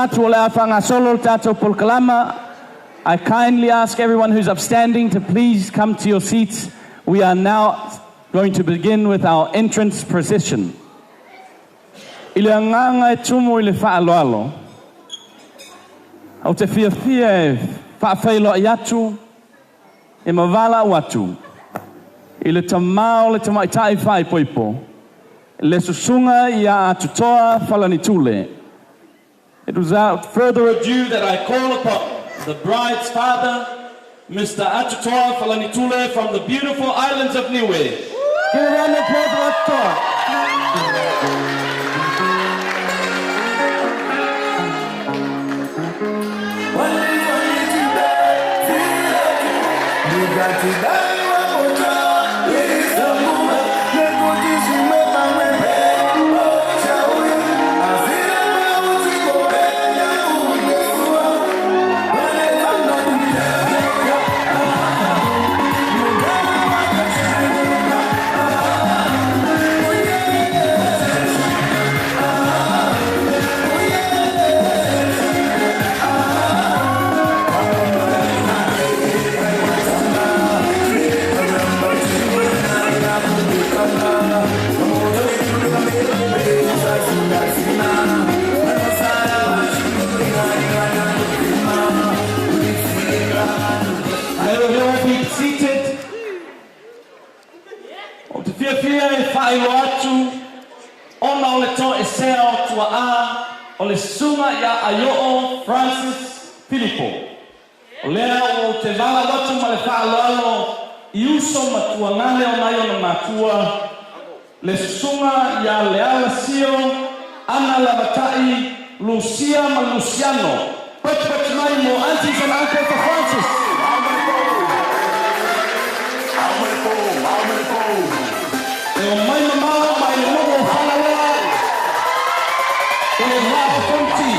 Latu o le awhanga solo tato polkalama. I kindly ask everyone who's upstanding to please come to your seats. We are now going to begin with our entrance procession. Ile nganga e tumu ile whaaloalo. Au te whiawhia e whaawhailo i atu, e mavala watu. Ile tamao le tamaitai whai poipo. Le susunga ia atutoa whalanitule. It was without further ado that I call upon the bride's father, Mr. Atutoa Whalanitule from the beautiful islands of Niue. Give a round of applause for Atutoa. Ole sunga ya ayo'o Francis Filipo. Olea o te vala watu ma le whaaloalo I uso matuangale o naio na matua. Le sunga ya leala sio ana lavatai Lucia ma Luciano. Pach mai mo aunties and uncle for Francis. E o mai mama mai le mogo halala. E le lava konti.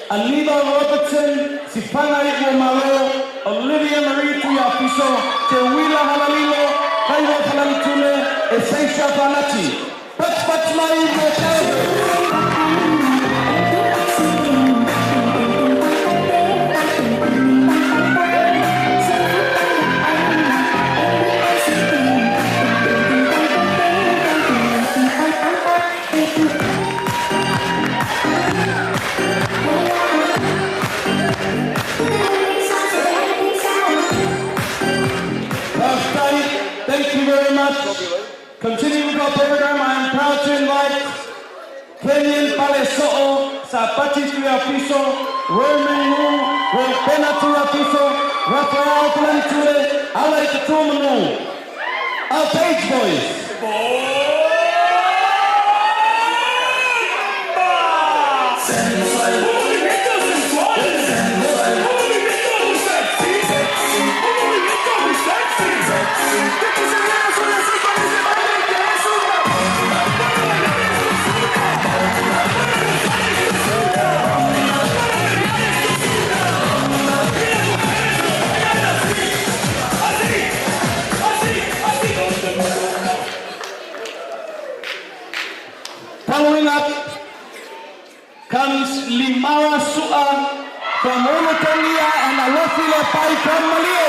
Anila Robertson, Sifana Iwomalo, Olivia Marie Tuyapiso, Tewila Halalilo, Kaiwa Halalutule, Eseisha Banati. But continuing with our program, I am proud to invite Kenyan Paleso'o, Sapati Tuyapiso, Roman Mu, Pena Tuyapiso, Rafael Planitule, Alay Katumanu, our page boys. Following up comes Limawa Su'a from Olotania and Alofile Pai from Malio.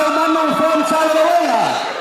Rachel Manu from Salawanga.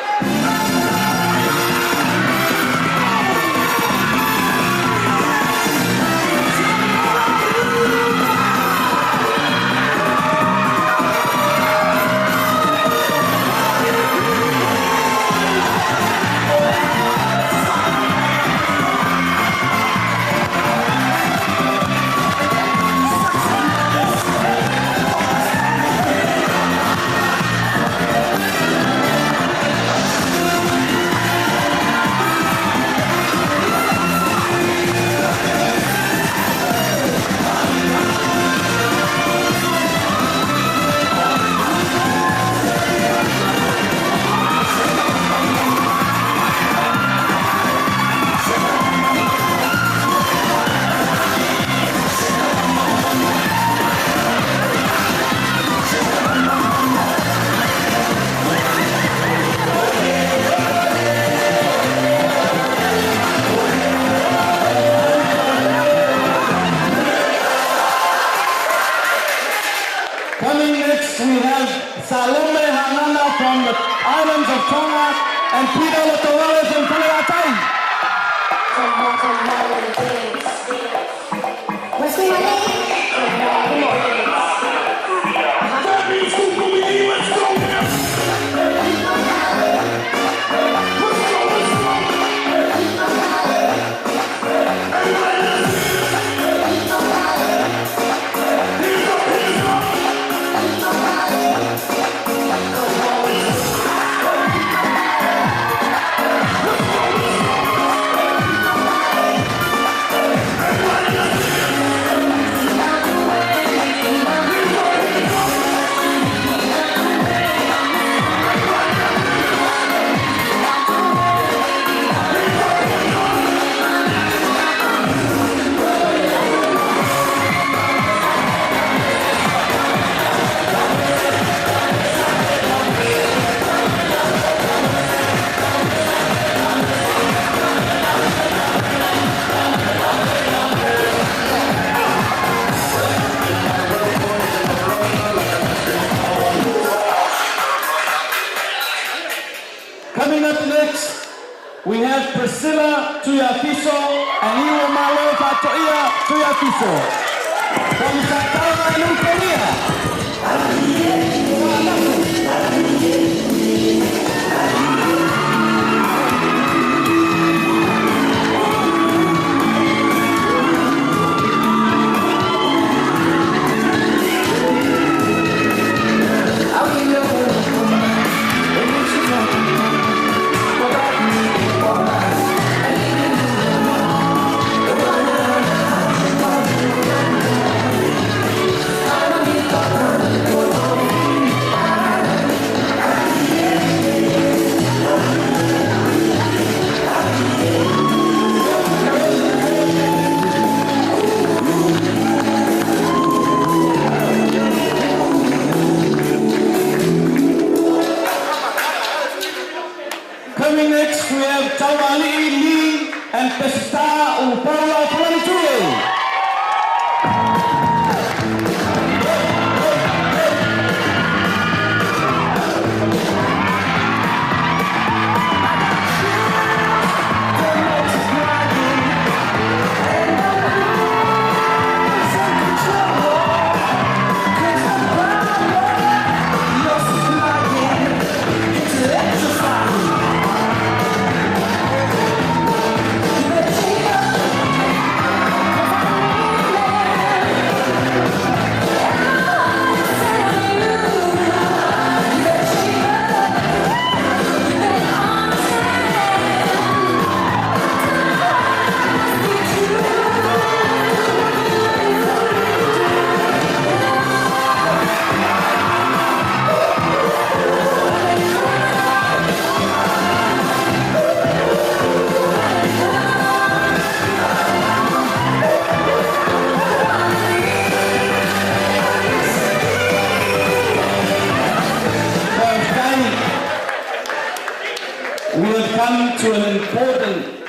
come to an important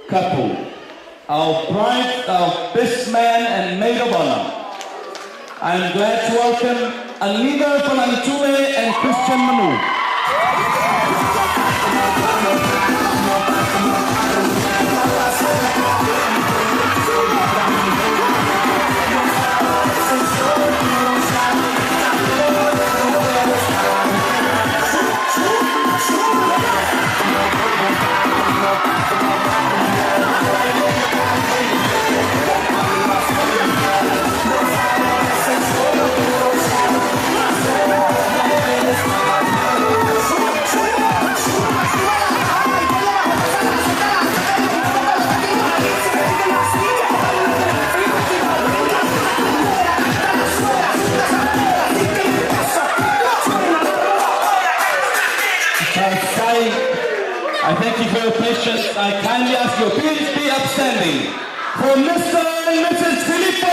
couple, our bride, our best man and maid of honor. I am glad to welcome Alino Pananitule and Christian Manu. I thank you for your patience. I kindly ask you, please be upstanding for Mr. and Mrs. Filipo.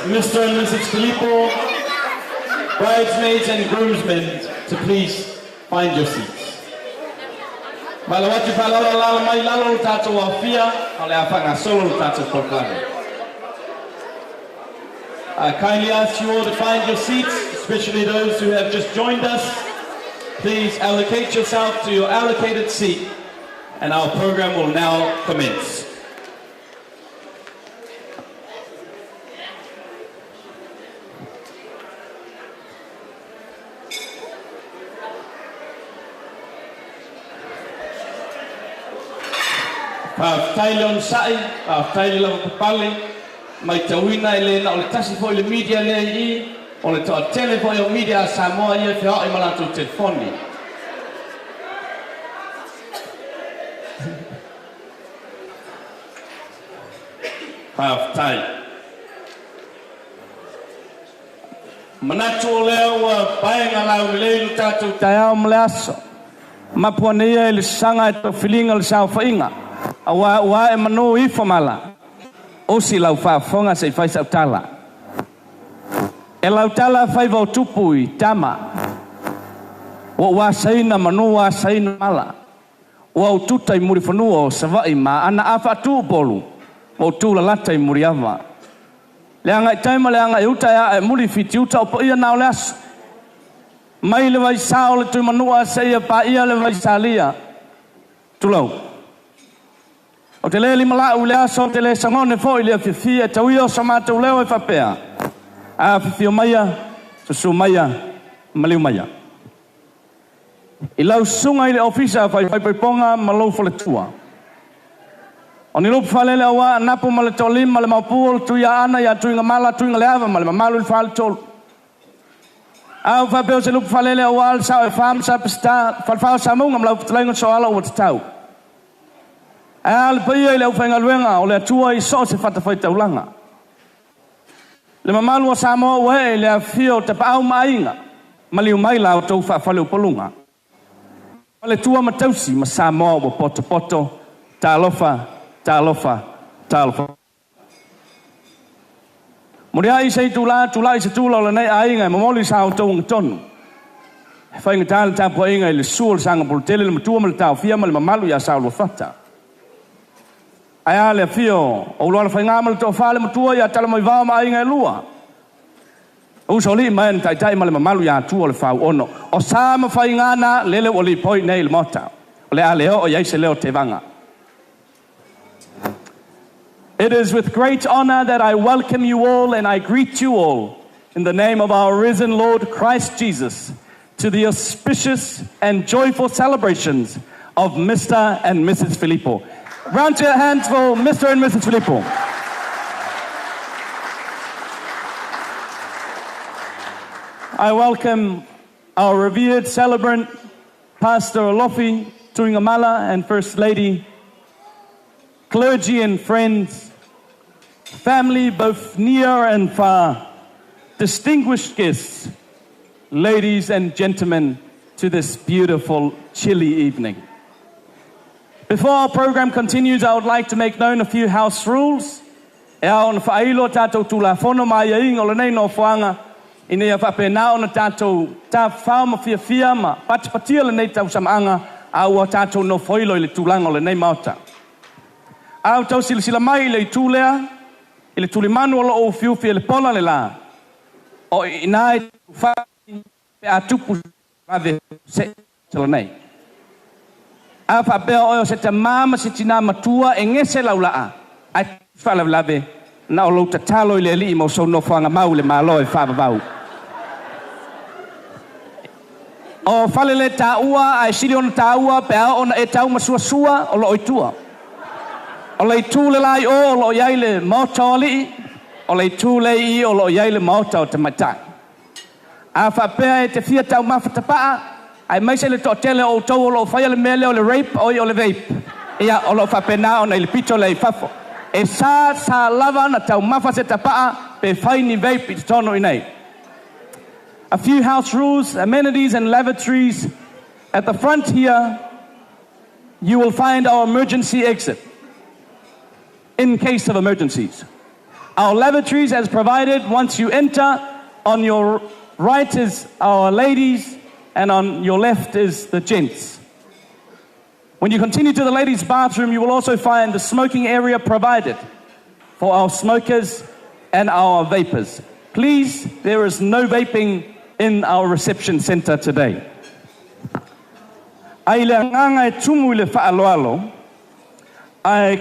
Mr. and Mrs. Filipo, bridesmaids and groomsmen, to please find your seats. I kindly ask you all to find your seats, especially those who have just joined us. Please allocate yourself to your allocated seat, and our program will now commence. Tailon sai, tailon papali, mai tawina ele na ole tasi fo ile media le I, ole to telefone o media Samoa ia te hoi malatu telefoni. Tai. Manatu leo paenga lau lelu tatu tayao mleaso. Mapuania ele sanga to filinga le sao fainga. Awa e mano I famala. Osi lau fa fonga se fai sautala. E lautala fai vau tupui tama. Wa saina mano wa saina mala. Wa ututa I muri fanua o savai ma ana afa tu bolu. Wa utula lata I muri ava. Leanga taima leanga uta ya muri fiti uta o ia na olas. Mai le vai sao le tu manua se pa ia le vai salia. Tulau. O te leli mala u lea so te le sangone fo I le fifia tawio samata u leo e whapea. A fifio maia, susu maia, maliu maia. I lau sunga I le ofisa fai ponga malau fole tua. O ni lupu falele awa napu male tolim male maupuol tu ya ana ya tu inga mala tu inga leava male mamalu I fale tolu. Au fa peo se lup falele o al sa fam sa psta fa sa mo ngam lau tlengo so ala o tau. Al pa ia le ufa ngaluenga o le tua I so se fata fai taulanga. Le mamalu o Samoa we le afio te pau mainga. Maliu mai la o tau fa fale polunga. Le tua matausi ma Samoa o poto talofa. Moria I sei tula I se tula o le nei ainga mamoli sa o tau tonu. Fai ngatala tapo inga I le suol sanga poltele le matua ma le tau fia ma le mamalu ya sa o fata. Ai le fio o lo fa ngama le to fa le matua ya tala mai va mai ngai lua o so li man tai ma le malu ya tu o le fa ono o sa ma fa ngana lele o li poi nei le mota o le ale o ya se leo te vanga. It is with great honor that I welcome you all and I greet you all in the name of our risen Lord Christ Jesus to the auspicious and joyful celebrations of Mr. and Mrs. Filipo. Round your hands for Mr. and Mrs. Filipo. I welcome our revered celebrant, Pastor Olofi Tuingamala and First Lady, clergy and friends, family both near and far, distinguished guests, ladies and gentlemen, to this beautiful, chilly evening. Before our program continues, I would like to make known a few house rules. E on whailo tātou tula whono mai a ingo le nei no whanga I nei a whapena ona tātou tā whauma fia ma patipatia le nei tau samanga a ua tātou no whailo I le tūlanga le nei mauta. Au tau sila mai le tūlea I le tūle manu o fiu fia le pola le la. O inai whai pe a tupu rave se tala nei. A whapea oio se te mama se tina matua e ngese laulaa. Ai whalawlawe na o louta talo I le li mo so no whanga mau le malo e whababau. O whalele tā ua ai siri ona tā ua pe a ona e tau masua sua o lo oitua. O le tūle lai o lo iai le mauta o li o le tūle I o lo iai le mauta o te matai. A whapea e te fia tau mawhatapaa ai mai se le totele o tau o lo whaia le mele o le rape o le vape. Ia o lo whapena o le pito le whafo. E sa lava na tau mafa se tapaa pe whaini vape I tono I nei. A few house rules, amenities and lavatories. At the front here, you will find our emergency exit in case of emergencies. Our lavatories as provided once you enter. On your right is our ladies and on your left is the gents. When you continue to the ladies' bathroom, you will also find the smoking area provided for our smokers and our vapors. Please, there is no vaping in our reception center today. I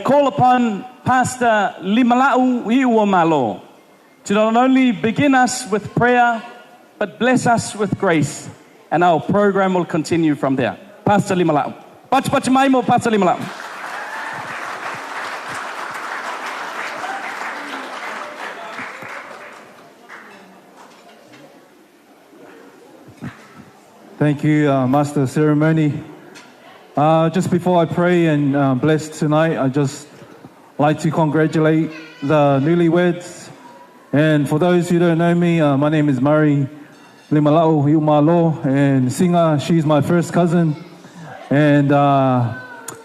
call upon Pastor Limalau Iuamalo to not only begin us with prayer, but bless us with grace, and our program will continue from there. Pastor Limalau. Pachi maimo, Pastor Limalau. Thank you, Master of Ceremony. Just before I pray and bless tonight, I just like to congratulate the newlyweds. And for those who don't know me, my name is Murray Limalao Iumalo, and Singa, she's my first cousin. And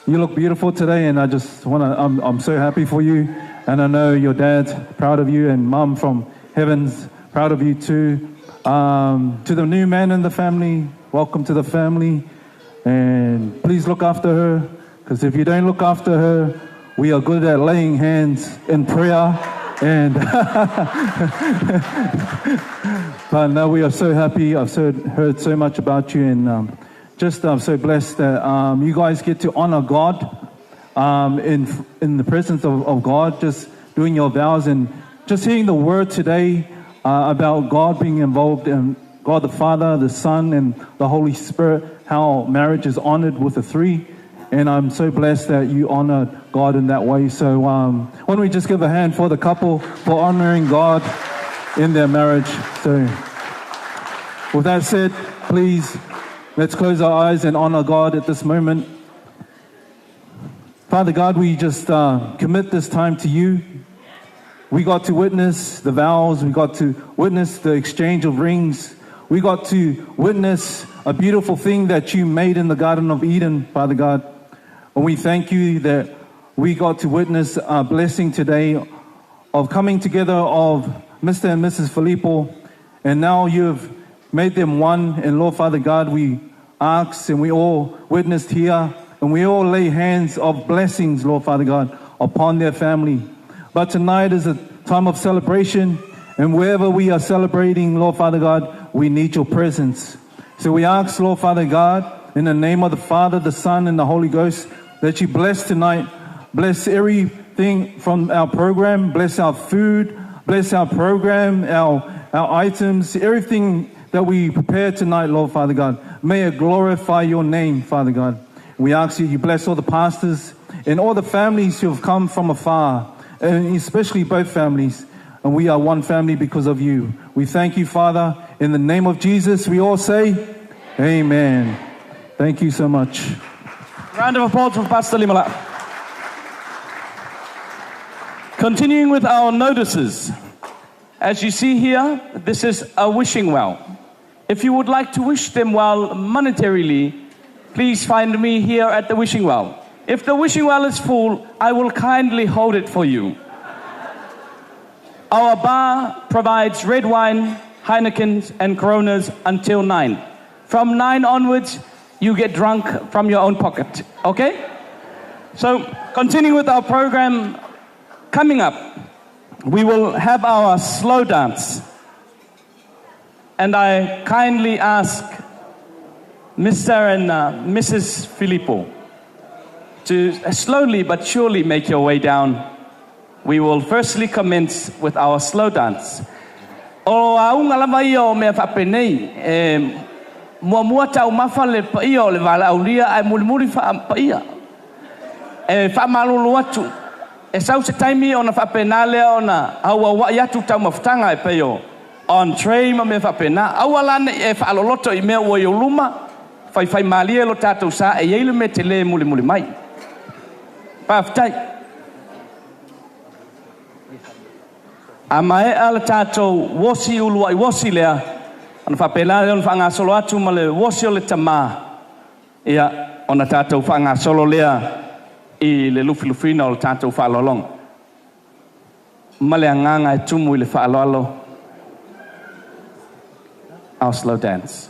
you look beautiful today, and I just I'm so happy for you. And I know your dad's proud of you, and Mum from Heaven's proud of you too. To the new man in the family, welcome to the family. And please look after her, because if you don't look after her, we are good at laying hands in prayer. And but now we are so happy. I've heard so much about you, and I'm so blessed that you guys get to honor God in the presence of God, just doing your vows and just hearing the word today about God being involved in God the Father, the Son, and the Holy Spirit, how marriage is honored with the three. And I'm so blessed that you honor God in that way. So why don't we just give a hand for the couple for honoring God in their marriage. So With that said, please, let's close our eyes and honor God at this moment. Father God, we just commit this time to you. We got to witness the vows. We got to witness the exchange of rings. We got to witness a beautiful thing that you made in the Garden of Eden, Father God. And we thank you that we got to witness a blessing today of coming together of Mr. and Mrs. Filipo. And now you've made them one. And Lord, Father God, we ask and we all witnessed here. And we all lay hands of blessings, Lord, Father God, upon their family. But tonight is a time of celebration. And wherever we are celebrating, Lord, Father God, we need your presence. So we ask, Lord, Father God, in the name of the Father, the Son, and the Holy Ghost, that you bless tonight. Bless everything from our program. Bless our food. Bless our program, our items, everything that we prepare tonight, Lord, Father God. May it glorify your name, Father God. We ask you bless all the pastors and all the families who have come from afar, and especially both families. And we are one family because of you. We thank you, Father. In the name of Jesus, we all say, Amen. Thank you so much. Round of applause for Pastor Limala. Continuing with our notices. As you see here, this is a wishing well. If you would like to wish them well monetarily, please find me here at the wishing well. If the wishing well is full, I will kindly hold it for you. Our bar provides red wine, Heinekens, and Coronas until 9. From 9 onwards, you get drunk from your own pocket. Okay? So, continuing with our program, coming up, we will have our slow dance. And I kindly ask Mr. and Mrs. Filipo to slowly but surely make your way down. We will firstly commence with our slow dance. O aunga lama iyo me whapenei, mua tau mawhale pa iyo le wala aulia ai mulimuri wha pa ia. Wha malulu atu. E sau se taimi o na whapenale o na aua wa iatu tau mawhtanga e peyo. On tray ma me whapena. Aua lana e whaaloloto i mea ua ioluma. Whai malia lo tātou sa e eilu me te le muli mai. Pāwhitai. A mai ala tātou wosi ulua I wosi lea. Ana whapelare on whanga solo atu ma le wosi o le tamā. Ia, ona tātou whanga solo lea I le lufilufina o le tātou whaalolong. Ma le anganga e tumu I le whaalolo. Our slow dance.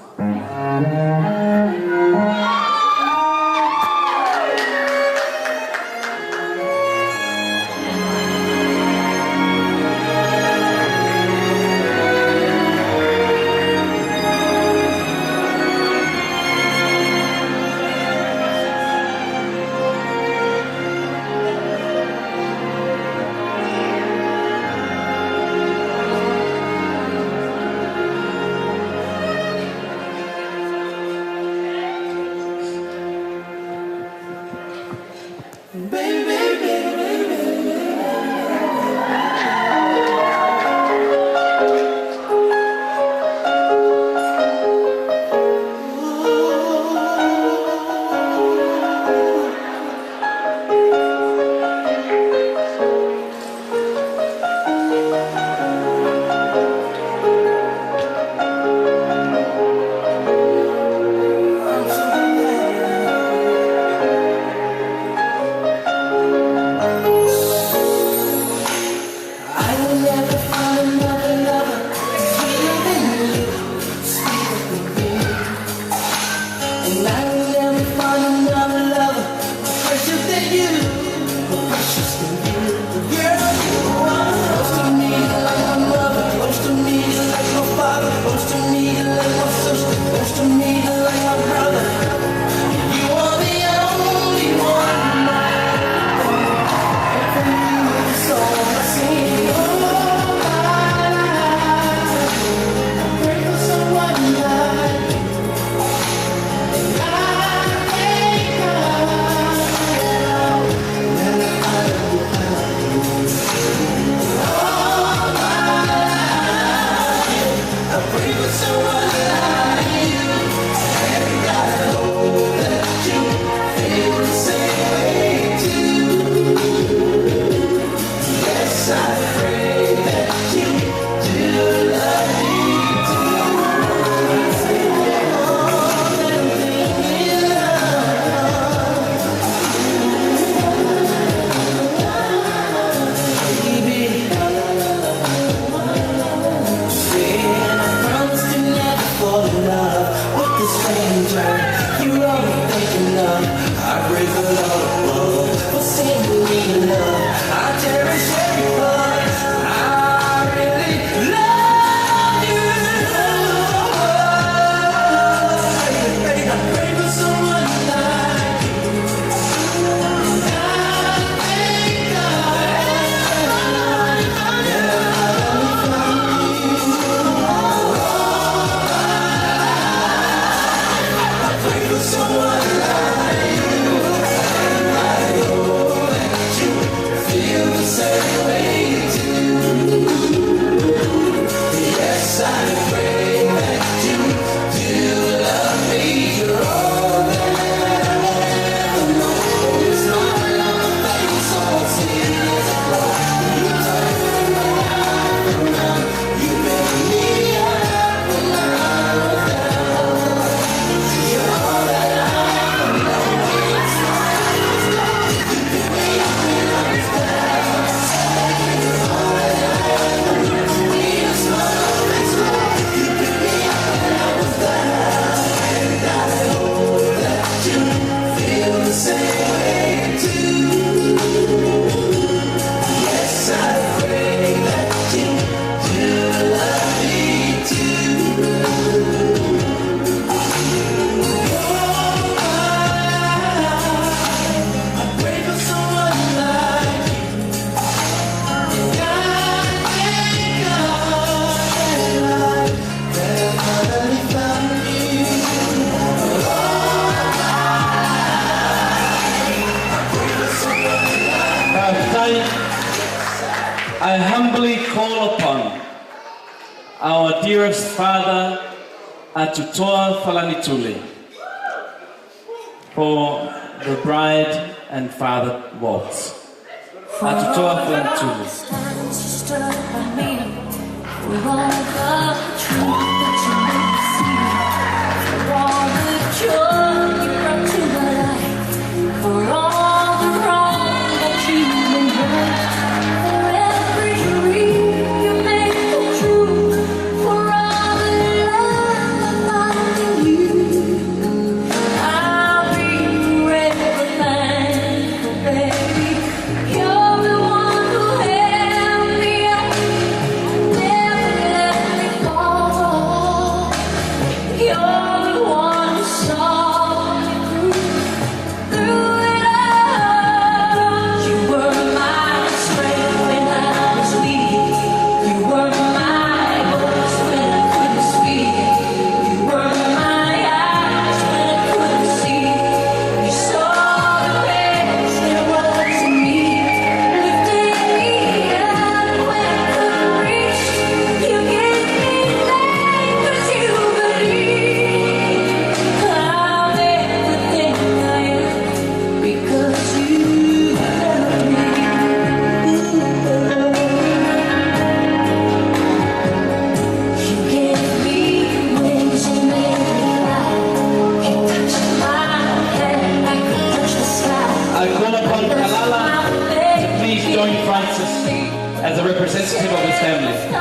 I humbly call upon our dearest Father, Atutoa Falanituli, for the bride and father waltz. Atutoa Falanituli. As a representative of his family.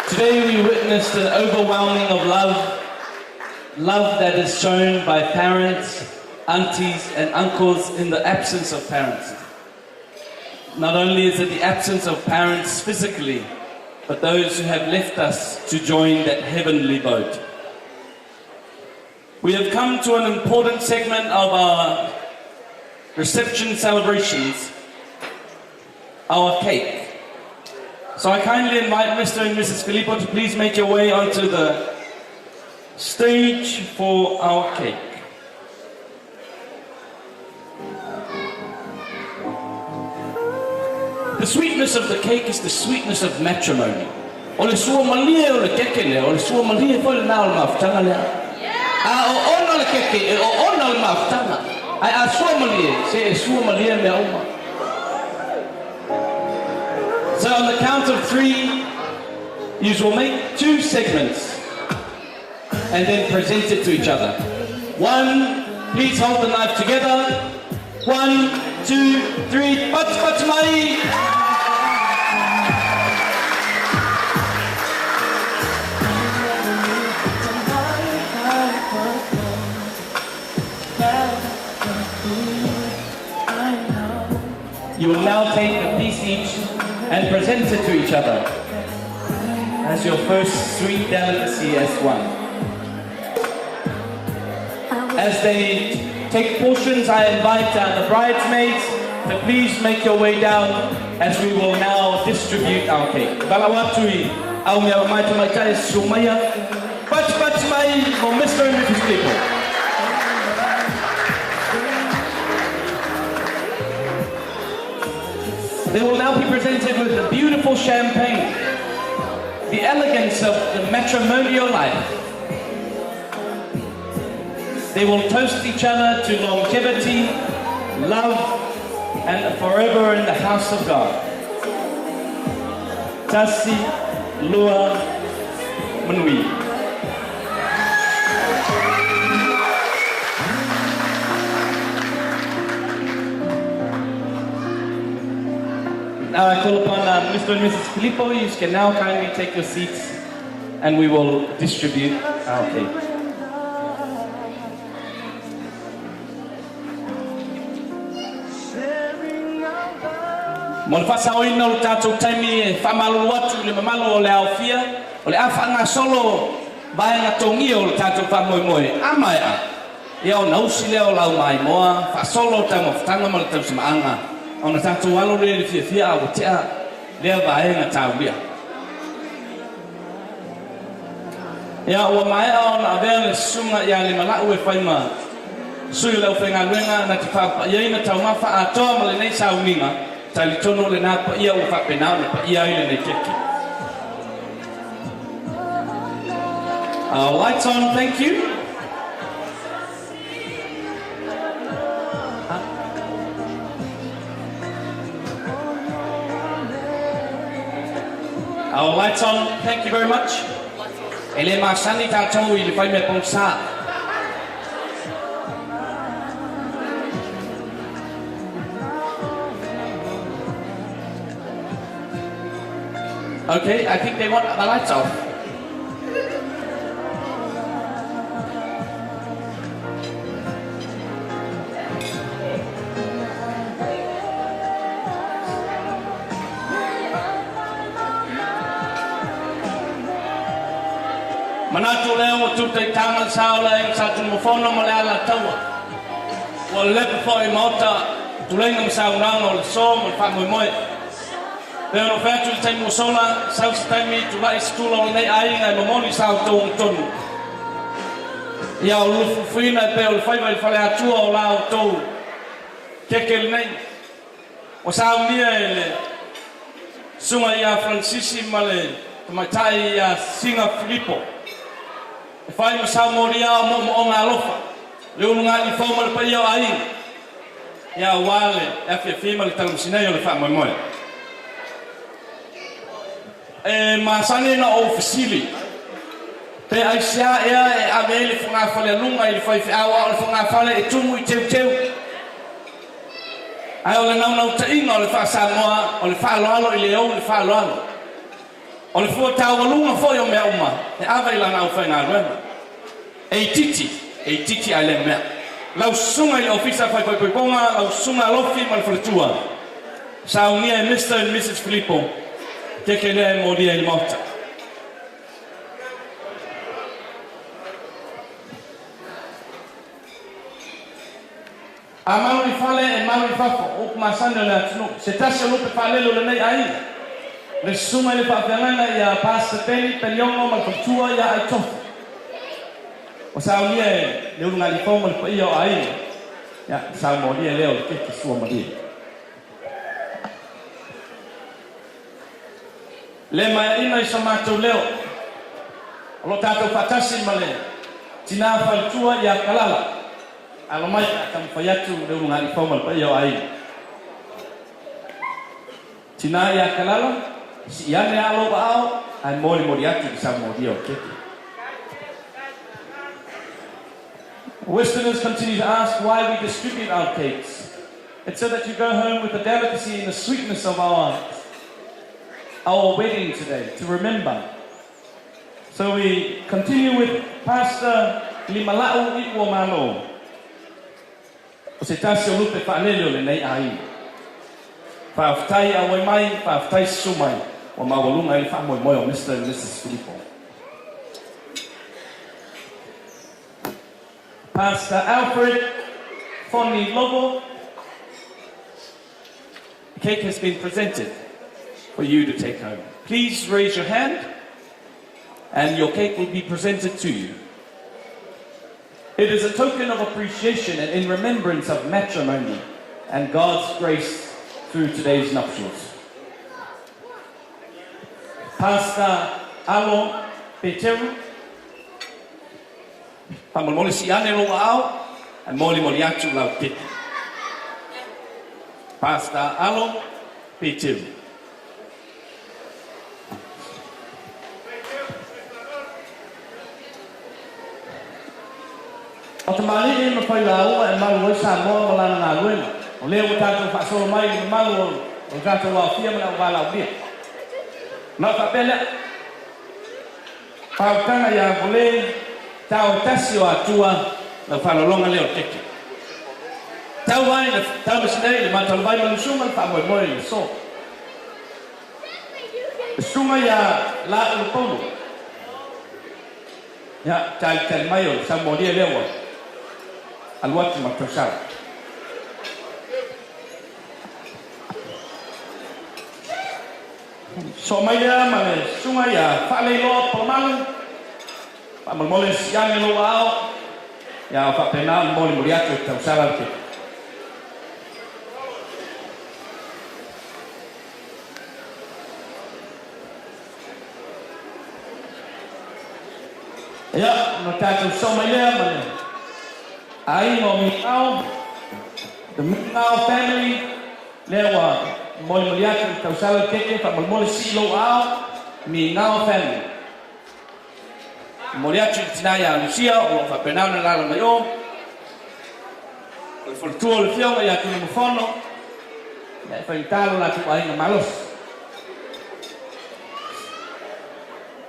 Today we witnessed an overwhelming of love that is shown by parents, aunties and uncles in the absence of parents. Not only is it the absence of parents physically, but those who have left us to join that heavenly boat. We have come to an important segment of our reception celebrations, our cake. So I kindly invite Mr. and Mrs. Filipo to please make your way onto the stage for our cake. The sweetness of the cake is the sweetness of matrimony. O le sua malia o le keke le, o le sua malia foi le nao le mafutanga lea. A o ona le keke, o ona le mafutanga. Ai a sua malia, se e sua malia mea uma. So on the count of 3, you will make 2 segments and then present it to each other. 1, please hold the knife together. 1, 2, 3, pat mai. You will now take a piece each and present it to each other as your first sweet delicacy as one. As they take portions, I invite the bridesmaids to please make your way down as we will now distribute our cake. Balawatui, au mea mai te mai tai sumaya, pat mai for Mr. and Mrs. Filipo. They will now be presented with the beautiful champagne, the elegance of the matrimonial life. They will toast each other to longevity, love, and forever in the house of God. Tasi Lua Manui. Now I call upon Mr. and Mrs. Filipo. You can now kindly take your seats and we will distribute our cake. Mo le fasa oina o le tātou taimi e whamalu atu le mamalu o le awhia, o le awhanga solo vaenga tongi o le tātou whamoimoi. Amai a, ia o nausi leo lau mai moa, whasolo tamo whtanga mo le tau simaanga. Ona tātou alo le fia o tea lea vaenga tāuia. Ia ua mai a ona avea le sunga ia le malau e whaima sui leo whenga luenga na te whapa iaina tau mawha a toa ma le nei sauninga tali tono le nā pa ia ua whapenao na pa ia ile nei keki. Our lights on, thank you. Our lights on, thank you very much. Ele masani tātou I le whai mea pongsa. Okay, I think they want the lights off. Manatu leo tu te tanga saula e sa tu mofono mo le ala taua. O le lepo fo I mota tu lenga sauna o le so mo fa Moimoi. Pero no fatu te mo sola sa stami tu vai stulo nei ai ngai momoni sa to tonu. Ia o lu fuina pe o fai vai fale atu o la to. Kekel nei. O sa unia ele. Suma ia Francisi male tomatai ia Singa Filipo. E whai ma sa moria o mo ngā lofa. Leo ngā I whau mara pa ia o ai. Ia wale, e whia ma le talamusinei o le wha Moimoi. E masane na o fasili. Pe ai sia ea e ame le whunga whale alunga I le whai whiawa o le whunga whale e tumu I teu. Ai o le nau ta inga o le wha Samoa, o le wha aloalo I leo le wha aloalo. O le fua tau alunga foi o mea uma, e awa I lana au whai ngā ruema. E titi ai le mea. Lau sunga I ofisa whai poiponga, lau sunga alofi ma le whaletua. Sa unia e Mr. and Mrs. Filipo, teke lea e moria I mota. Amalu fale e malu fafo o masana le atno. Se tasi lo pe fale lo nei ai. Le suma le fa fanga ya pasta peli peliongo ma tua ya ai to. O sa unie le unga li fomo le io ai. Ya sa mo dia leo ke ki sua mo dia. Le mai ina isa matou leo. Lo tato fatasi male. Tina fa tua ya kalala. Alo mai akan fayatu le unga li fomo le io ai. Tina ya kalala si ane alo bao ai mori atu di sa mo dia o ke. Westerners continue to ask why we distribute our cakes. It's so that you go home with the delicacy and the sweetness of our wedding today, to remember. So we continue with Pastor Limalau Iwamalo. O se tasi o lupe whaanelio le nei ai. Whaaftai a Moimoi, whaaftai sumai. O mawalunga i wha Moimoi o Mr. and Mrs. Filipo. Pastor Alfred Fonni Lobo, the cake has been presented for you to take home. Please raise your hand and your cake will be presented to you. It is a token of appreciation and in remembrance of matrimony and God's grace through today's nuptials. Pastor Alo Peteru, Pamolmoli si ane lo au, and moli atu lau kiki. Pastor Alo Peteru. O te mali e mawhai lau e malu sa moa malana ngā luena. O leo tātou whaasolo mai i malu o tātou wau fia mana o wālau lia. Nau whapele, whautanga ia vole, tau tasi o atua na whalolonga leo teki. Tau vai na tau masinei le matalo vai malusunga le wha Moimoi le so. Sunga ia la ulupolo. Ia tai mai o sa modia leo. Aluatu matosara. So mai ia ma le sunga ia whale loa pamalu. Pamolmole siang lo au ya fa penal moli muriatu tau sala ke ya no tatu so mai le mane ai no mi au the Mingau family lewa moli muriatu tau sala ke pamolmole si lo au Mingau family Moriachi tinaya Lucia o fa penana la mai o fortuo le fiona ya tu mo fono ya fa italo la tu ai na malos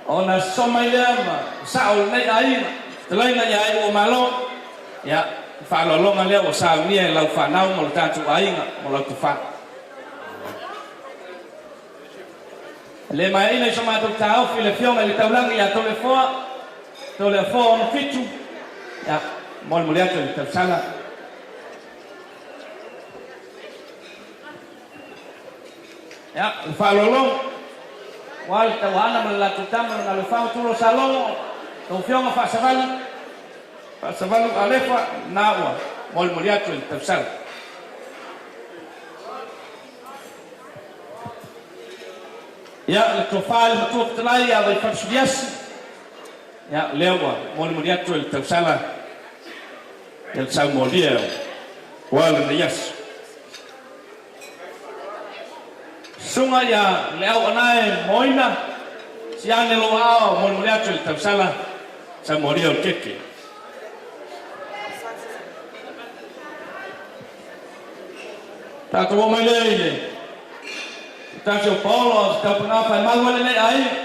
ona somalia ma sao nei ai telai na ya o malo ya fa lo longa le o sao ni la fa na mo ta tu ai mo la tu fa le mai le soma tu tao file fiona le taulang ya to le fo to le fo no fitu ya mol moliato di tersala ya fa lolo wal tawana mal la tutama na le fa tu lo salon to fiona fa saval alefa nawa mol moliato di tersala ya le tofal tu tlai ya vai farsudias ya lewa mol moriatu el tausala el saumolia wal de yas sunga ya leo anae moina siane lo ao mol moriatu el tausala saumolia el keke tato mai lele tato Paula tato na fa mal le ai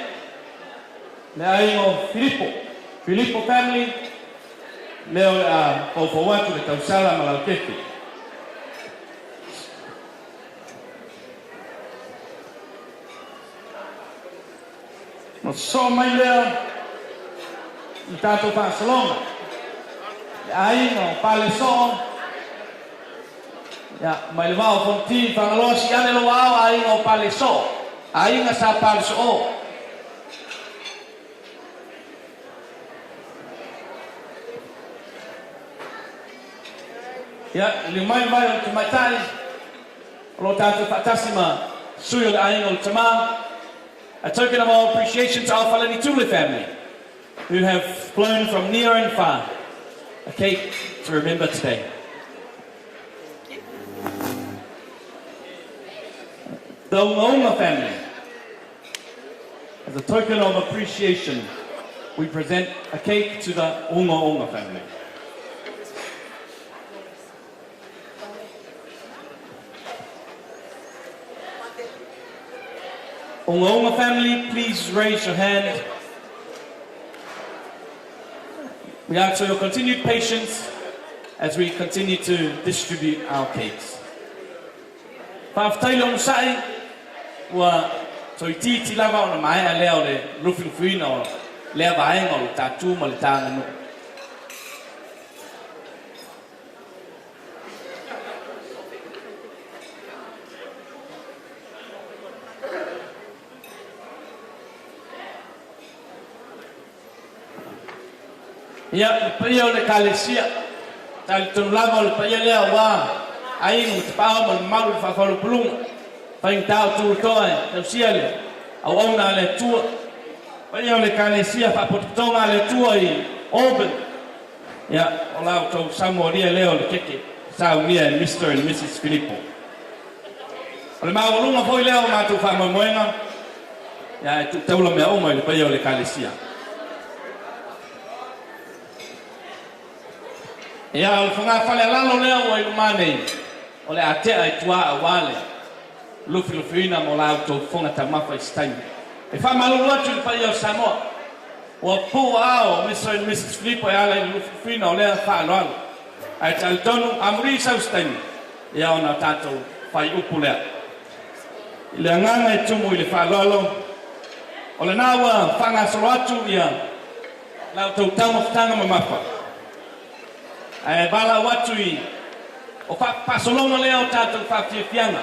le ai o Filipo family leo a watu le tausala malaukeki no so mai leo i tato fa salonga le ai no pale so Ya, mai le vao fonti whangaloa si ane lo wao a inga o pale so. A inga sa pale so o. Ya, li mai mai o te maitai. Lo tātou whatasima sui o le a inga o le tama. A token of our appreciation to our Falani Tule family, who have flown from near and far. A cake to remember today. The Moimoi family, as a token of appreciation, we present a cake to the Moimoi family. Moimoi family, please raise your hand. We ask for your continued patience as we continue to distribute our cakes. Whaaftailo sai wa toititi lava o na mai a leo le lufilufuina o lea vaenga o le tatu ma le tanga no. Ia, le paia o le kalesia, tali tonu lava o le paia lea wā, ainga te pāo ma le maru le whawhalu pulunga, whaing tāo tūru toa e, tau sia le, au auna le tua, paia o le kalesia, whapototonga le tua I Auburn. Ia, o lau tau Samoa ria leo le keke, Sao ria Mr. and Mrs. Filipo. O le maurunga foi leo mātou whamoimoenga, ia, e taula mea oma I le paia o le kalesia. Ia o whanga whale alalo leo o I lumanei, o le atea I tua a wale, lufilufuina mo lau tau whonga ta mawha I staimi. E whamalulu atu I pai o Samoa, o pū ao Mr. and Mrs. Filipo e ala I lufilufuina o lea whaaloalo. Ai tali tonu amuri sau staimi, ia o na tātou whai upu lea. I le anganga e tumu I le whaaloalo, o le nāua whanga solo atu ia, lau tau taumawhtanga ma mawha. Ai bala watu I o pasolonga lea o tātou whawhiawhianga.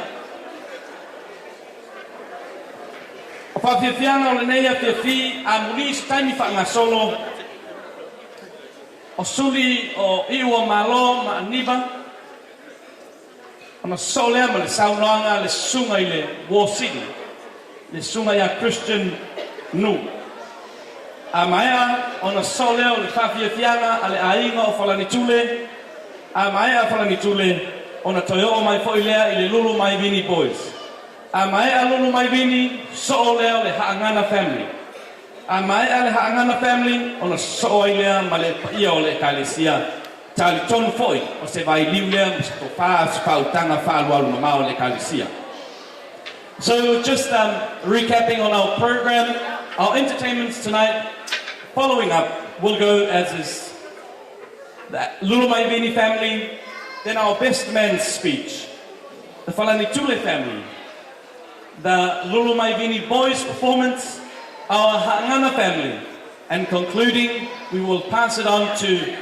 O whawhiawhianga o le nei a whiawhi a muri staimi whangasolo o suli o iwa malo ma aniba. Ona solea ma le saunoanga le sunga I le War City, le sunga ia Christian nu. A maea ona solea o le whawhiawhianga a le ainga o Falani Tule. A maea Falani Tule ona toio o mai foi lea I le Lulu Mai Vini Boys. A maea Lulu Mai Vini so lea o le Haangana family. A maea le Haangana family ona so ai lea ma le paia o le kalesia. Tali tonu foi o se vai liu lea o wha pautanga whaalualu ma o le kalesia. So just recapping on our program, our entertainments tonight, following up, will go as is the Lulu Maivini family, then our best man's speech, the Falani Tule family, the Lulu Maivini boys performance, our Haangana family, and concluding, we will pass it on to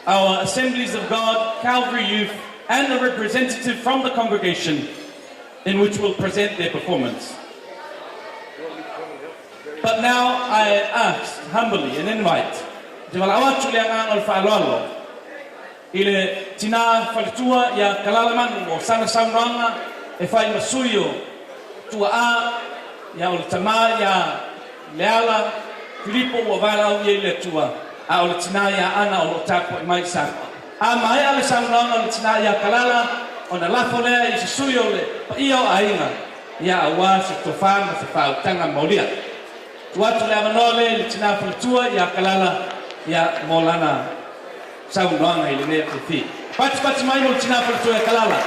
our Assemblies of God, Calvary Youth, and a representative from the congregation, in which will present their performance. But now I ask humbly and invite te walawa tule ang al whaaloalo ile tina whalitua ia kalalaman o sana saunanga e whai masuio tua a ia o le tama ia leala Filipo o walau ia le tua a o le tina ia ana o lo tapo I mai sapa a mai ale saunanga o le tina ia kalala o na lafo lea I se suio le pa ia o ainga ia awa se tofana se whautanga maulia. Tuatu le amanole le tina whalitua ia kalala ia molana saunoanga I le nea te Pati mai mo tina whalitua ia kalala.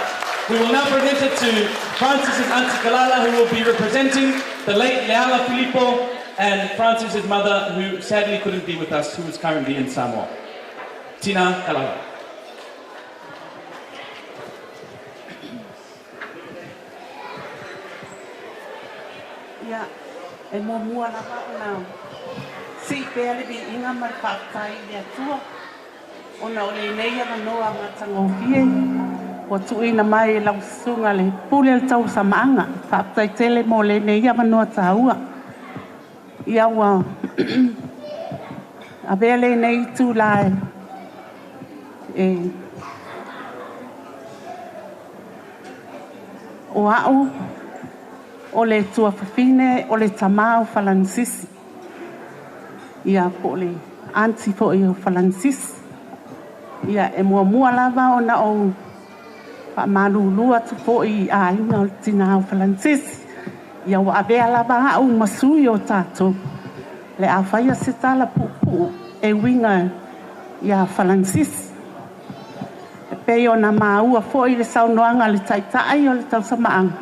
We will now present it to Francis and Auntie Kalala, who will be representing the late Leala Filipo and Francis's mother, who sadly couldn't be with us, who is currently in Samoa. Tina Kalala. Yeah. E mo mua na pa na si pele bi inga mar pakai dia tua ona ole nei ya no a matango fie Ua tuina mai lau sunga le pule le tau samaanga. Whaptai tele mo le ne ia manua taua. Ia ua a vele nei tu lai o au o le tua fafine o le tamau falansisi. Ia po le anti po i o falansisi. Ia e mua lava o na o whamalulua tu po i a inga o tina o falansisi. Ia wa avea lava au masui o tātou. Le a whaia se tala pupu e winga ia falansisi. E peo na maua fo i le saunoanga le taitai o le tau samaanga.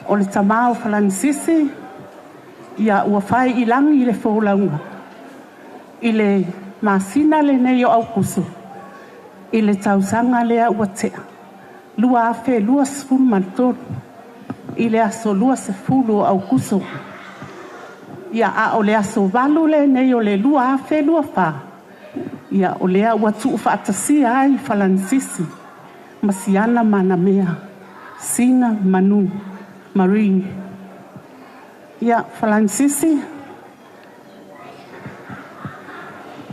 O le tamau falansisi ia ua whai i langi i le fōlaunga. I le masina le nei o au kusu. I le tausanga lea ua tea. Lua afe lua sefulu mantor. I le aso lua sefulu au kusu. Ia a o le aso valu le nei o le lua afe lua wha. Ia o lea ua tuu whaatasia ai falansisi. Masiana mana mea. Singa manu. Marine. Ia falansisi.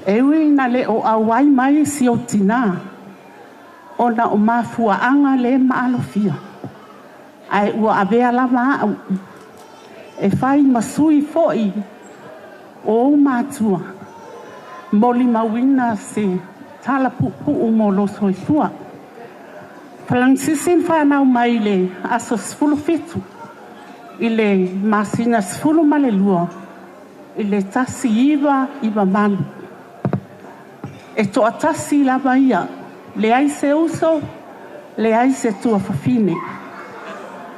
Ewi na le o awai mai si o tina. O na o mafuaanga le maalofia. Ai ua avea lava au. E whai masui foi. O mātua. Moli mawina se tala pupu mo lo soifua. Falansisi whanau mai le aso sfulu fitu. I le masina sfulu male lua. I le tasi iwa malu. E toa tasi lava ia. Le ai se uso, le ai se tua fafine.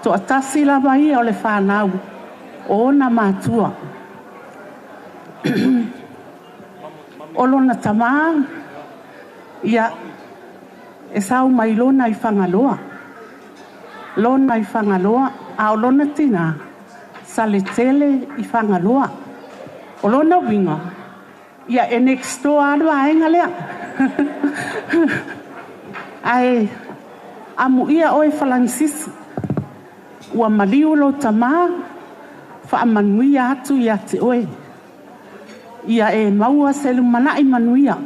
Toa tasi lava ia o le whanau. O na mātua. Olo na tamaa. Ia. E sau mai lona i whangaloa. Lona i whangaloa. A o lona tina. Sale tele i whangaloa. O lona winga. Ia e next door alu ainga lea. Ai. Amu ia oe falansisi. Ua maliu lo tamaa. Whaamanuia atu ia te oe. Ia e maua se lumanai manuia.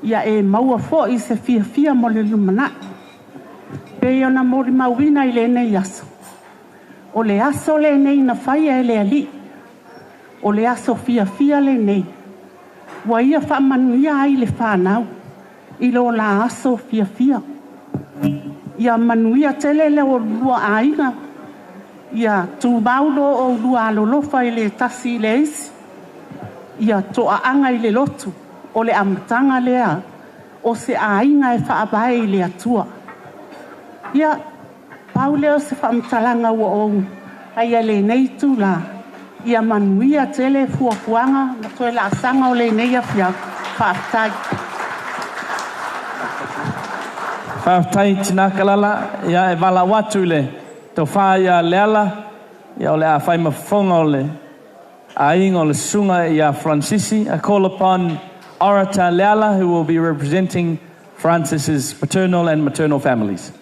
Ia e maua fo i se fia mo le lumanai. Pei ona mori mauina i le nei aso. O le aso le nei na whaia e le ali. O le aso fia le nei. Wa ia whaamanuia ai le whanau. I lo la aso fia. Ia manuia tele le o lua ainga. Ia tu baulo o lua alolofa i le tasi le isi. Ia toa anga i le lotu. O le amatanga lea. O se ainga e whaabai i le atua. Ia paule o se whaamatalanga ua o. Aia le nei tu la. Ia manuia tele fuafuanga. Na toe la asanga o le nei a fia whaatai. Whaatai tina kalala. Ia e wala watu le. Tau whaia leala. Ia o le a whai mafonga o le. A ingo le sunga ia Francisi. I call upon Orator Leala, who will be representing Francis's paternal and maternal families.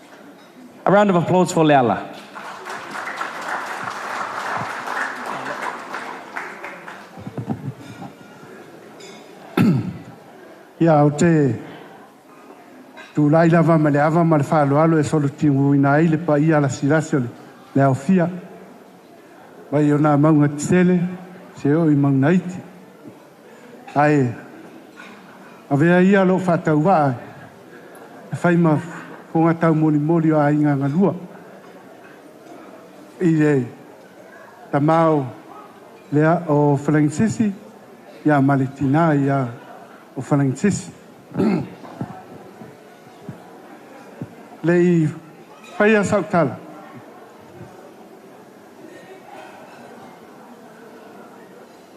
A round of applause for Leala. Ia o te tu lai lava ma le ava ma le whaaloalo e solo tingu ina ai le pa ia la sirasio le au fia. Vai o nā maunga tele, se o I maunga iti. Ai, a vea ia lo whatau waa. E whai ma whonga tau mori o a inga ngalua. I le tamao lea o Francisi, ia malitina ia o Francisi. Le I whai a sautala.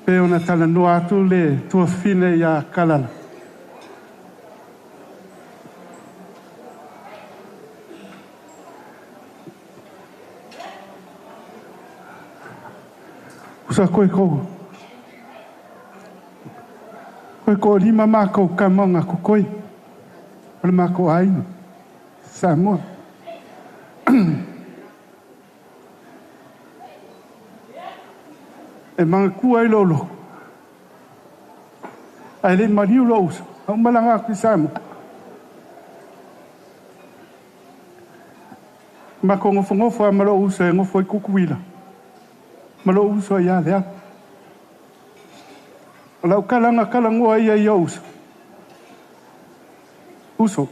Pe ona tala noa atu le tua fine ia kalala. Usa koe kou. Koe ko lima mako ka monga ko koe. Ole mako ainu. Samoa. E mga kua i lolo. Ai le mariu lo uso. Au malanga ki Samoa. Ma ko ngofo a malo uso e ngofo i kukuila. Malo uso ia lea. O lau kalangua ia i uso. Uso.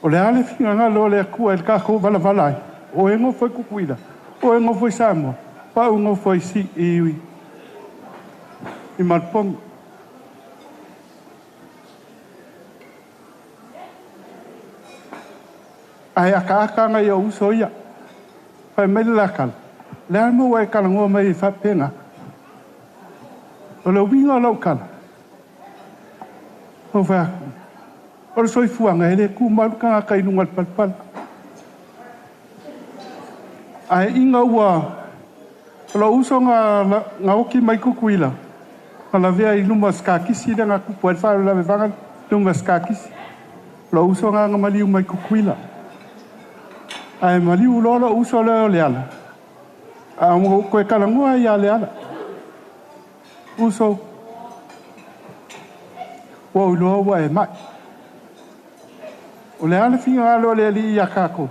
O le ale finga ngalo le kua el kako vala. O e ngofo i kukuila. O e ngofo i Samoa. Pa u ngofo i si iwi. I Malpong. Ai aka ngai o uso ia. Pai mai lakal. Le amo e kalangua mai fa pena. O le winga lau kala. O fa. O le soifuanga ele ku maluka kai nungal palpal. Ai inga ua. O uso nga oki mai kukuila. Kala vea i luma skakisi le nga kupu el fa la vanga luma skakisi. Lo uso nga maliu mai kukuila. Ai maliu lola uso le ala. A mo ko kalangua ia le ala. Uso. Wo lo wa e mai. O le ala finga lo le li ia kako.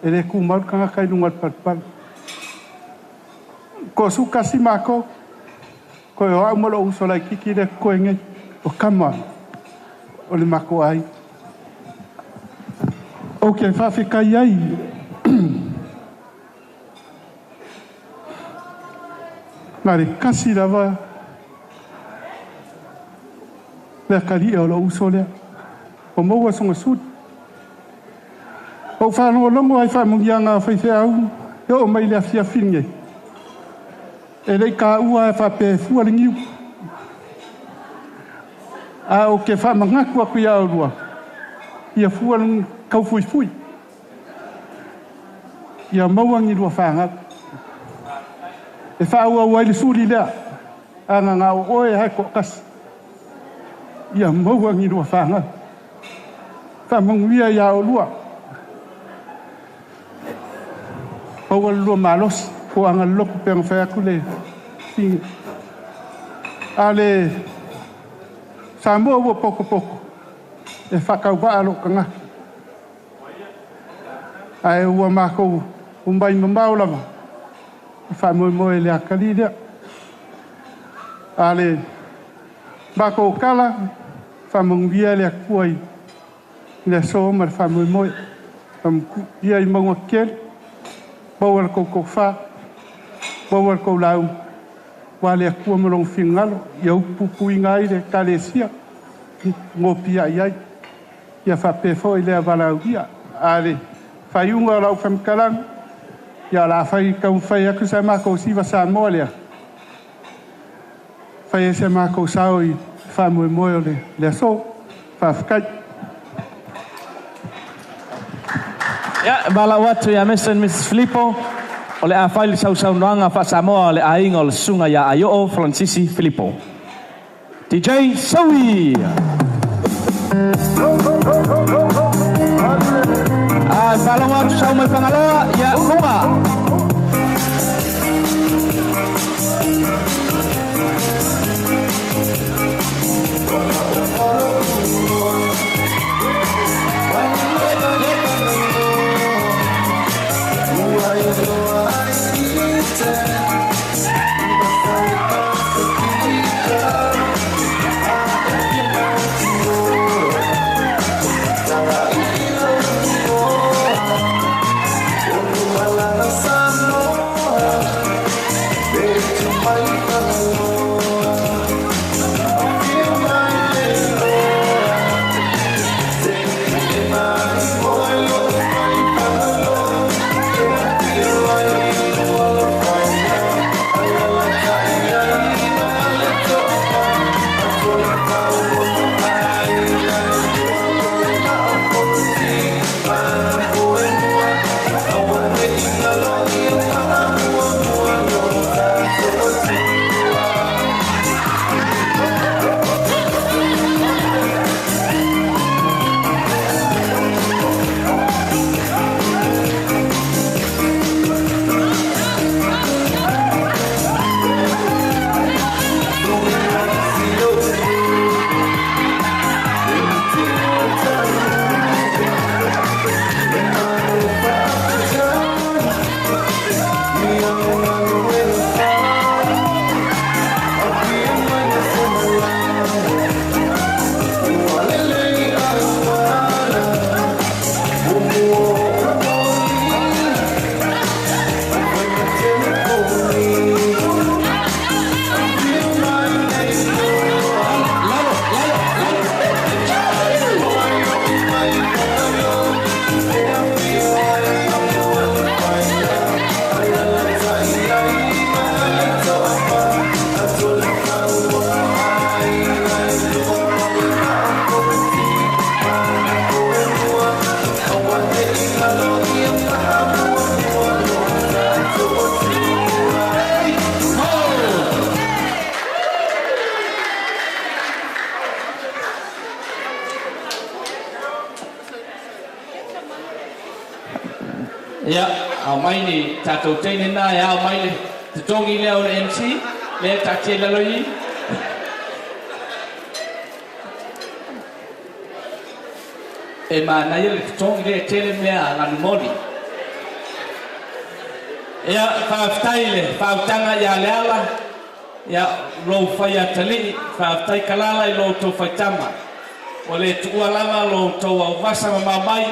Ele ku mal kanga kai nungal palpal. Ko su kasi mako. Ko o a mo lo uso la kiki de ko ngai. O kama. O le mako ai. Ok, fa fica aí. Mari, kasi lava. Le kali o lo uso le. O mo wa songa sud. O fa no longo ai fa mo yanga fa fe au. Yo mai le fia finge. E le ka ua fa pe fu ali ngiu. A o ke fa manga ku ku ya lua. Ia fu ali kau fui. Ia mauangi lua whanga. E whaua wai le suri lea. Anga ngā oe hai ko kas. Ia mauangi lua whanga. Whamanguia ia o lua. Paua lua malos. Ko anga loku peang whaku le. Ale. Samoa ua poko. E whakau waalo kanga. Ai ua mako umbai mamau lava. Fa Moimoi le akali lea. Ale mako kala fa mungia le kuai. Le so mar fa Moimoi. Ia I maua kel. Bawal ko fa. Bawal ko lau. Wale kua malong fingalo. Ia upupu ingai le kalesia. Ngopia iai. Ia fa pefo I le avalau ia. Ale fai unga lau whamkalang. Ia la fai kau fai aku sa mako siwa sa moa fai se mako sao I fa Moimoi le so. Fa fkai. Ja, bala watu ya Mr. and Mrs. Filipo. Ole a fai sau noanga fa Samoa ole a inga ole sunga ya Ayo Francisi Filipo. DJ Sawi. Bala watu sau mai pangaloa ya Lunga. Sun Ia, au mai ni tātou teine nā, e au mai le te tongi leo le MC, le tātie lalo i. E mā nai le te tongi le tele mea nganu moni. Ia, whaaftai le, whaautanga ia leala, ia lou whai a tali, whaaftai kalala i lou tau whaitama. O le tuua lama lou tau au vasa ma mai,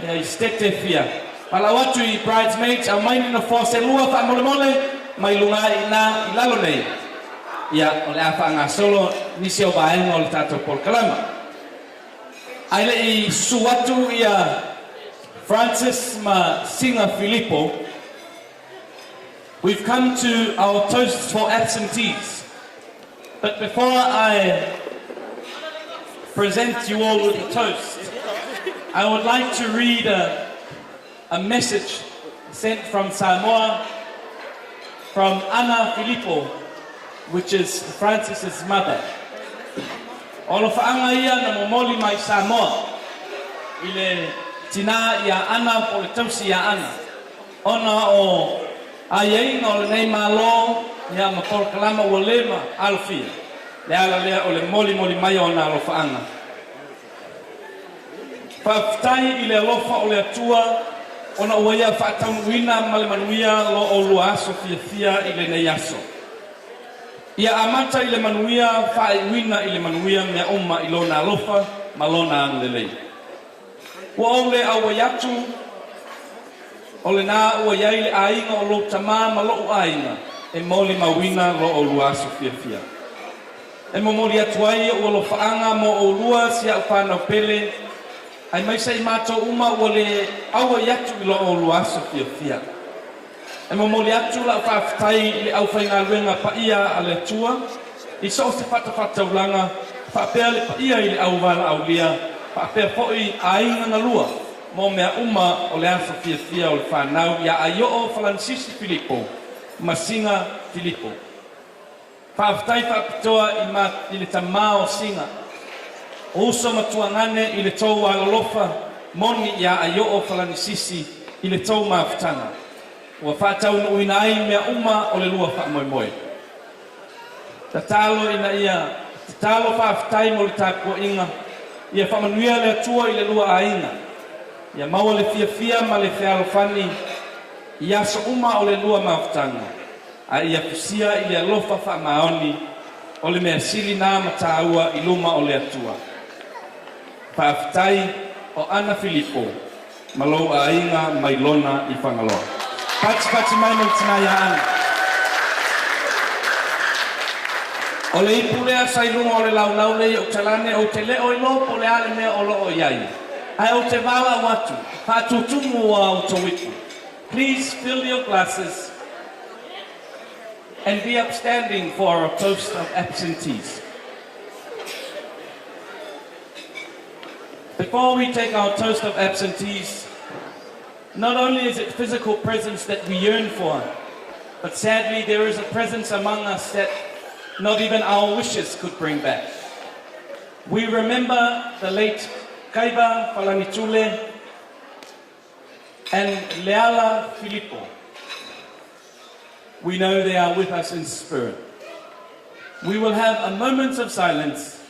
ia i stete fia. Pala watu i bridesmaids, au maini na fose lua wha mole mole, mai lunga i nā i lalo nei. Ia, o le awha ngā solo, nisi o baenga o le tātou polkalama. Aile i suatu ia Francis ma Singa Filipo. We've come to our toasts for absentees. But before I present you all with a toast, I would like to read a message sent from Samoa from Ana Filipo, which is Francis's mother. Olo whaanga ia na momoli mai Samoa, ile tina ia Ana po le tausi ia Ana. Ona o aieinga o le nei malo, ia ma polkalama ua lema alfia. Le ala lea o le moli mai ona alo whaanga. Whaftai ile alofa o le atua, ona ua ia whaataunuina male manuia lo o lua aso fia ile nei aso. Ia amata ile manuia, whaaiwina ile manuia mea oma ilona alofa, malona anulelei. Ua ole aua yatu, ole nā ua iai le ainga o lo tamā ma lo ainga, e moli mawina lo o lua aso fia. E momoli atu ai ua lo whaanga mo o lua si au whanau pele, ai mai sei mātou uma ua le aua yatu i lo o lua aso fia. E momoli atu la whaafitai le au whainga luenga paia a le tua, i so se whataulanga, whaapea le paia i le au wala au lia, whaapea poi a inga na lua, mo mea uma o le aso fia o le whanau, ia a yo o Francis Filipo, Masinga Filipo. Whaafitai whaapitoa i le tamā o Singa, oso matuangane i le tau alolofa, moni ia a yo o Francis i le tau maafutanga. Ua whātau na uina ai mea uma o le lua wha Moimoi. Ta talo ina ia, ta talo whaafitai mo le tākua inga, ia whamanuia le atua i le lua a inga. Ia maua le fia ma le whealofani, ia so uma o le lua maafutanga. A ia kusia i le alofa wha maoni, o le mea sili nā mataua i luma o le atua. Whaafitai o Ana Filipo, malou a inga mai lona i whangaloa. Pati mai no tina ia ana. O le ipulea sailunga o le laulau lei o talane o te leo i lopo le ale mea o loo iai. Ai o te wala watu, pātutumu o towipu. Please fill your glasses and be upstanding for a toast of absentees. Before we take our toast of absentees, not only is it physical presence that we yearn for, but sadly there is a presence among us that not even our wishes could bring back. We remember the late Kaiba Falanitule and Leala Filipo. We know they are with us in spirit. We will have a moment of silence,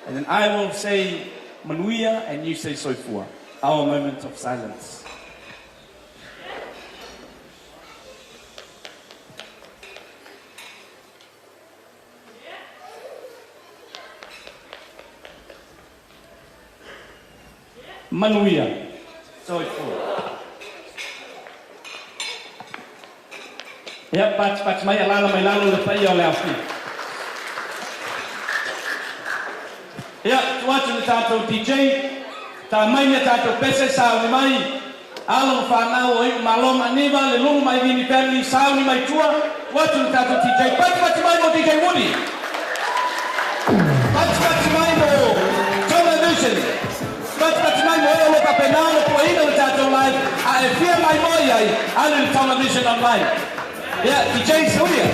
and then I will say Manuia and you say Soifua, our moment of silence. Manuia. Soifua. Ya, pat mai alala mai lalo le pai o le afi. Ya, tuatu le tātou DJ, tā mai le tātou pese sauni mai, alo whanau o iu maloma niva, le lungu mai vini family, sauni mai tua, tuatu le tātou DJ, pat mai mo DJ Woody. Pat mai mo television, pat mai mo eo loka penalo po ina le tātou live, a e fia mai mo iai, alo le television online. Yeah, DJ Sonia.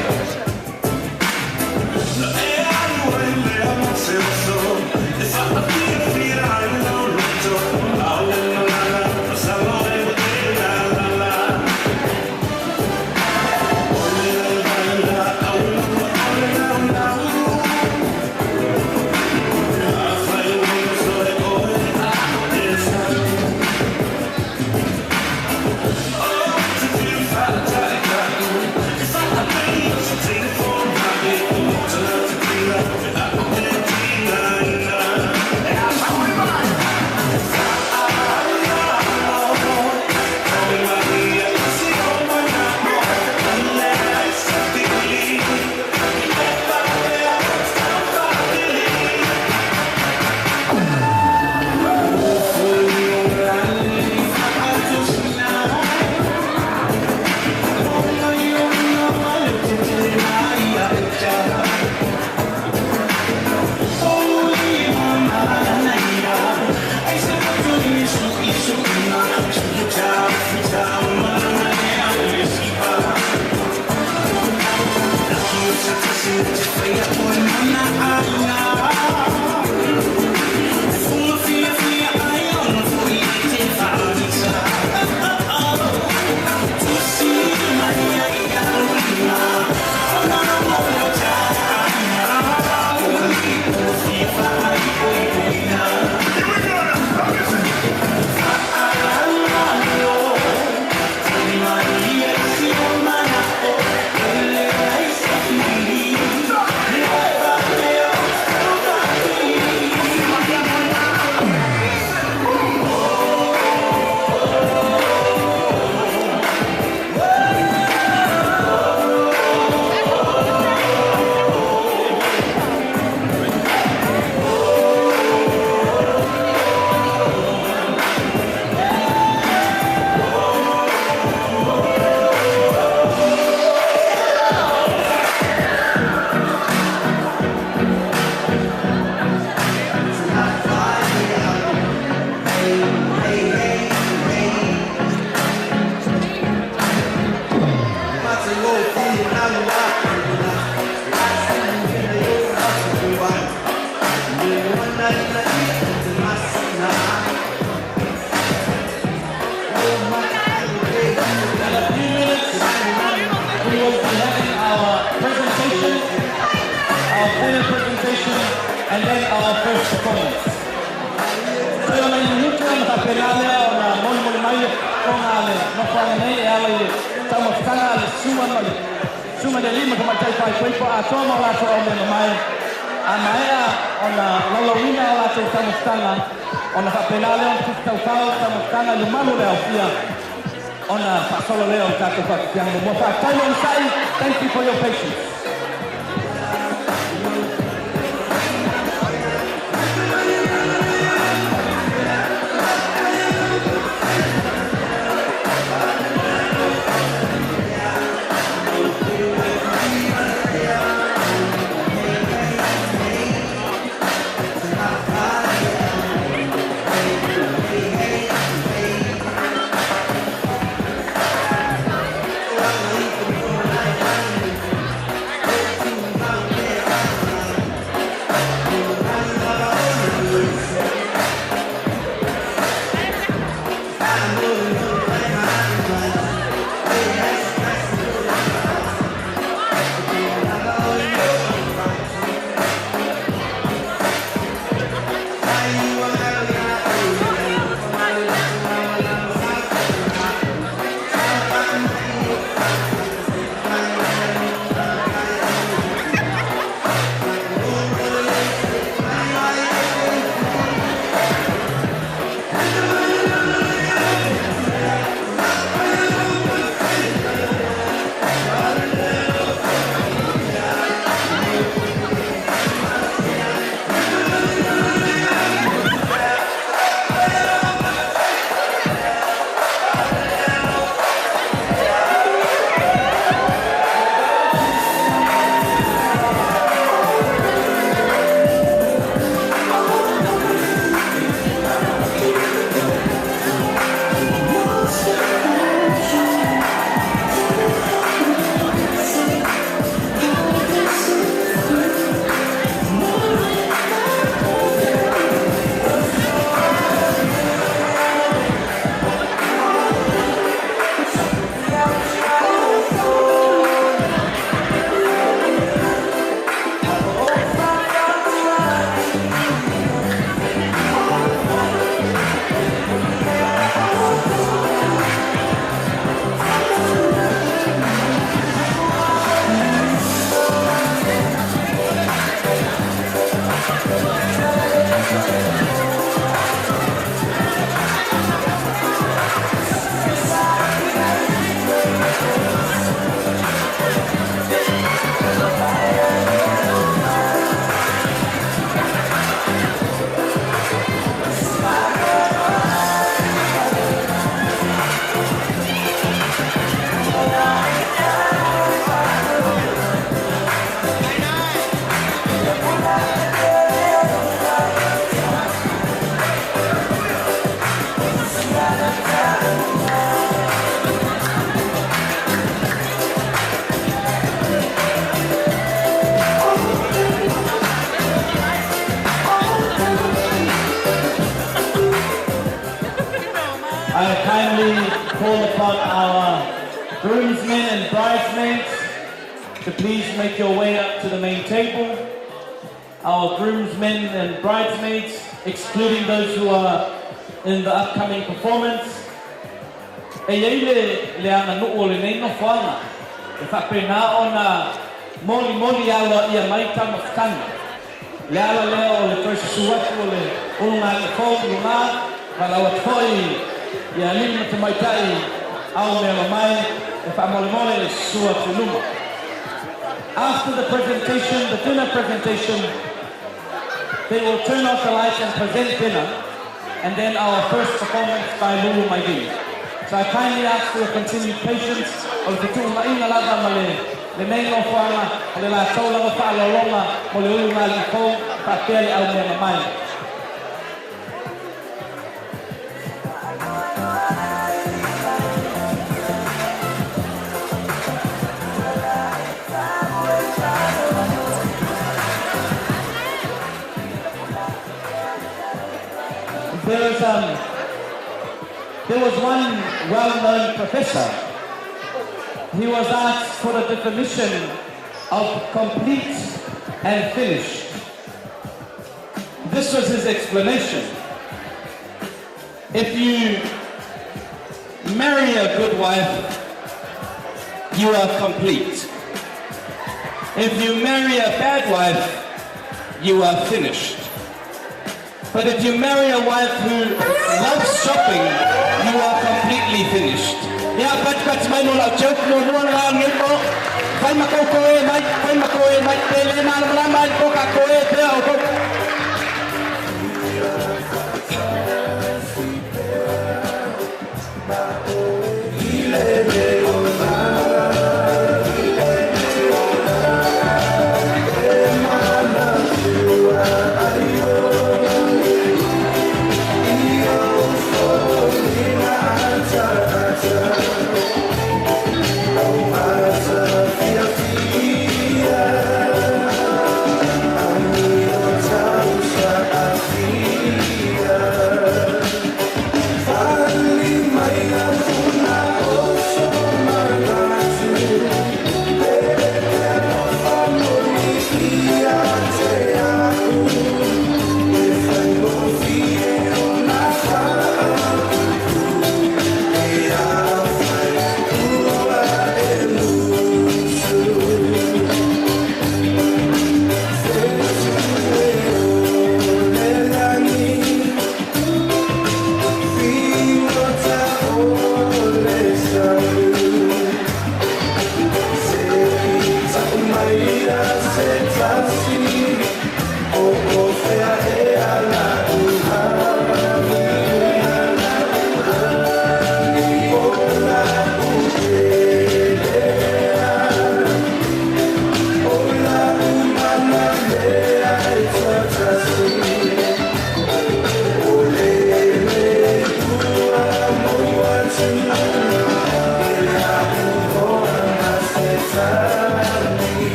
performance. So on the YouTube on the penale on Moimoi on ale no whanganei e ala i taumawhanga ale suma de lima ka matai pai koipo a toma o lato o mena mai a maea o na lalawina o lato taumawhanga o na whapenale o na tautau taumawhanga lumalu leo fia o na whasolo leo o tato whakianga mo whakailo i sai. Thank you for your patience. I kindly call upon our groomsmen and bridesmaids to please make your way up to the main table. Our groomsmen and bridesmaids, excluding those who are in the upcoming performance. E yeile le ana nu'o le nei no whanga. E whapena o na moli awa ia mai tamakanga. Le ala leo le toisa suatu o le unga le kōu lunga, malawa toi ia lima te maitai au mea mai e whamole le suatu luma. After the presentation, the dinner presentation, they will turn off the lights and present dinner, and then our first performance by Lulu Maigini. So I kindly ask for your continued patience. O le tu maina lava ma le nei no whanga, le la tau lava whaalolonga, mo le ulu ngā li kou, whapea le au mea mai. There was one well-known professor. He was asked for a definition of complete and finished. this was his explanation. If you marry a good wife, you are complete. If you marry a bad wife, you are finished. But if you marry a wife who loves shopping, you are completely finished. Yeah, but my no la joke no no la nito. Fai makoe mai tele na la mai poka koe te au.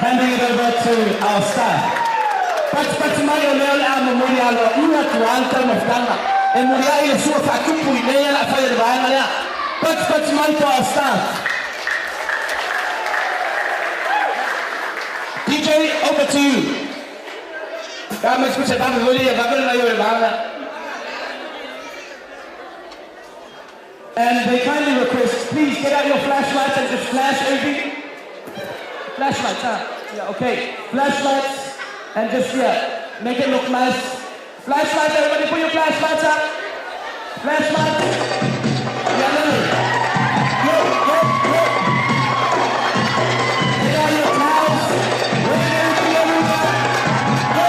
Handing it over to our staff. But my leo la memorialo ina tuanta mafanga. E moria ile sua fakupu ile la fire baanga ya. But my to our staff. DJ, over to you. Kama escucha tanto gloria, babel na yo baanga. And they kindly request, please get out your flashlights and just flash everything. Flashlights, huh? Yeah, okay. Flashlights and just, yeah, make it look nice. Flashlights, everybody put your flashlights up. Flashlights. Yeah, no. Go. Get out your towels. Wait everything everywhere. Go.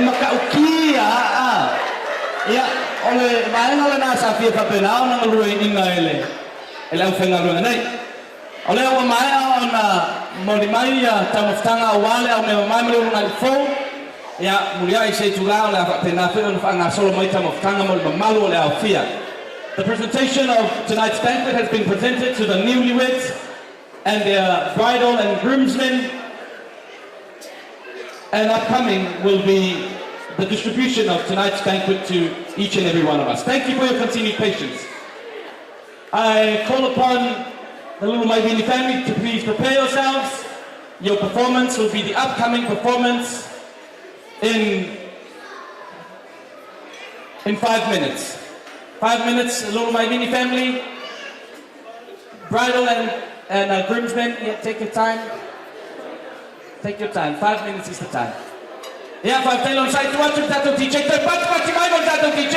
makaukia ia ole maenga le na sa fia kapena ona ngalue inga ele au fenga runga nei ole o mai ona Moimoi tamuftanga wale au me mai me runga le fo ia mulia I say tula la pena fe ona fanga solo mai tamuftanga mo malu le au fia. The presentation of tonight's banquet has been presented to the newlyweds and their bridal and groomsmen, and upcoming will be the distribution of tonight's banquet to each and every one of us. Thank you for your continued patience. I call upon the little Moimoi family to please prepare yourselves. Your performance will be the upcoming performance in 5 minutes. 5 minutes, little Moimoi family, bridal and groomsmen, yeah, take your time. Take your time, 5 minutes is the time. Yeah, 5 tayo on side 1 to Tato DJ. Pati mai mo Tato DJ.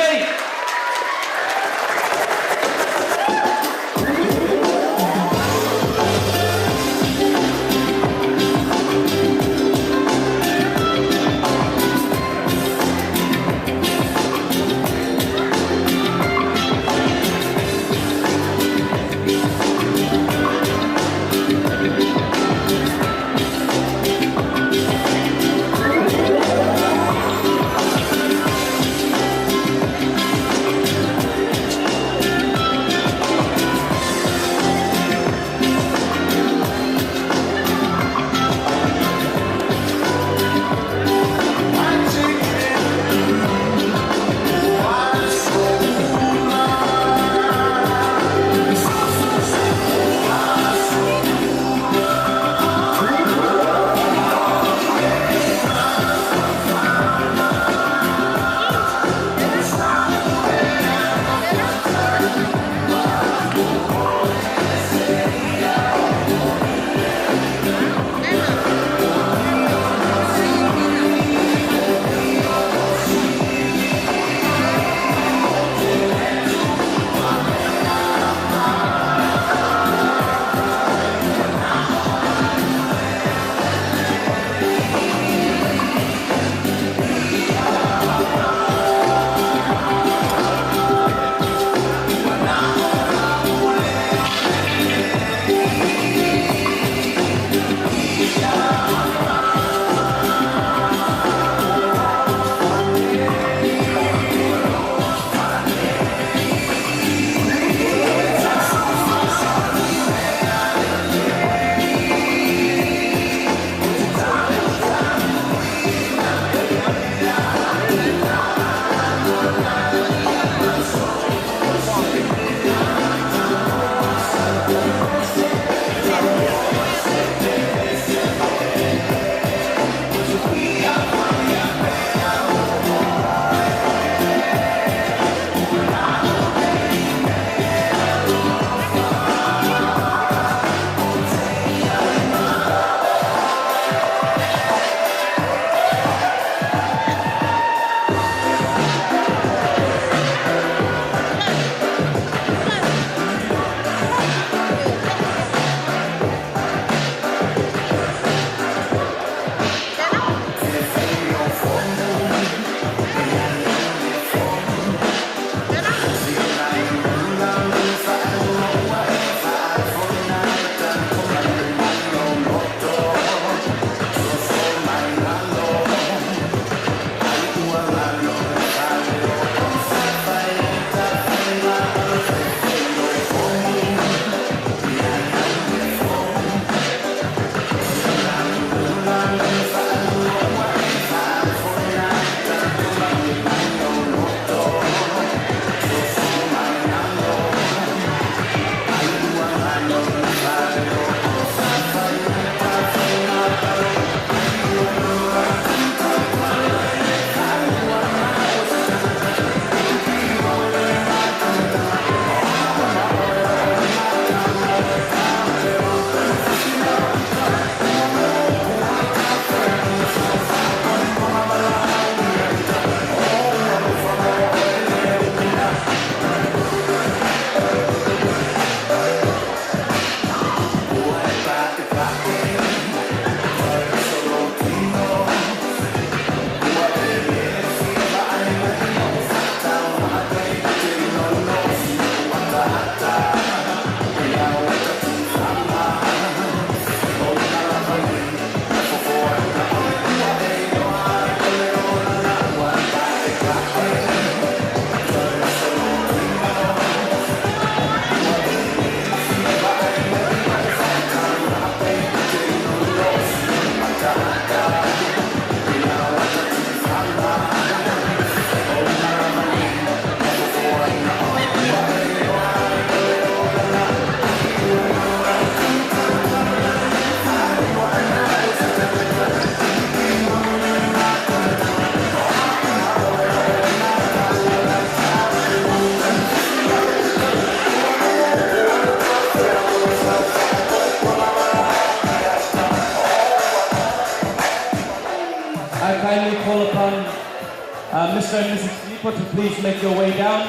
Mr. and Mrs. Filipo to please make your way down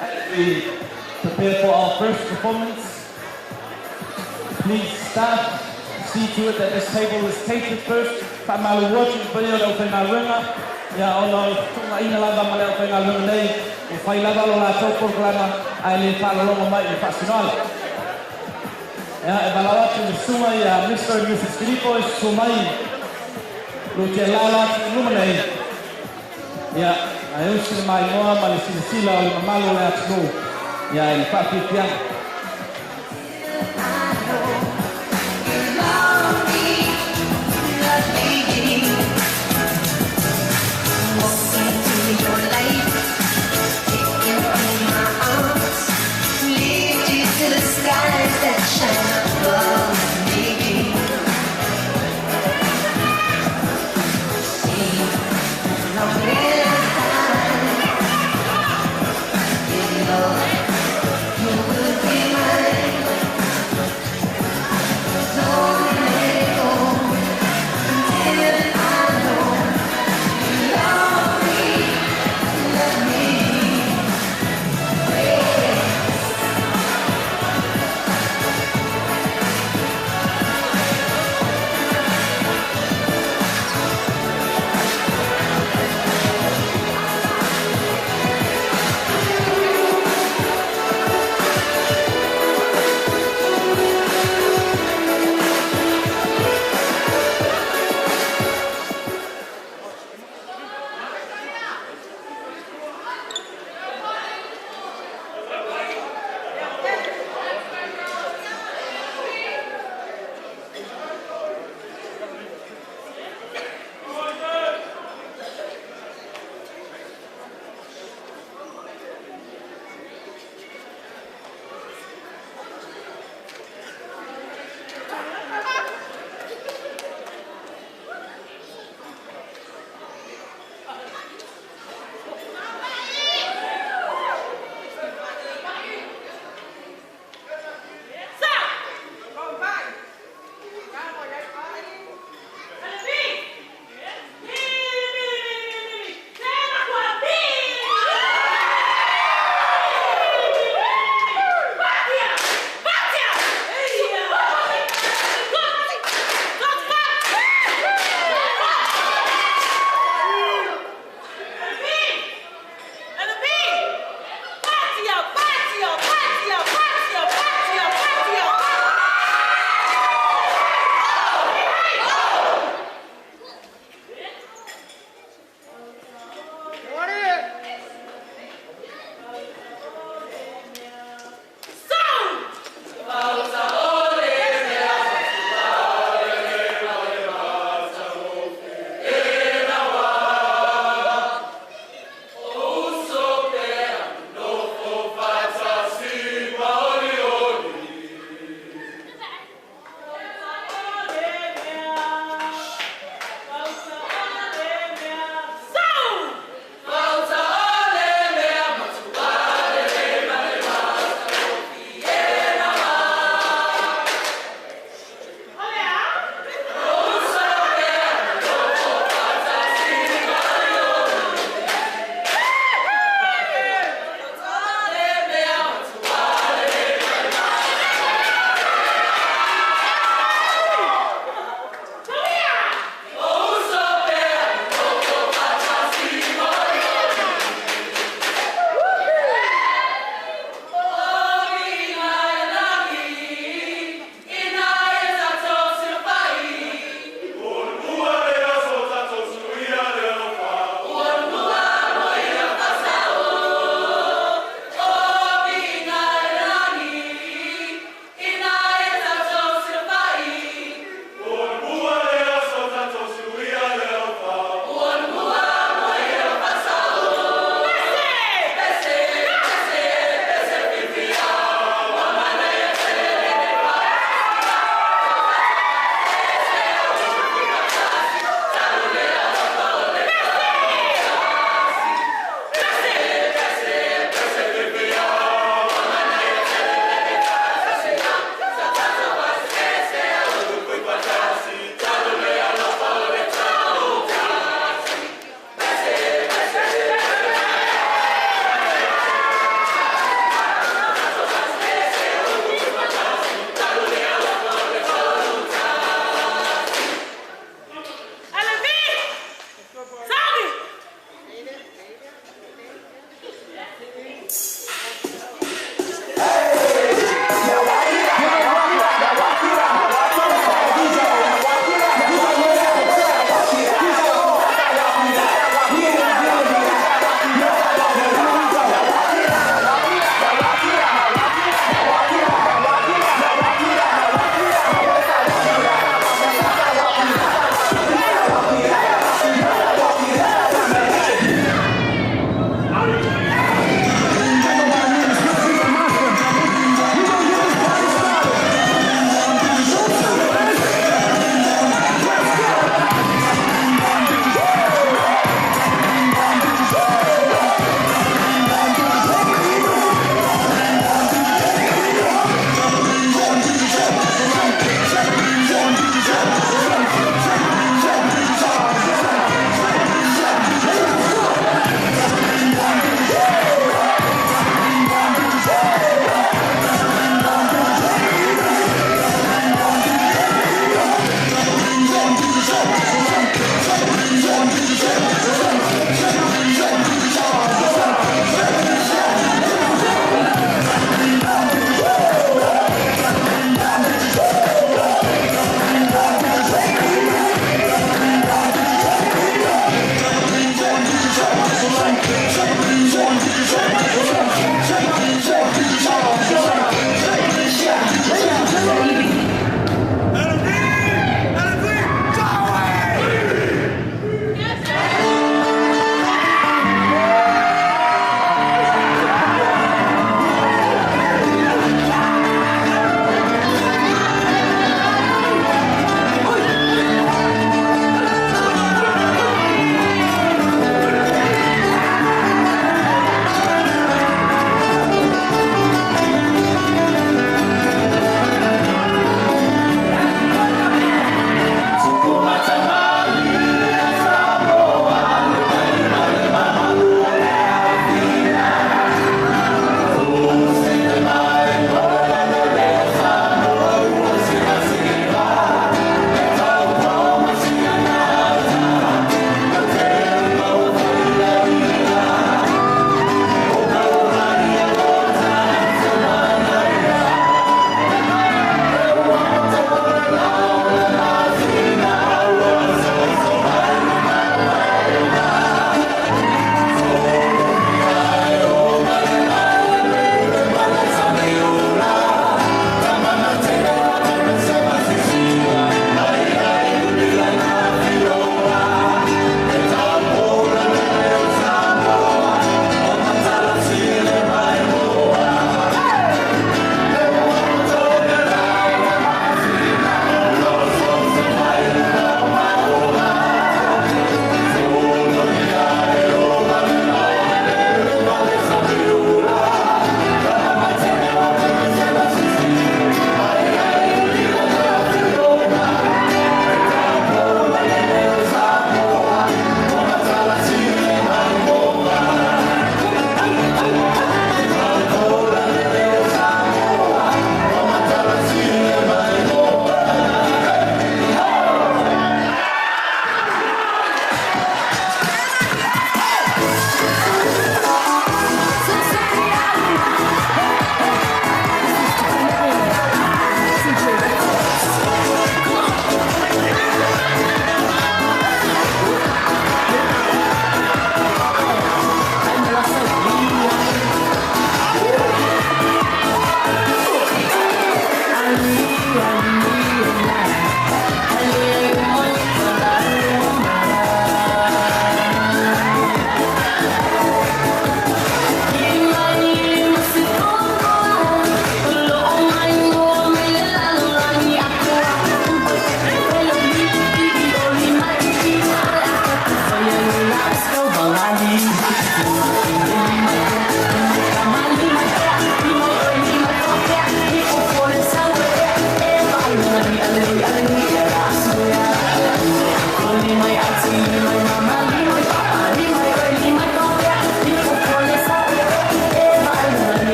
as we prepare for our first performance. Please staff, see to it that this table is tasted first. Whamalu watching video o whenga runga. Ia ono tunga ina lava male o whenga runga nei. O whai lava lo la tau porklama ai le whalolonga mai i whasinala. Ia e walawa tu le suma ia Mr. and Mrs. Filipo e sumai. Lo te lala tu luma nei. Ia ai usi le mai noa ma le silasila o le mamalo le atu. Ia e le whapipianga. You would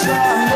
Sa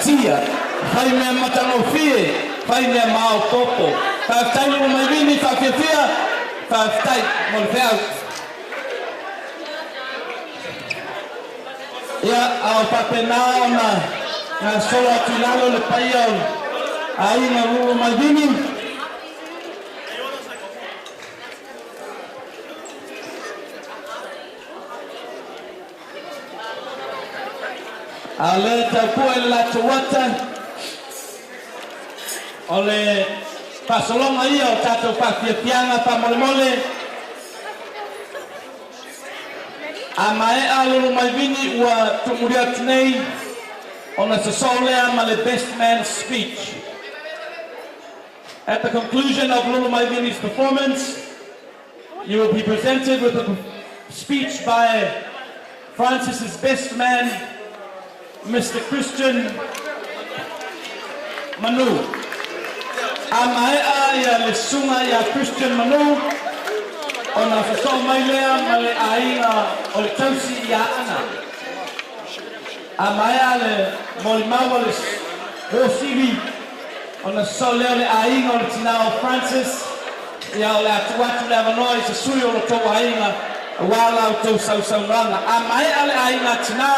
tia, whai mea matano fie, whai mea mao popo. Whaftai lulu mai vini, whawhiawhia, whaftai mole whiau. Ia, au papena o na sola tunalo le pai au, a inga lulu mai vini. A le taupua le Latu wata, o le pasolonga ia o tātou whawhiapianga pa mole mole. A mae a lulu mai vini ua tumuri atu nei o na sasolea ma le best man's speech. At the conclusion of Lulu Mai Vini's performance, you will be presented with a speech by Francis's best man, Mr. Christian Manu. A mae a ia le sunga ia Christian Manu o na whasau mai lea ma le ainga o le tausi ia ana. A mae a le Moimoi le hosiri o na whasau lea le ainga o le tinao Francis ia o le atu le avanoi se sui o le tau ainga a wala o tau sausauranga. A mae a le ainga tina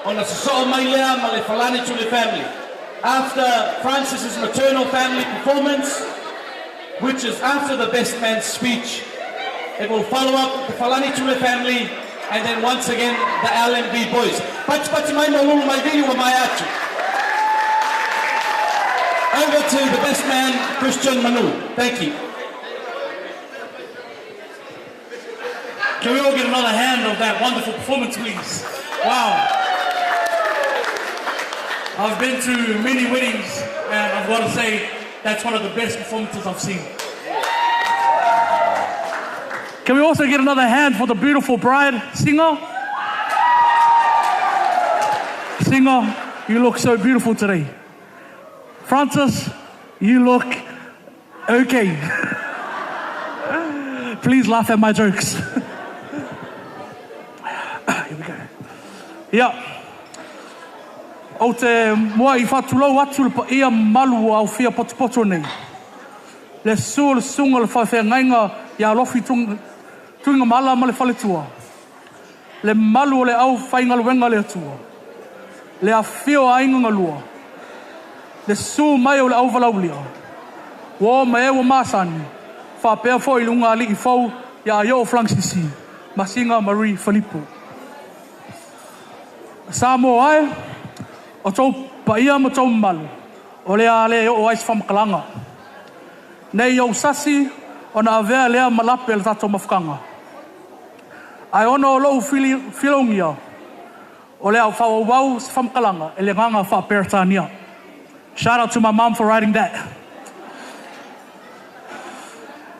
on a so mai lea ma le falani to the family. After Francis's maternal family performance, which is after the best man's speech, it will follow up with the falani to the family, and then once again the LMB boys. Pati mai malulu mai vini wa mai atu. Over to the best man, Christian Manu. Thank you. Can we all get another hand of that wonderful performance, please? Wow. I've been to many weddings, and I've got to say, that's one of the best performances I've seen. Can we also get another hand for the beautiful bride, Singa? Singa, you look so beautiful today. Francis, you look okay. Please laugh at my jokes. Here we go. Yeah. O te mua I whatulau atu le pa ia malu au whia potopoto nei. Le sua le sunga le whawhea ngainga ia lofi tunga mala ma le whaletua. Le malu o le au whainga luenga le atua. Le a whio a inga ngalua. Le sua mai o le au valaulia. Wa mai ewa masani. Whapea fo I lunga li I fau ia a yo flangsisi. Masinga Marie Filipo. Samo ai. O tau paia ma tau malu, o lea lea o ais whamakalanga. Nei au sasi, o na avea lea malape le tatou mafukanga. Ai ono o lou filongia, o lea o whawawau se whamakalanga, e le nganga whaperatania. Shout out to my mom for writing that.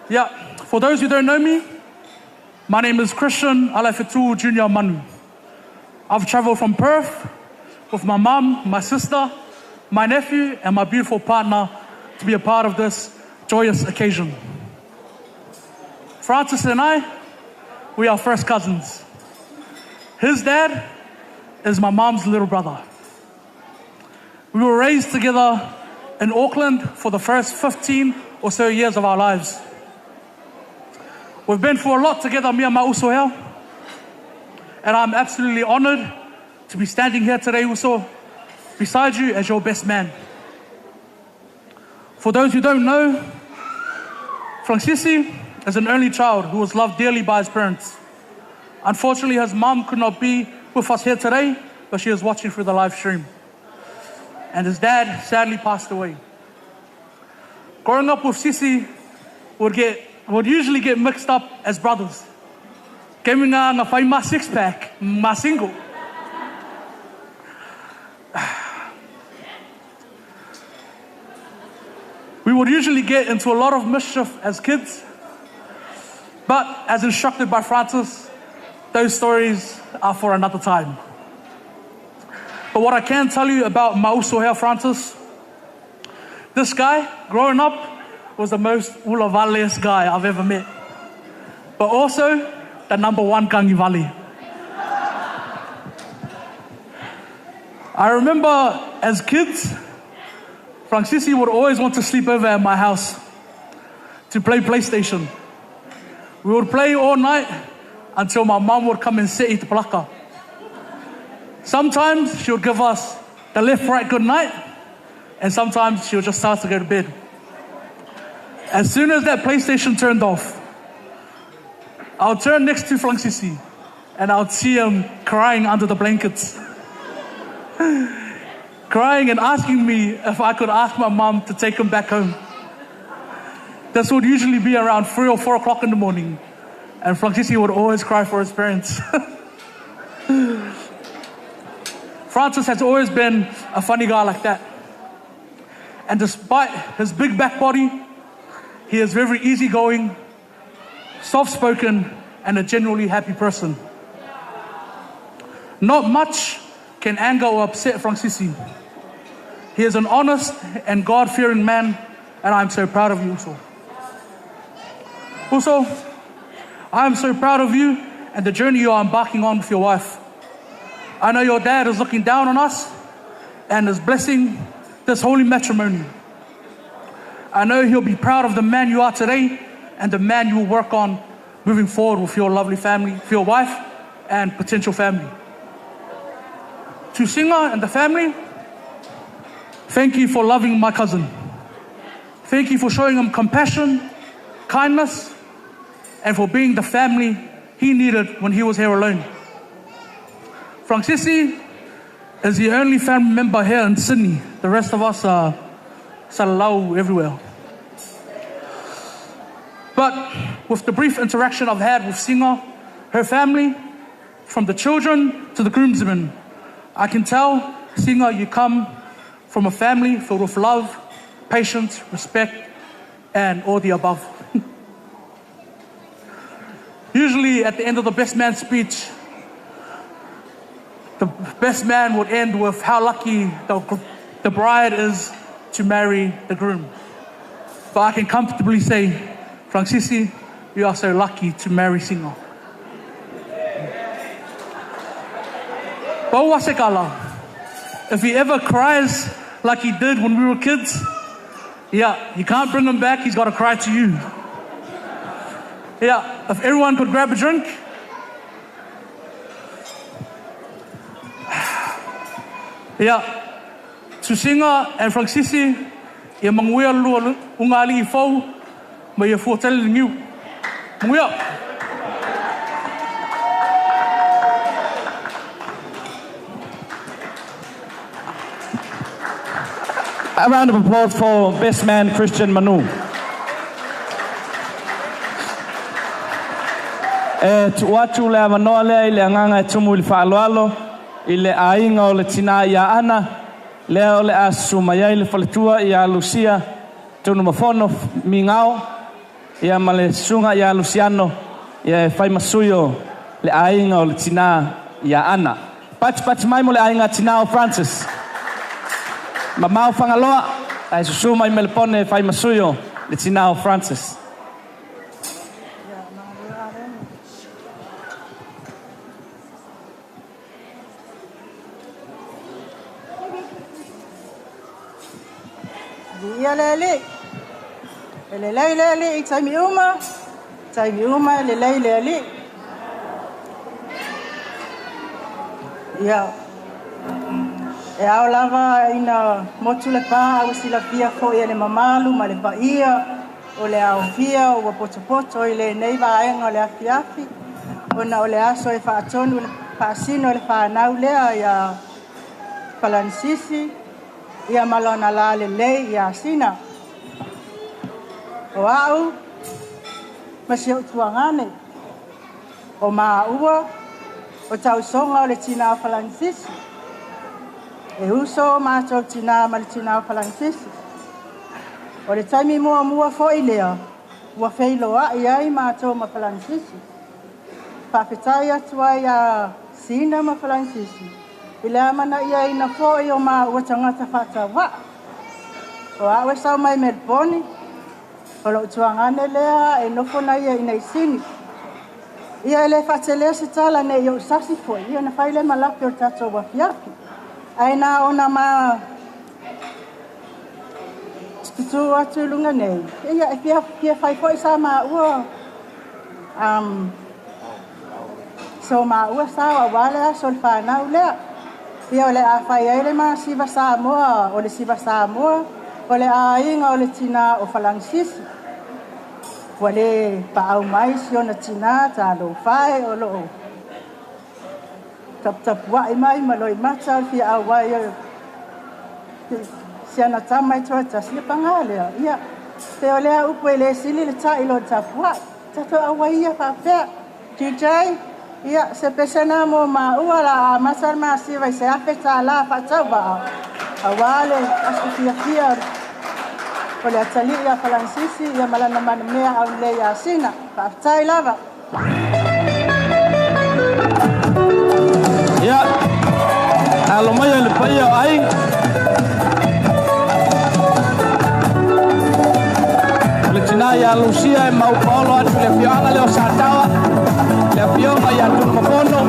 Yeah, for those who don't know me, my name is Christian Alefetu Junior Manu. I've traveled from Perth with my mom, my sister, my nephew, and my beautiful partner to be a part of this joyous occasion. Francis and I, we are first cousins. His dad is my mom's little brother. We were raised together in Auckland for the first 15 or so years of our lives. We've been through a lot together, me and my uso here, and I'm absolutely honored to be standing here today also beside you as your best man. For those who don't know, Francisci is an only child who was loved dearly by his parents. Unfortunately, his mom could not be with us here today, but she is watching through the live stream. And his dad sadly passed away. Growing up with Sisi would usually get mixed up as brothers. Kemi ngā whai ma six-pack, ma single. We would usually get into a lot of mischief as kids, but as instructed by Francis, those stories are for another time. But what I can tell you about Mauso here, Francis, this guy, growing up, was the most ulavaliest guy I've ever met, but also the #1 Kangivali. I remember as kids, Francisci would always want to sleep over at my house to play PlayStation. We would play all night until my mum would come and sit eat the plaka. Sometimes she would give us the left, right, good night, and sometimes she would just start to go to bed. As soon as that PlayStation turned off, I would turn next to Francisci and I would see him crying under the blankets. Crying and asking me if I could ask my mum to take him back home. This would usually be around 3 or 4 o'clock in the morning, and Francisci would always cry for his parents. Francis has always been a funny guy like that. And despite his big back body, he is very easygoing, soft-spoken, and a generally happy person. Not much can anger or upset Francisci. He is an honest and God-fearing man, and I'm so proud of you also. Also, I am so proud of you and the journey you are embarking on with your wife. I know your dad is looking down on us and is blessing this holy matrimony. I know he'll be proud of the man you are today and the man you will work on moving forward with your lovely family, for your wife and potential family. To Singa and the family, thank you for loving my cousin. Thank you for showing him compassion, kindness, and for being the family he needed when he was here alone. Francisci is the only family member here in Sydney. The rest of us are salalau everywhere. But with the brief interaction I've had with Singa, her family, from the children to the groomsmen, I can tell, Singa, you come from a family filled with love, patience, respect, and all the above. Usually at the end of the best man speech, the best man would end with how lucky the bride is to marry the groom. But I can comfortably say, Francisci, you are so lucky to marry Singa. Paula sekala. If he ever cries like he did when we were kids, yeah, you can't bring him back, he's got to cry to you. Yeah, if everyone could grab a drink. Yeah, to Singa and Francisci, ia manguia lua ungali I fau, ma ia fuatele ngiu. Manguia. A round of applause for best man Christian Manu. Tuatu le amanoa lea I le anganga e tumu I le whaaloalo, I le ainga o le tina ia ana, lea o le asu maiai le whaletua ia Lucia, tunu mafono mingao, ia male sunga ia Luciano, ia whai masuyo le ainga o le tina ia ana. Pati mai mo le ainga tina o Francis. Ma mau whangaloa, ai susuma I melepone whai masuyo le tina o Francis. Ia lele I taimi uma lele ia e ao lava ina motu le pa au sila pia fo ia le mamalu ma le paia o le au fia o poto I le nei vaenga o le afiafi ona o le aso e whaatonu le paasino le whanau lea ia Francisci ia malona la le lei ia sina o au masi o tuangane o maa ua o tau songa o le tina o Francisci e uso mato tina ma le tina o Francisci o le taimi mua fo I lea ua feiloa ia I mato ma Francisci whawhetai atua ia sina ma Francisci I le amana ia ina fo I o maa ua tangata whatawa o awe sau mai Melbourne o lo tuangane lea e nofo na ia ina isini ia ele whatelea se tala ne I o sasi foi ia na whaile malape o tato wafiaki ai na ona ma tutu atu lunga nei. Ia e pia fai foi sa ma ua. So ma ua sa wa wale sol fa na ule. Ia ole a fai ele ma siva sa moa, ole siva sa moa. Ole a inga ole tina o falangsisi. Wale pa au mai si ona tina ta lo fai o lo. Tap wa mai maloi mata fi au wai si ana tama tua ta si pangale ia te ole a upu ele sili le ta ilo tap wa ta to au wai ia pa pe DJ ia se pesana mo ma uala masar ma si vai se afeta la fa tava awale asu fia ole atali ia falansisi ia malana mana mea au le ia sina pa tai lava ya alo mai le pai ai le tina ya Lucia e mau Paula atu le fianga le o satawa le fianga ya tu mafono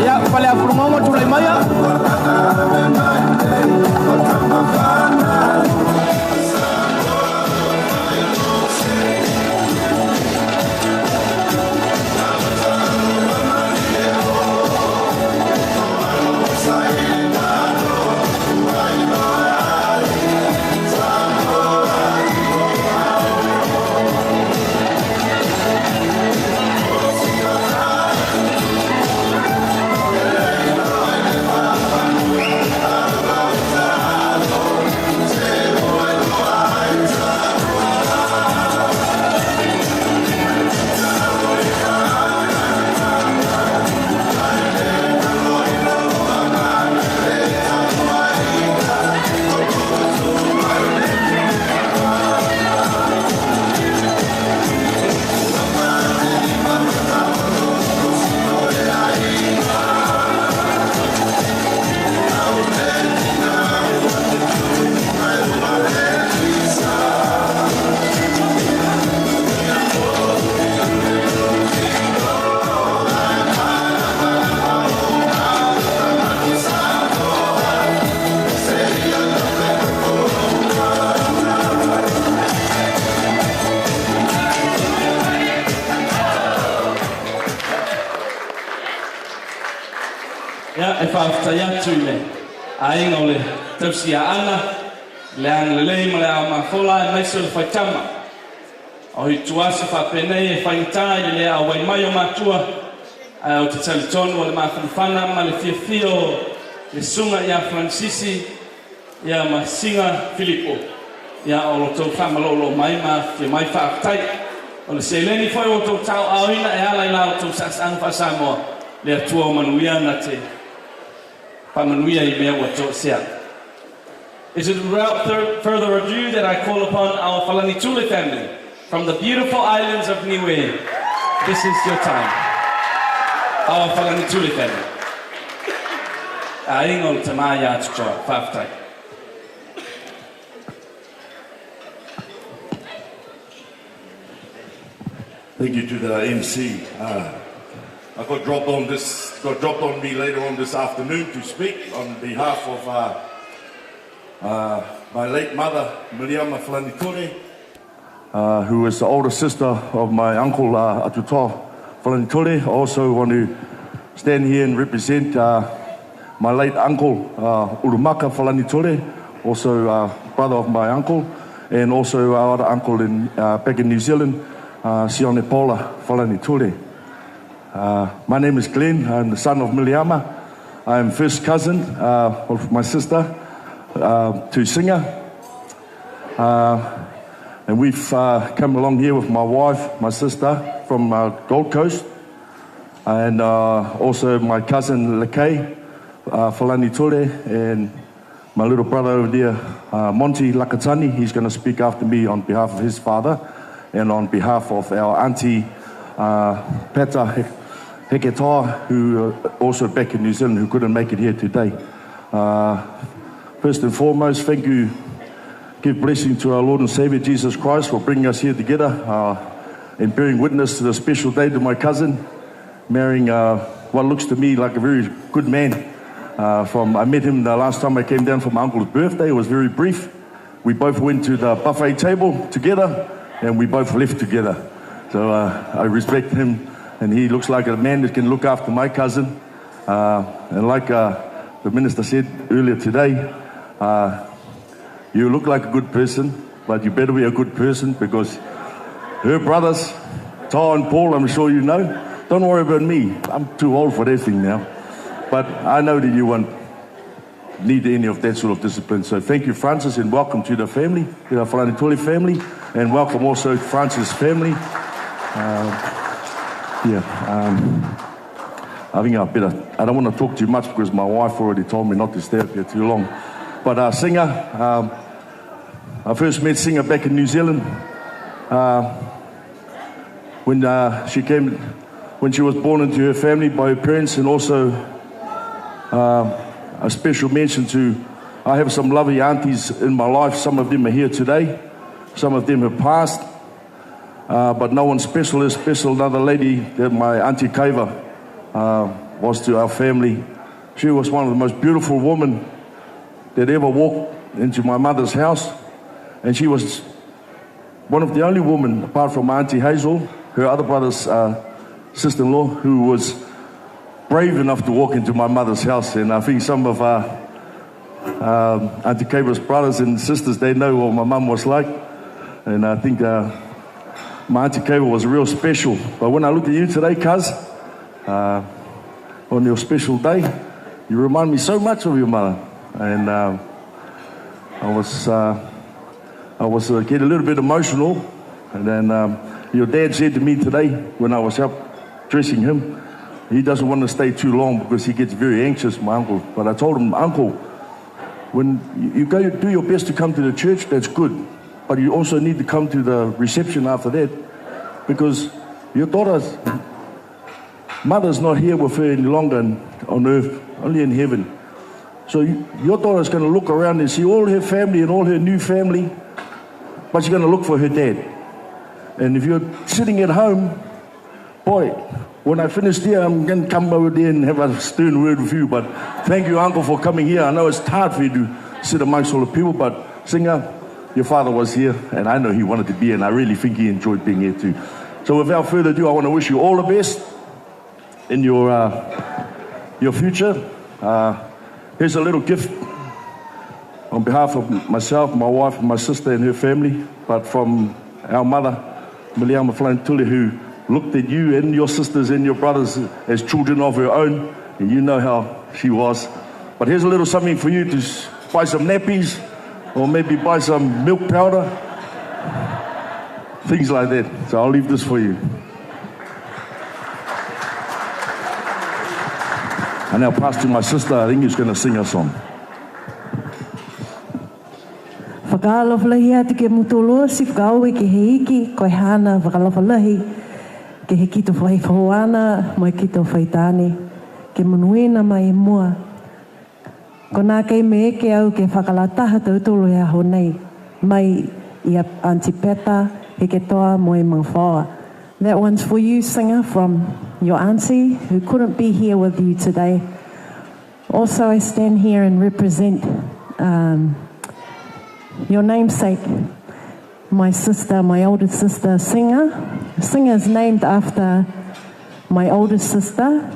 ya pale a frumomo tu le maya ya e whaaftaya tūle a inga o le tausia ana le ang le lei ma le au mawhola e maiso le whaitama o hi tuasa whapenei e whainta i le au waimai o matua o te talitonu o le mawhanwhana ma le fiafio le sunga ia Francisi ia ma Singa Filipo ia o lo tau whamalolo mai ma fia mai whaaftai o le seileni whai o tau tau auina e ala i lao tau sasang whasamoa le atua o manuia na te pamanuia I mea ua tō sea. It is without further ado that I call upon our Falanitule family from the beautiful islands of Niue. This is your time. Our Falanitule family. A ingo le tamaya atutoa, whaftai. Thank you to the MC. I got dropped on me later on this afternoon to speak on behalf of my late mother, Miriama Falanitore, who is the older sister of my uncle Atutoa Falanitore. I also want to stand here and represent my late uncle Urumaka Falanitore, also brother of my uncle, and also our other uncle back in New Zealand, Sione Paula Falanitore. My name is Glenn. I'm the son of Miliama. I am first cousin of my sister to Singa. And we've come along here with my wife, my sister from Gold Coast, and also my cousin Lekay Falanitore, and my little brother over there, Monty Lakatani. He's going to speak after me on behalf of his father and on behalf of our auntie Peta Heketoa, who also back in New Zealand, who couldn't make it here today. First and foremost, thank you. Give blessing to our Lord and Savior Jesus Christ for bringing us here together and bearing witness to the special day to my cousin, marrying what looks to me like a very good man. I met him the last time I came down for my uncle's birthday. It was very brief, we both went to the buffet table together, and we both left together. So I respect him, and he looks like a man that can look after my cousin. And like the minister said earlier today, you look like a good person, but you better be a good person, because her brothers, Ty and Paul, I'm sure you know, don't worry about me. I'm too old for that thing now. But I know that you won't need any of that sort of discipline. So thank you, Francis, and welcome to the family, to the Whanatole family, and welcome also to Francis' family. I think I don't want to talk too much because my wife already told me not to stay up here too long. But Singa, I first met Singa back in New Zealand when she was born into her family by her parents, and also a special mention to, I have some lovely aunties in my life. Some of them are here today, some of them have passed, but no one special is special. Another lady that my Auntie Kaiva was to our family. She was one of the most beautiful women that ever walked into my mother's house, and she was one of the only women, apart from my Auntie Hazel, her other brother's sister-in-law, who was brave enough to walk into my mother's house. And I think some of Auntie Kaiva's brothers and sisters, they know what my mum was like, and I think my Auntie Kaiva was real special. But when I look at you today, cuz, on your special day, you remind me so much of your mother. And I was getting a little bit emotional. And then your dad said to me today, when I was up dressing him, he doesn't want to stay too long because he gets very anxious, my uncle. But I told him, Uncle, when you go do your best to come to the church, that's good. But you also need to come to the reception after that, because your daughter's mother's not here with her any longer on earth, only in heaven. So your daughter's going to look around and see all her family and all her new family, but she's going to look for her dad. And if you're sitting at home, boy, when I finish here, I'm going to come over there and have a stern word with you. But thank you, Uncle, for coming here. I know it's hard for you to sit amongst all the people, but Singa, your father was here, and I know he wanted to be here, and I really think he enjoyed being here too. So without further ado, I want to wish you all the best in your future. Here's a little gift on behalf of myself, my wife, and my sister and her family, but from our mother, Miliama Whanatole, who looked at you and your sisters and your brothers as children of her own, and you know how she was. But here's a little something for you to buy some nappies, or maybe buy some milk powder, things like that. So I'll leave this for you. And now pass to my sister. I think he's going to sing a song. Whakalawhalahi atu ke mutoloa si whakaue ke heiki, koe hana whakalawhalahi ke he kito whai whaoana, mai kito whaitāne, ke munuena mai e mua. Ko nā kei me eke au ke whakalataha tautolo e aho nei, mai I Auntie Peta, he ke toa mo e mawhaoa. That one's for you, Singa, from your auntie who couldn't be here with you today. Also, I stand here and represent your namesake, my sister, my older sister, Singa. Singa is named after my older sister,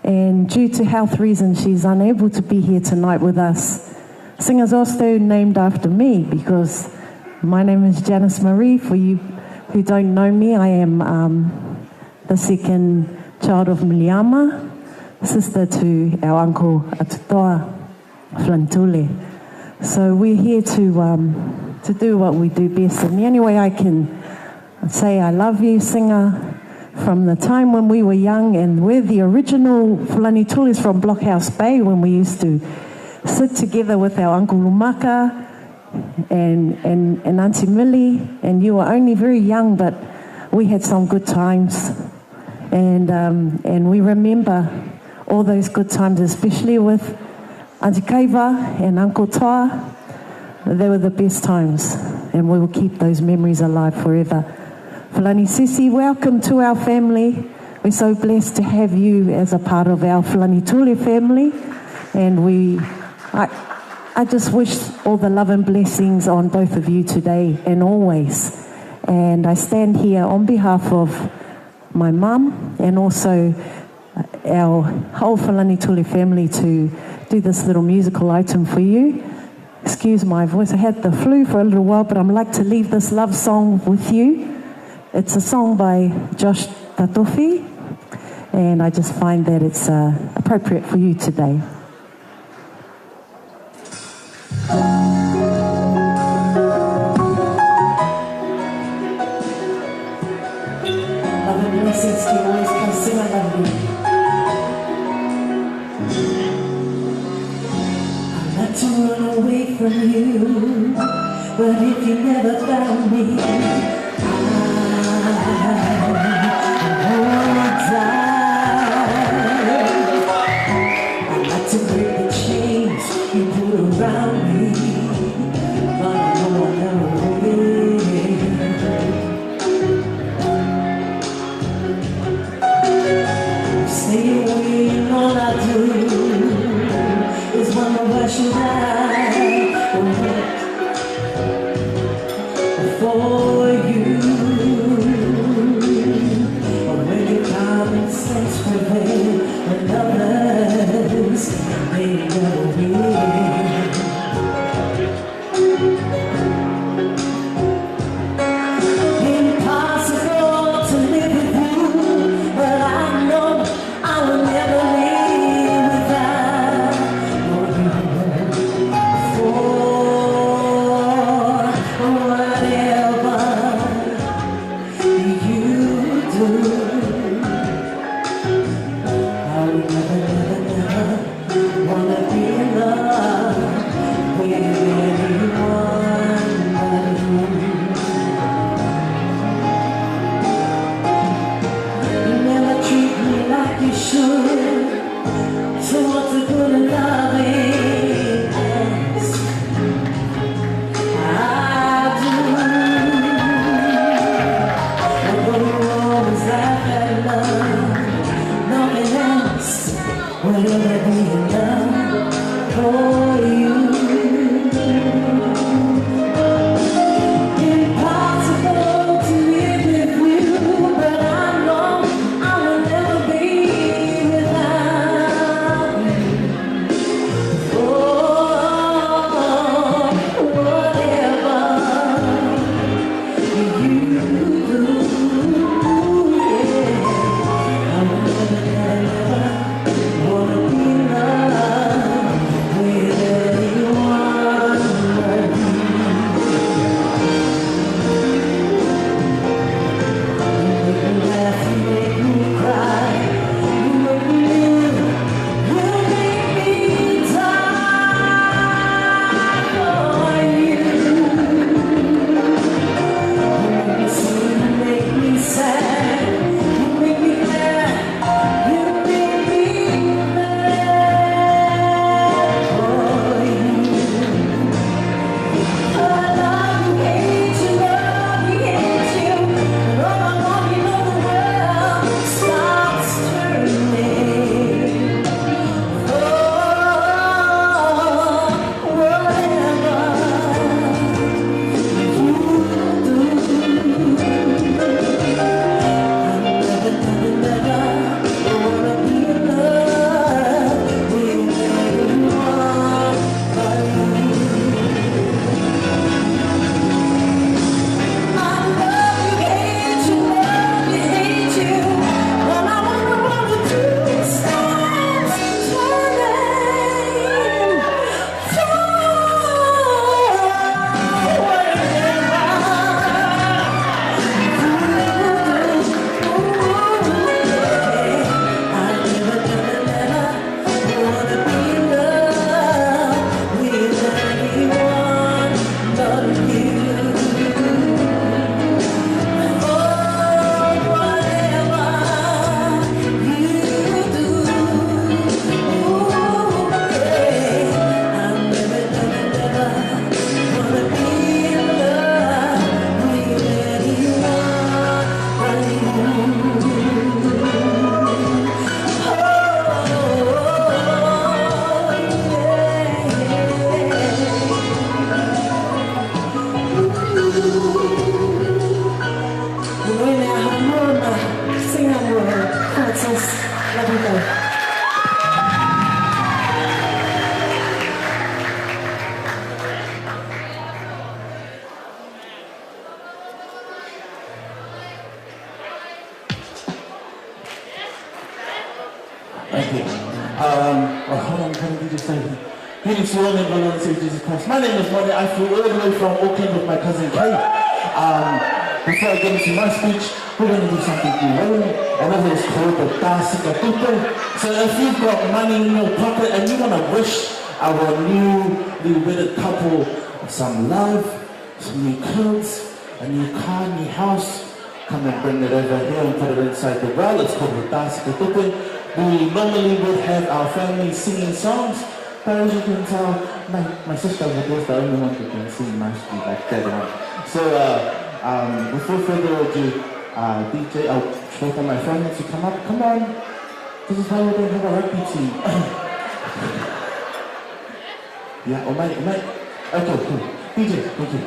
and due to health reasons, she's unable to be here tonight with us. Singa's also named after me because my name is Janice Marie. For you who don't know me, I am the second child of Miliama, sister to our uncle Atutoa Whanatole. So we're here to do what we do best. And the only way I can say I love you, Singa, from the time when we were young, and we're the original Whanatoles from Blockhouse Bay, when we used to sit together with our Uncle Lumaka and Auntie Millie, and you were only very young, but we had some good times. And we remember all those good times, especially with Auntie Kaiva and Uncle Toa. They were the best times, and we will keep those memories alive forever. Fulani Sisi, welcome to our family. We're so blessed to have you as a part of our Whanatole family, and I I just wish all the love and blessings on both of you today and always. And I stand here on behalf of my mum and also our whole Whalanituli family to do this little musical item for you. Excuse my voice, I had the flu for a little while, but I'd like to leave this love song with you. It's a song by Josh Tatofi, and I just find that it's appropriate for you today. Love and blessings to you always, come sing, I love you. I'd like to run away from you, but if you never found me, I'd like to break the chains you put around me, but I know I'll never will. Stay away and all I do is wonder why should I wait for you. Okay. Hold on, can we just say greetings to all in the Lord and Savior Jesus Christ. My name is Moimoi. I flew all the way from Auckland with my cousin Kay. Before I get into my speech, we're going to do something new. And that is called the Singa. So if you've got money in your pocket and you want to wish our newly wedded couple some love, some new clothes, a new car, new house, come and bring it over here and put it inside the well. It's called the Singa. We normally would have our family singing songs, but as you can tell, my sister was the only one who can sing nicely like that one. So without further ado, DJ, I'll wait for my family to come up. Come on, this is why we don't have a rugby team. Yeah, oh my, okay, cool. DJ, thank you.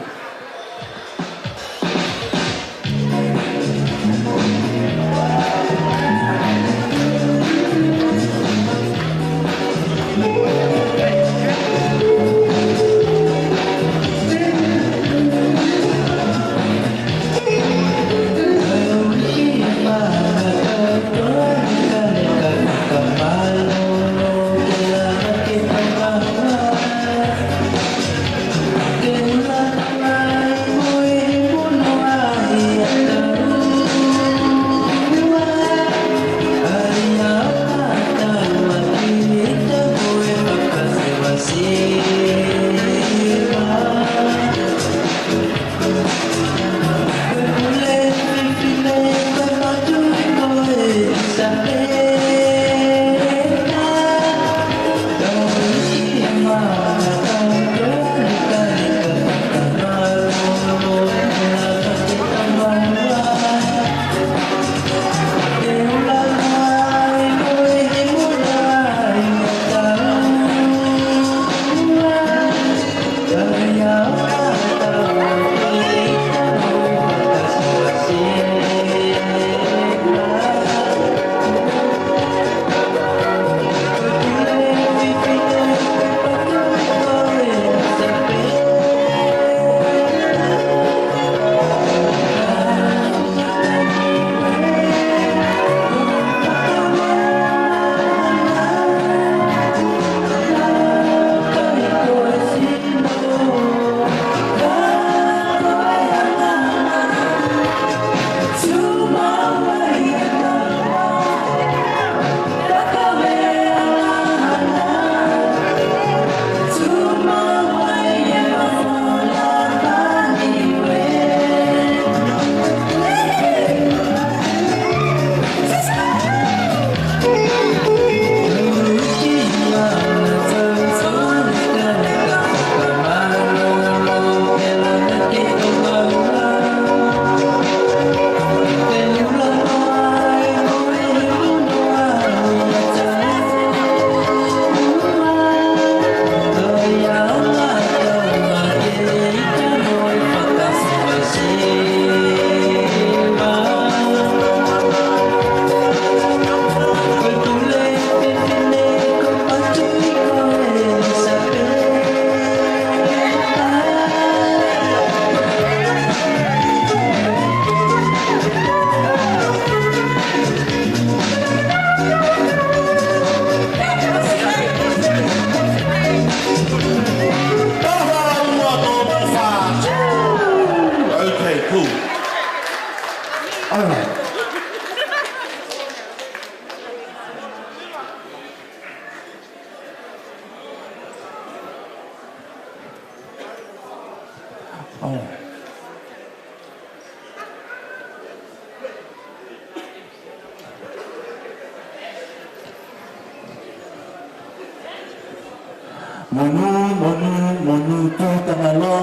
Monu tūtanga loa,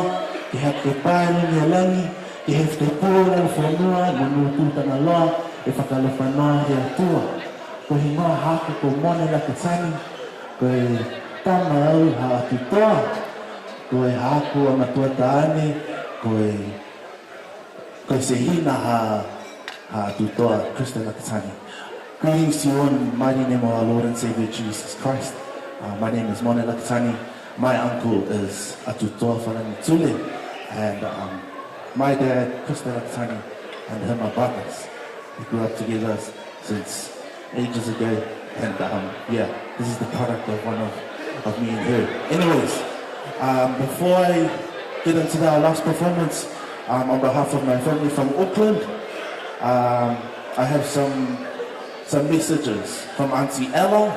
ki hake te pāni ni alangi, ki hef te pōra le whanua, monu tūtanga loa, e whakalawhanua he atua. Ko hi noa hake ko mone la ke tani, ko e tama au ha atu toa, ko e haku a matua taane, ko e se hina ha atu toa, Krista la ke tani. Greetings to you all in the mighty name of our Lord and Savior Jesus Christ. My name is Mone Lakatani. My uncle is Atutoa Whalanitule. And my dad, Krista Lakatani, and him are brothers. We grew up together since ages ago. And yeah, this is the product of one of me and her. Anyways, before I get into our last performance, on behalf of my family from Auckland, I have some messages from Auntie Ella,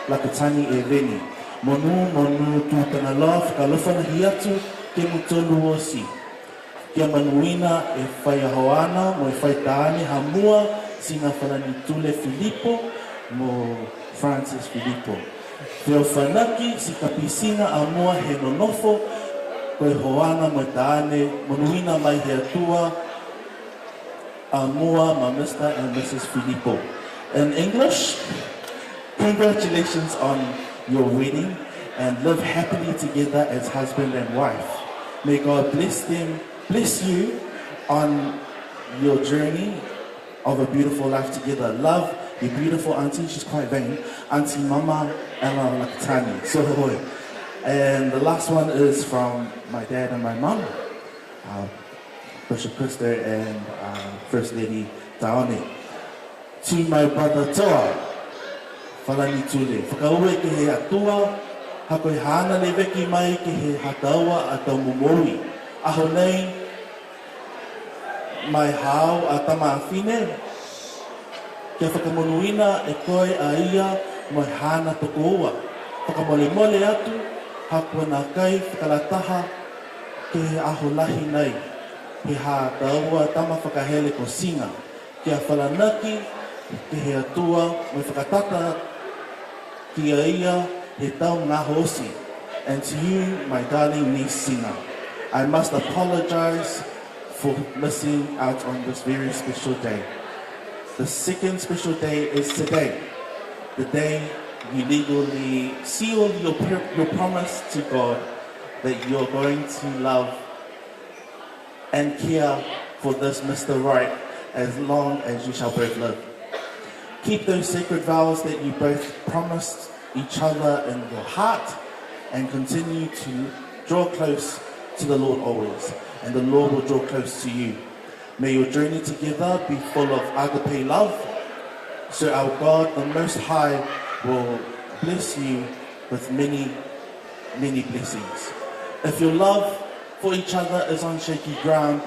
Lakatani e Veni. Monu tūtana loa, whakalofana hiatu, ke mutolu osi. Kia manuina e whai ahoana, mo e whai taane hamua, Singa Whalanitule Filipo, mo Francis Filipo. Whio whanaki, si kapisinga a mua he nonofo, koe hoana mo taane, manuina mai he atua, a mua ma Mr. and Mrs. Filipo. In English, congratulations on your wedding and live happily together as husband and wife. May God bless you on your journey of a beautiful life together. Love your beautiful auntie, she's quite vain, Auntie Mama Ella Lakatani. So, and the last one is from my dad and my mom, Bishop Krista and First Lady Taone. To my brother Toa, Whalanitule, whakaue ke he atua, hakoi hana le veki mai ke he hataua a tau Moimoi. Aho nei, mai hao a tama awhine, kia whakamonuina e koe a ia mai hana toko ua. Whakamole mole atu, hakua nā kai whakalataha ke he aho lahi nei, he hataua tama whakahele ko Singa, kia whalanaki, ke he atua, mai whakatata kia ia he tau ngā hosi. And to you, my darling niece Singa, I must apologize for missing out on this very special day. The second special day is today, the day you legally seal your promise to God that you're going to love and care for this Mr. Right as long as you shall both live. Keep those sacred vows that you both promised each other in your heart and continue to draw close to the Lord always, and the Lord will draw close to you. May your journey together be full of agape love, so our God, the Most High, will bless you with many, many blessings. If your love for each other is on shaky ground,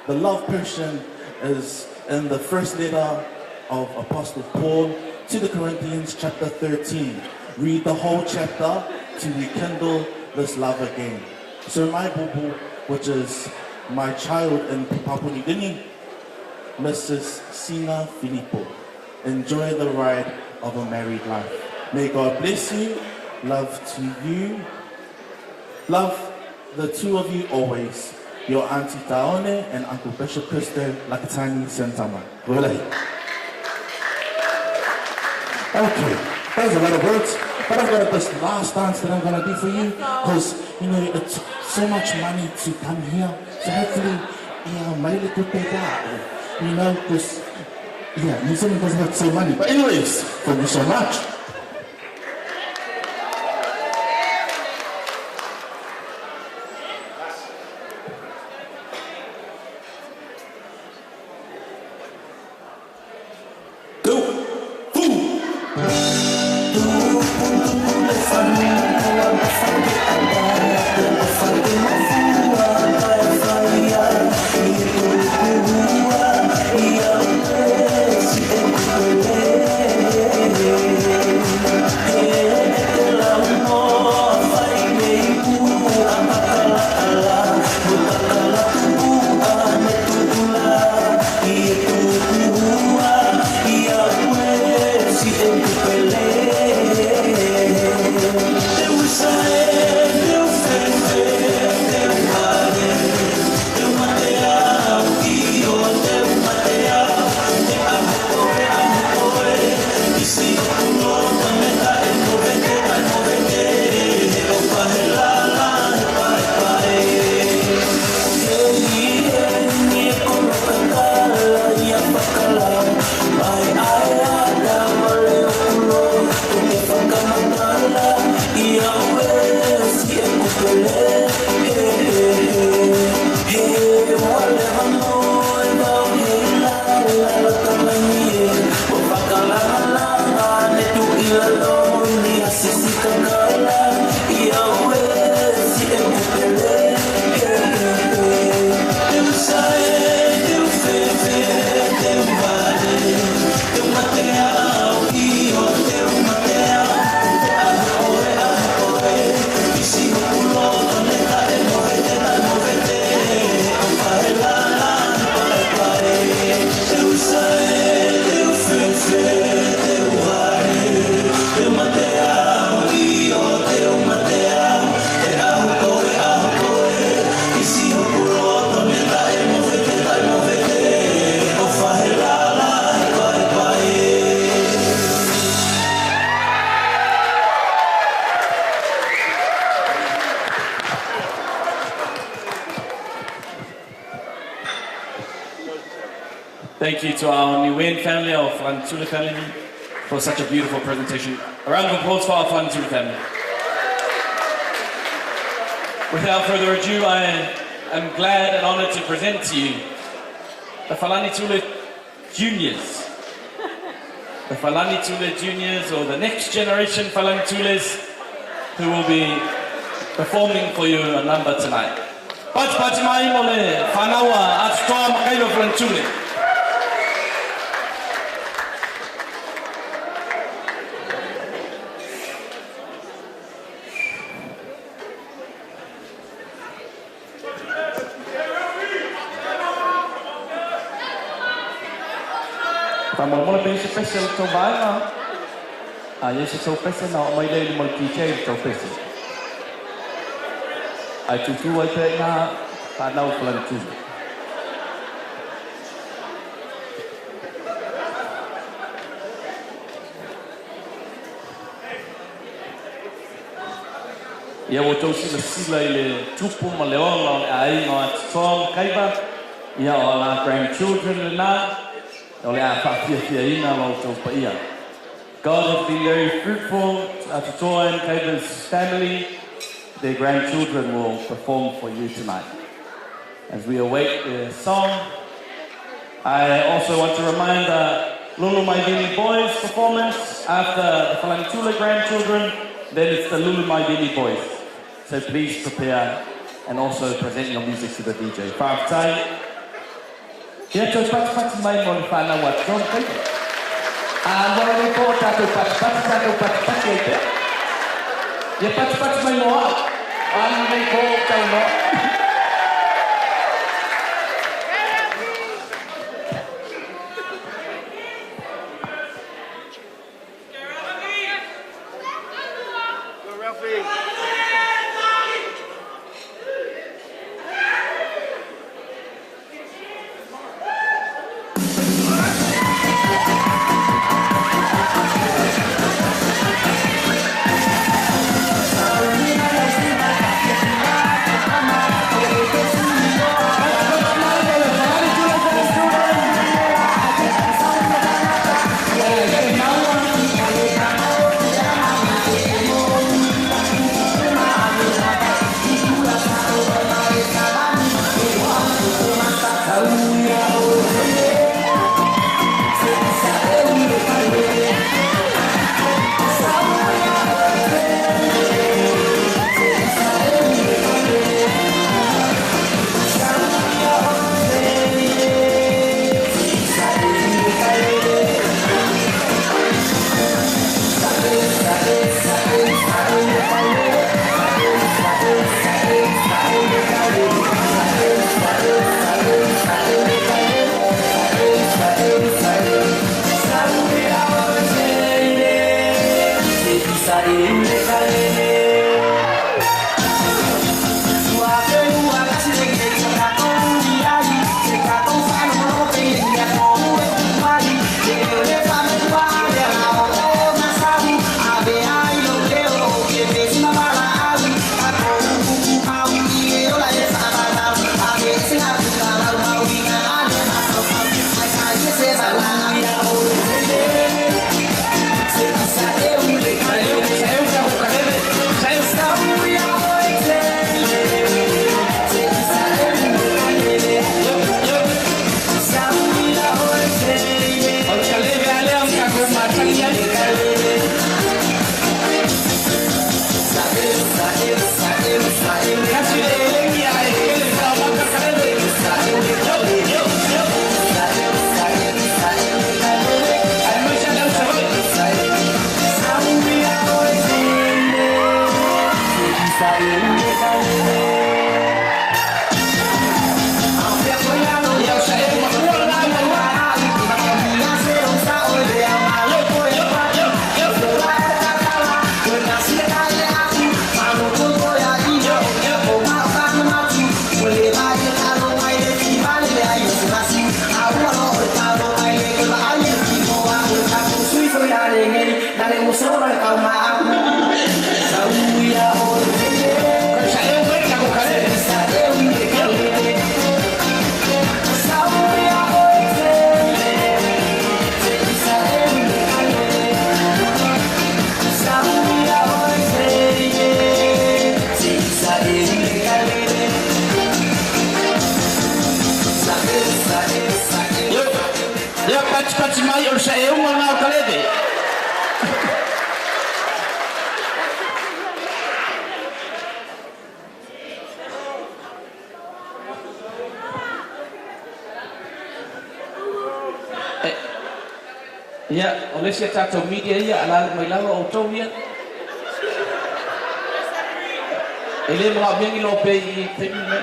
the love potion is in the first letter of Apostle Paul to the Corinthians chapter 13. Read the whole chapter to rekindle this love again. So my bubu, which is my child in Papua New Guinea, Mrs. Singa Filipo, enjoy the ride of a married life. May God bless you, love to you, love the two of you always, your Auntie Taone and Uncle Bishop Krista Lakatani Santama. Okay, those are a lot of words, but I've got this last dance that I'm going to do for you, because, you know, it's so much money to come here, so hopefully, you know, because, yeah, New Zealand doesn't have so money, but anyways, thank you so much. Yeah. thank you to our Niuen family, our Flantula family, for such a beautiful presentation. A round of applause for our Flantula family. Without further ado, I am glad and honored to present to you the Falani Tula Juniors. The Falani Tula Juniors, or the next generation Falani Tulas, who will be performing for you a number tonight. Pati mai mole whanaua atutoa makaiwa Falani Tula. Mula pese pese to baina. Yes so pese na mai le mo TJ to pese. Ai tutu ai pe na pa na Falani Tula. Ia o tau sila ile tupu ma leola ai no atsom kaiba. Ia o la grandchildren le na. God has been very fruitful to Toa and Kaiba's family. Their grandchildren will perform for you tonight. As we await the song, I also want to remind the Lulu Maidini Boys performance after the Falani Tula grandchildren, then it's the Lulu Maidini Boys. So please prepare and also present your music to the DJ. Ia tau pati mai mo le whanau atu tōna kaiwa. Mora nei pō tātou pati ei pēr. Ia pati mai mo au. Ana nei pō tau no. pati mai o se e unga ngā kalede. Ia, o lesi a tātou media ia, ala mai lawa o tau ia. E le mga miangi lo pe I temi me.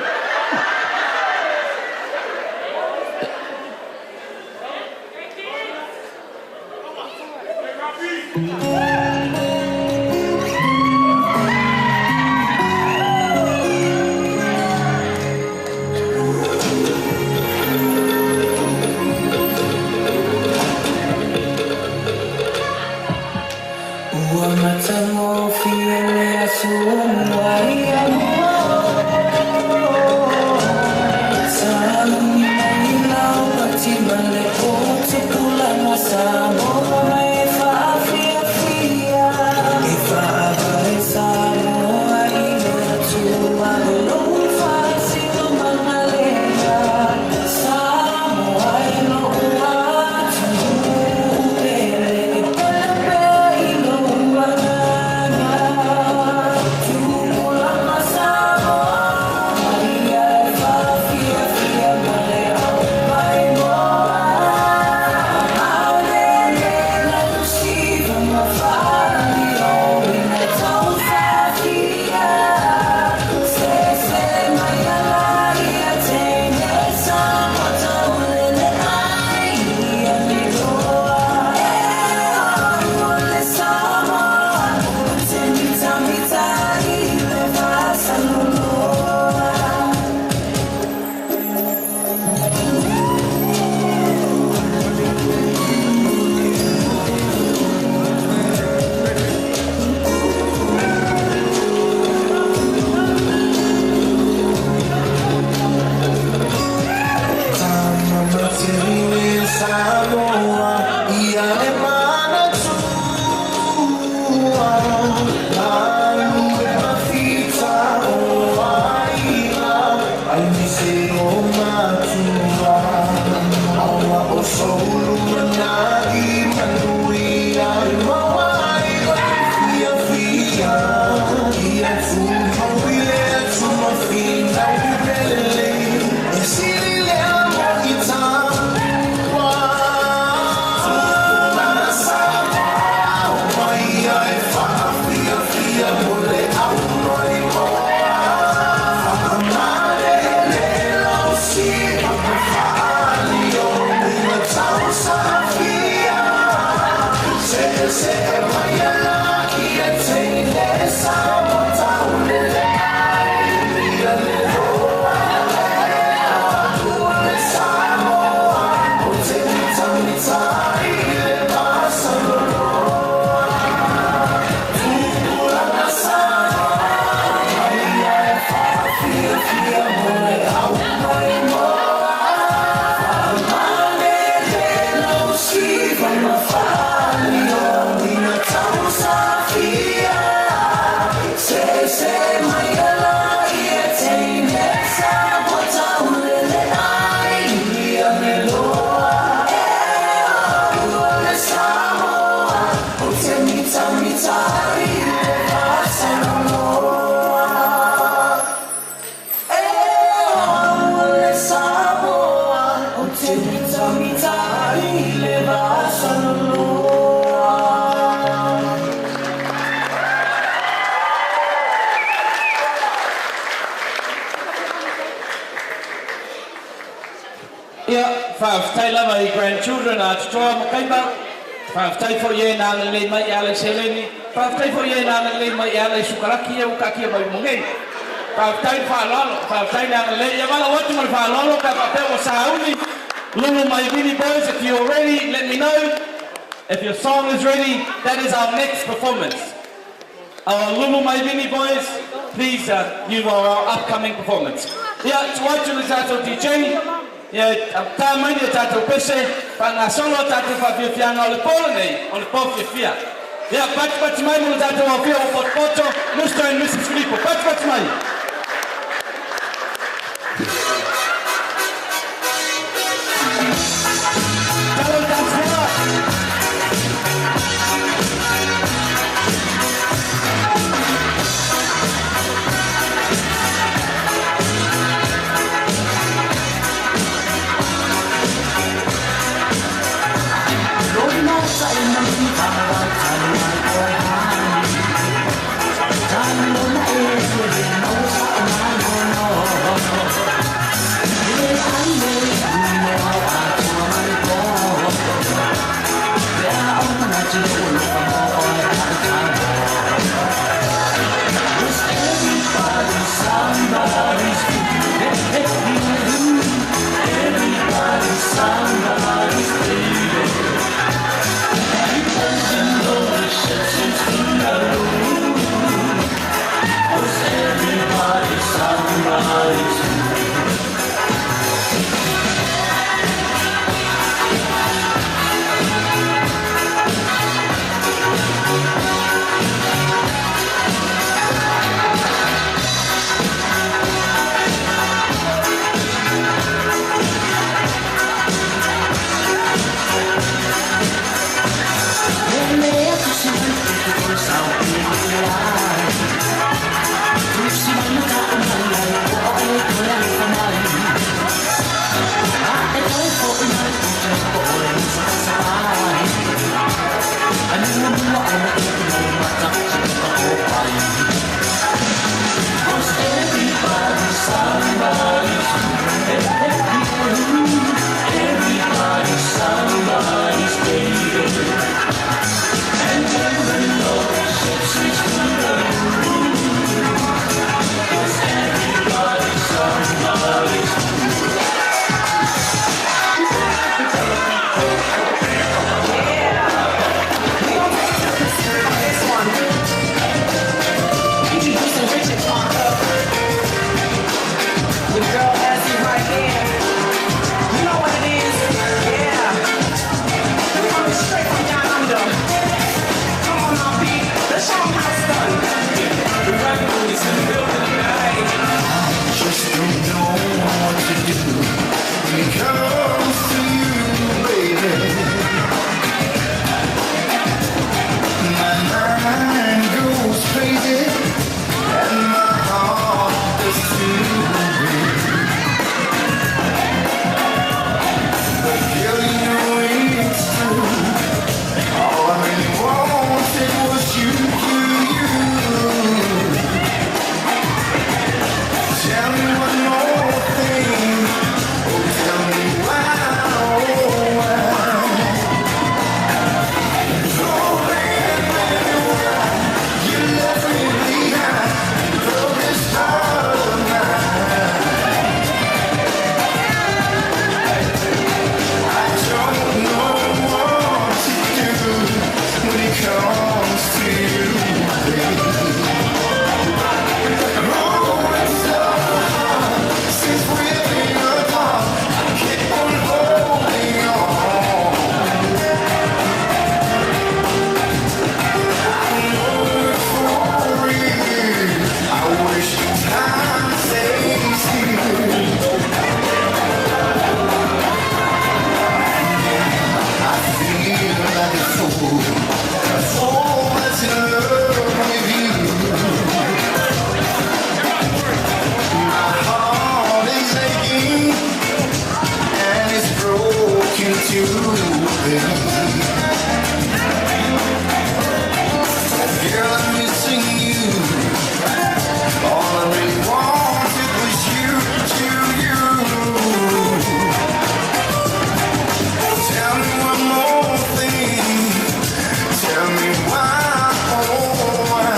Grandchildren are to draw Mokaiba. Faftai for ye na le mai ale seleni. Faftai for ye na le mai ale sukaraki e ukaki mai mungai. Faftai fa lolo, faftai na le ya mala watu mal fa lolo ka papel sauni. Lulu my Vinny boys, if you're ready, let me know. If your song is ready, that is our next performance. Our Lulu my Vinny boys, please, you are our upcoming performance. Yeah, tuatu le tato DJ. Yeah, ta mai le tato pese, pa na solo tato fa fia na le pole nei, on le pole fia. Yeah, pat mai mo tato wa fia o poto, Mr. and Mrs. Filipo, pat mai. Hello, so much in love with you. My heart is aching and it's broken too, baby. Girl, I'm missing you. All I really wanted was you. Tell me one more thing. Tell me why, oh why?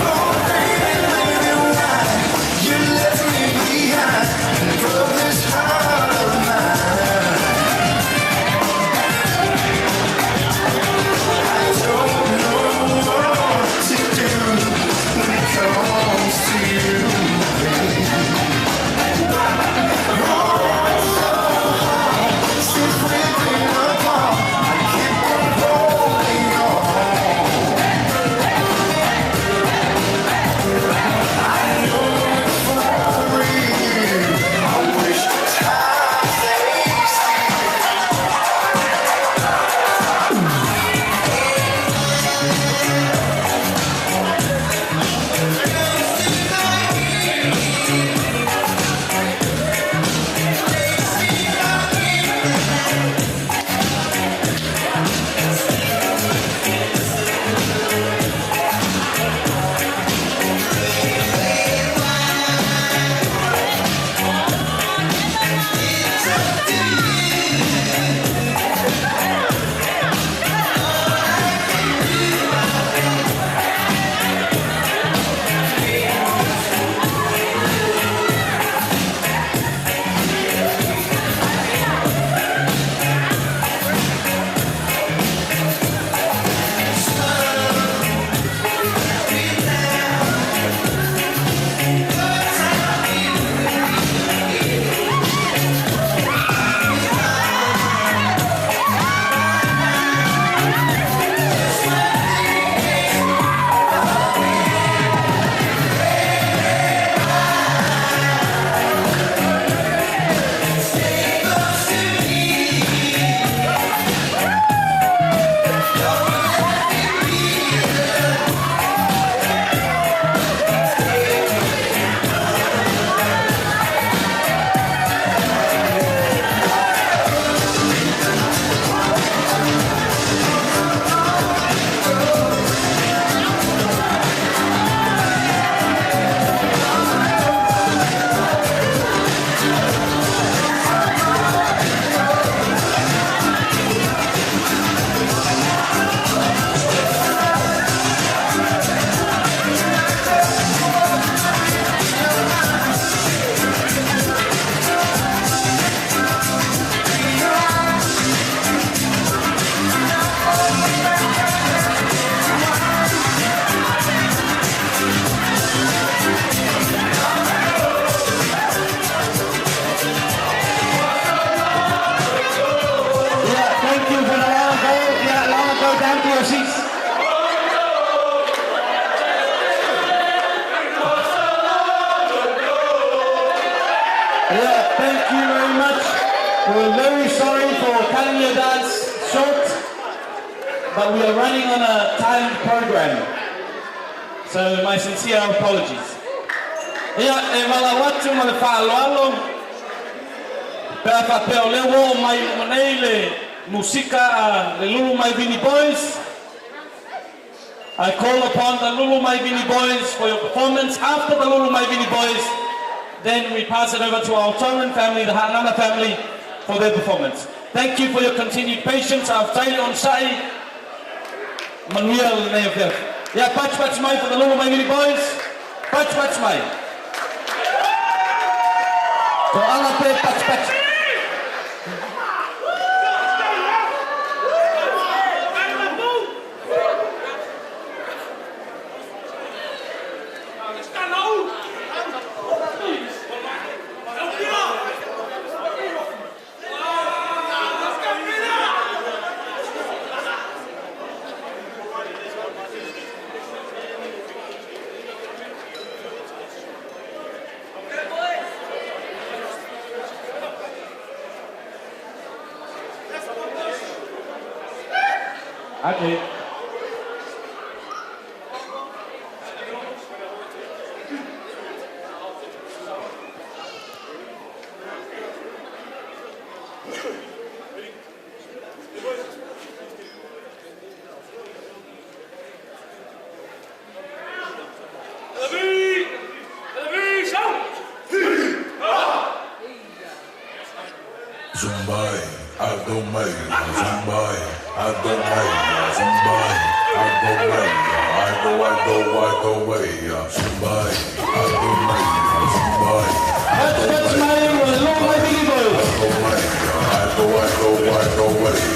Oh baby, baby, why you left me behind and broke this heart of mine? I don't know what to do when it comes to you, baby. Since we've been apart, I keep on holding on. I know it's for real. I wish time stays Thank you very much. We're very sorry for cutting your dance short, but we are running on a timed program. So my sincere apologies. Ia e malawatu ma le whaaloalo, pēr whapeo lewo mai manei le musika a le Lulu Mai Vini Boys. I call upon the Lulu Mai Vini Boys for your performance. After the Lulu Mai Vini Boys, then we pass it over to our Toran family, the Hanana family, for their performance. Thank you for your continued patience. I've taken on Sai. Manuel Neofef. Yeah, patch mai for the Lulu Mai Vini Boys. Patch mai. So ala pe patch. Okay. Zumbai, Agomai, Zumbai, Agomai, Zumbai, Agomai, I go away, Zumbai, Agomai, Zumbai, That's my name, long my Filipo. I go away.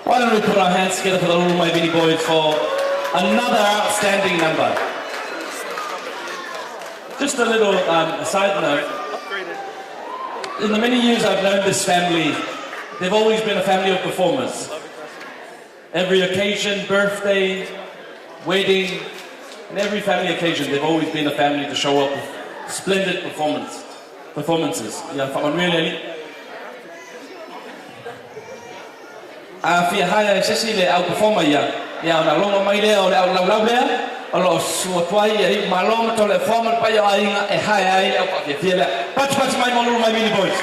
Why don't we put our hands together for the Little My Mini Boys for another outstanding number. Just a little side note. In the many years I've known this family, they've always been a family of performers. Every occasion, birthday, wedding, and every family occasion, they've always been a family to show up with splendid performances. Yeah, really. Fia haya sesi le au performer ya na longa mai le o le au lau le o lo suatwai e malonga to le former pa ya inga e haya ai au pa fia le patch my Little My Mini Boys.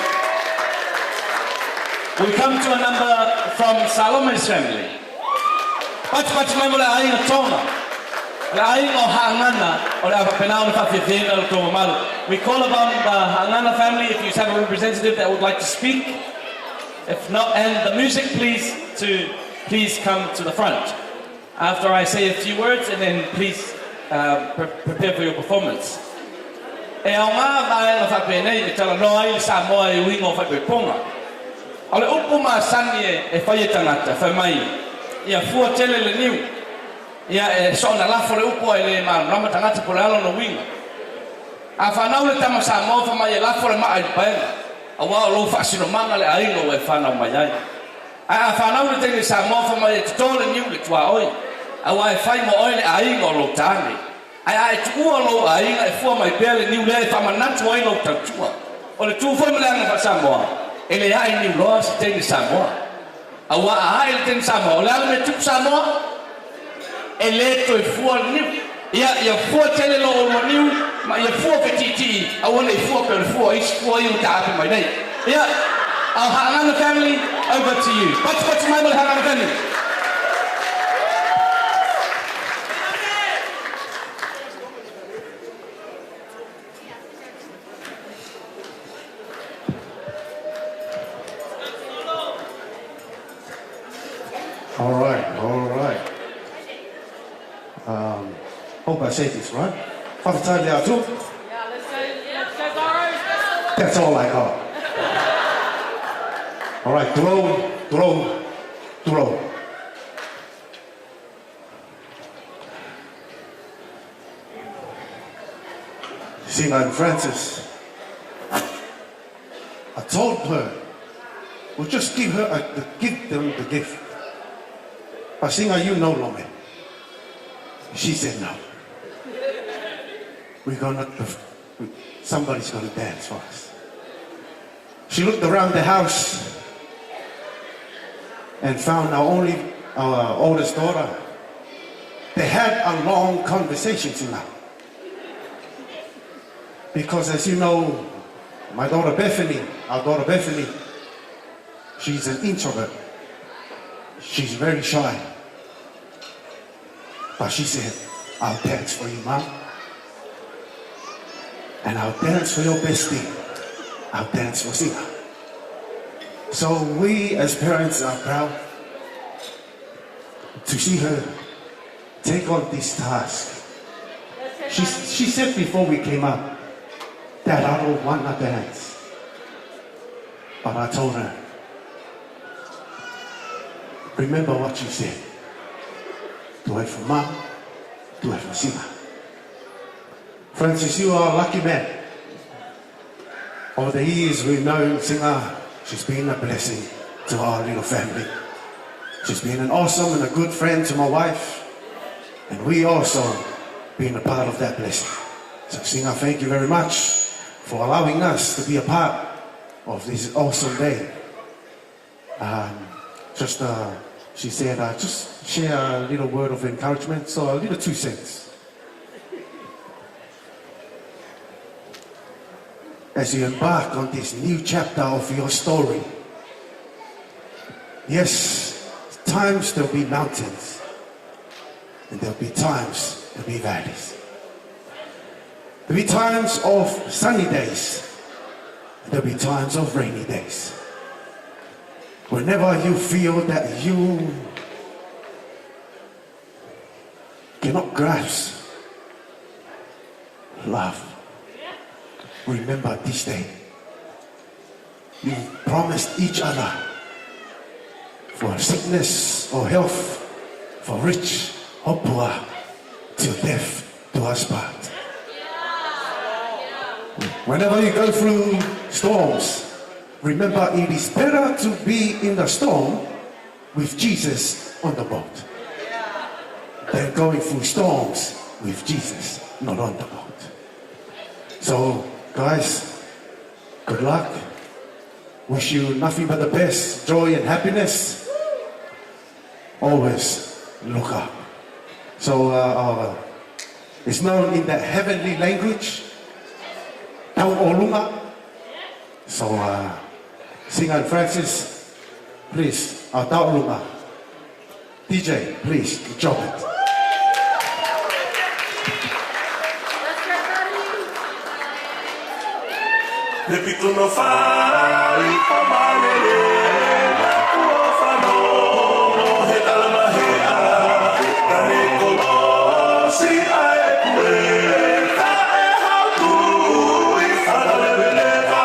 We come to a number from Salome's family. Patch my mole ai na tona le ai o hangana o le apa penau na fa fia le to mal. We call upon the Hangana family if you have a representative that would like to speak. If not, and the music please come to the front after I say a few words, and then please prepare for your performance. E ao ngā mai na whakpenei e tala noa i Samoa i wingo whakpeponga. O le upu maa sani e whaia tangata, whamai. Ia fua tele le niu. Ia e so na lafo le upu e le maa rama tangata po le alo no winga. A whanau le tama Samoa whamai e lafo le maa i paenga. A wao lo whaasino manga le aingo e whanau mai ai. A whanau le tene Samoa whamai e tutole niu le tua oi. A wa e whai mo oi le aingo lo tāne. Ai tukua lo ainga e fua mai pele niu le e whamanatu ai lo tautua. O le tūwhoi mleanga wha Samoa. E le ai niu loa si tene Samoa. A wa a hai le tene Samoa. O le ala me tupu Samoa. E le to e fua niu. Ia fua tele lo o niu. Ma ia fua petiti. A wana e fua pe le fua. Isi fua iu tāpi mai nei. Ia. Our Hangana family, over to you. What's my little Hangana family? All right. Hope I say this right. Whakatau Latu? Yeah, let's go Burrows. That's all I got. All right, throw. Singa and Francis, I told her, we'll just give them the gift. But Singa, you know, Lome. She said no. Somebody's gonna dance for us. She looked around the house and found our oldest daughter. They had a long conversation tonight. Because as you know, our daughter Bethany, she's an introvert. She's very shy. But she said, I'll dance for you, Mom. And I'll dance for your bestie. I'll dance for Singa. So we as parents are proud to see her take on this task. She said before we came up that I don't want to dance. But I told her, remember what you said. Do it for Mom, do it for Singa. Francis, you are a lucky man. Over the years we've known Singa. She's been a blessing to our little family. She's been an awesome and a good friend to my wife. And we also been a part of that blessing. So Singa, thank you very much for allowing us to be a part of this awesome day. She said, just share a little word of encouragement, so a little 2 cents. As you embark on this new chapter of your story, yes, times there'll be mountains, and there'll be times there'll be valleys. There'll be times of sunny days, and there'll be times of rainy days. Whenever you feel that you cannot grasp love, remember this day. You promised each other for sickness or health, for rich or poor, till death do us part. Whenever you go through storms, remember it is better to be in the storm with Jesus on the boat than going through storms with Jesus not on the boat. So, guys, good luck. Wish you nothing but the best, joy and happiness. Always look up. So, it's known in the heavenly language, Tau Olunga. So, Singa and Francis, please, Tau Olunga. DJ, please, drop it. Le pitono fai pamalele na kuofano he talamahea kare kolo si ae kue ka e hautu I whakalebeleva.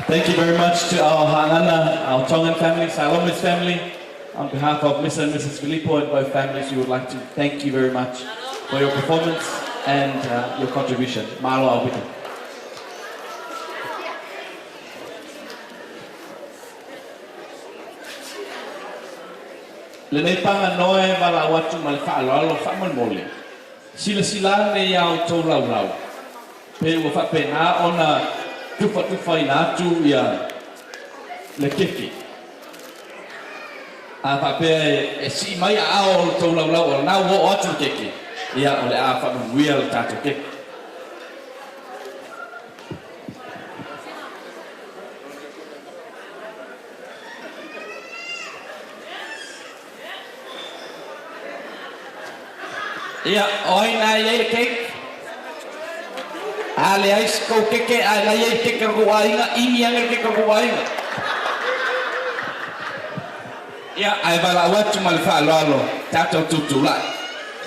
Thank you very much to our Hangana, our Tongan family, Salomis family. On behalf of Mr. and Mrs. Filipo and both families, we would like to thank you very much for your performance and your contribution. Malo Albito. Le nei panga noe mala watu mal whaaloalo whamalmole. Sila ne iau tau lau. Pe ua whapena ona tufa ina atu ia le keke. A whapea e si mai a ao tau lau o nau o atu keke. Ia o le a whamamuia le tato keke. Ia, oi na ia keke. Ale ais ko keke ala ia keke ruainga ini yang keke ruainga. Ia ai bala watu mal falo tato tutula.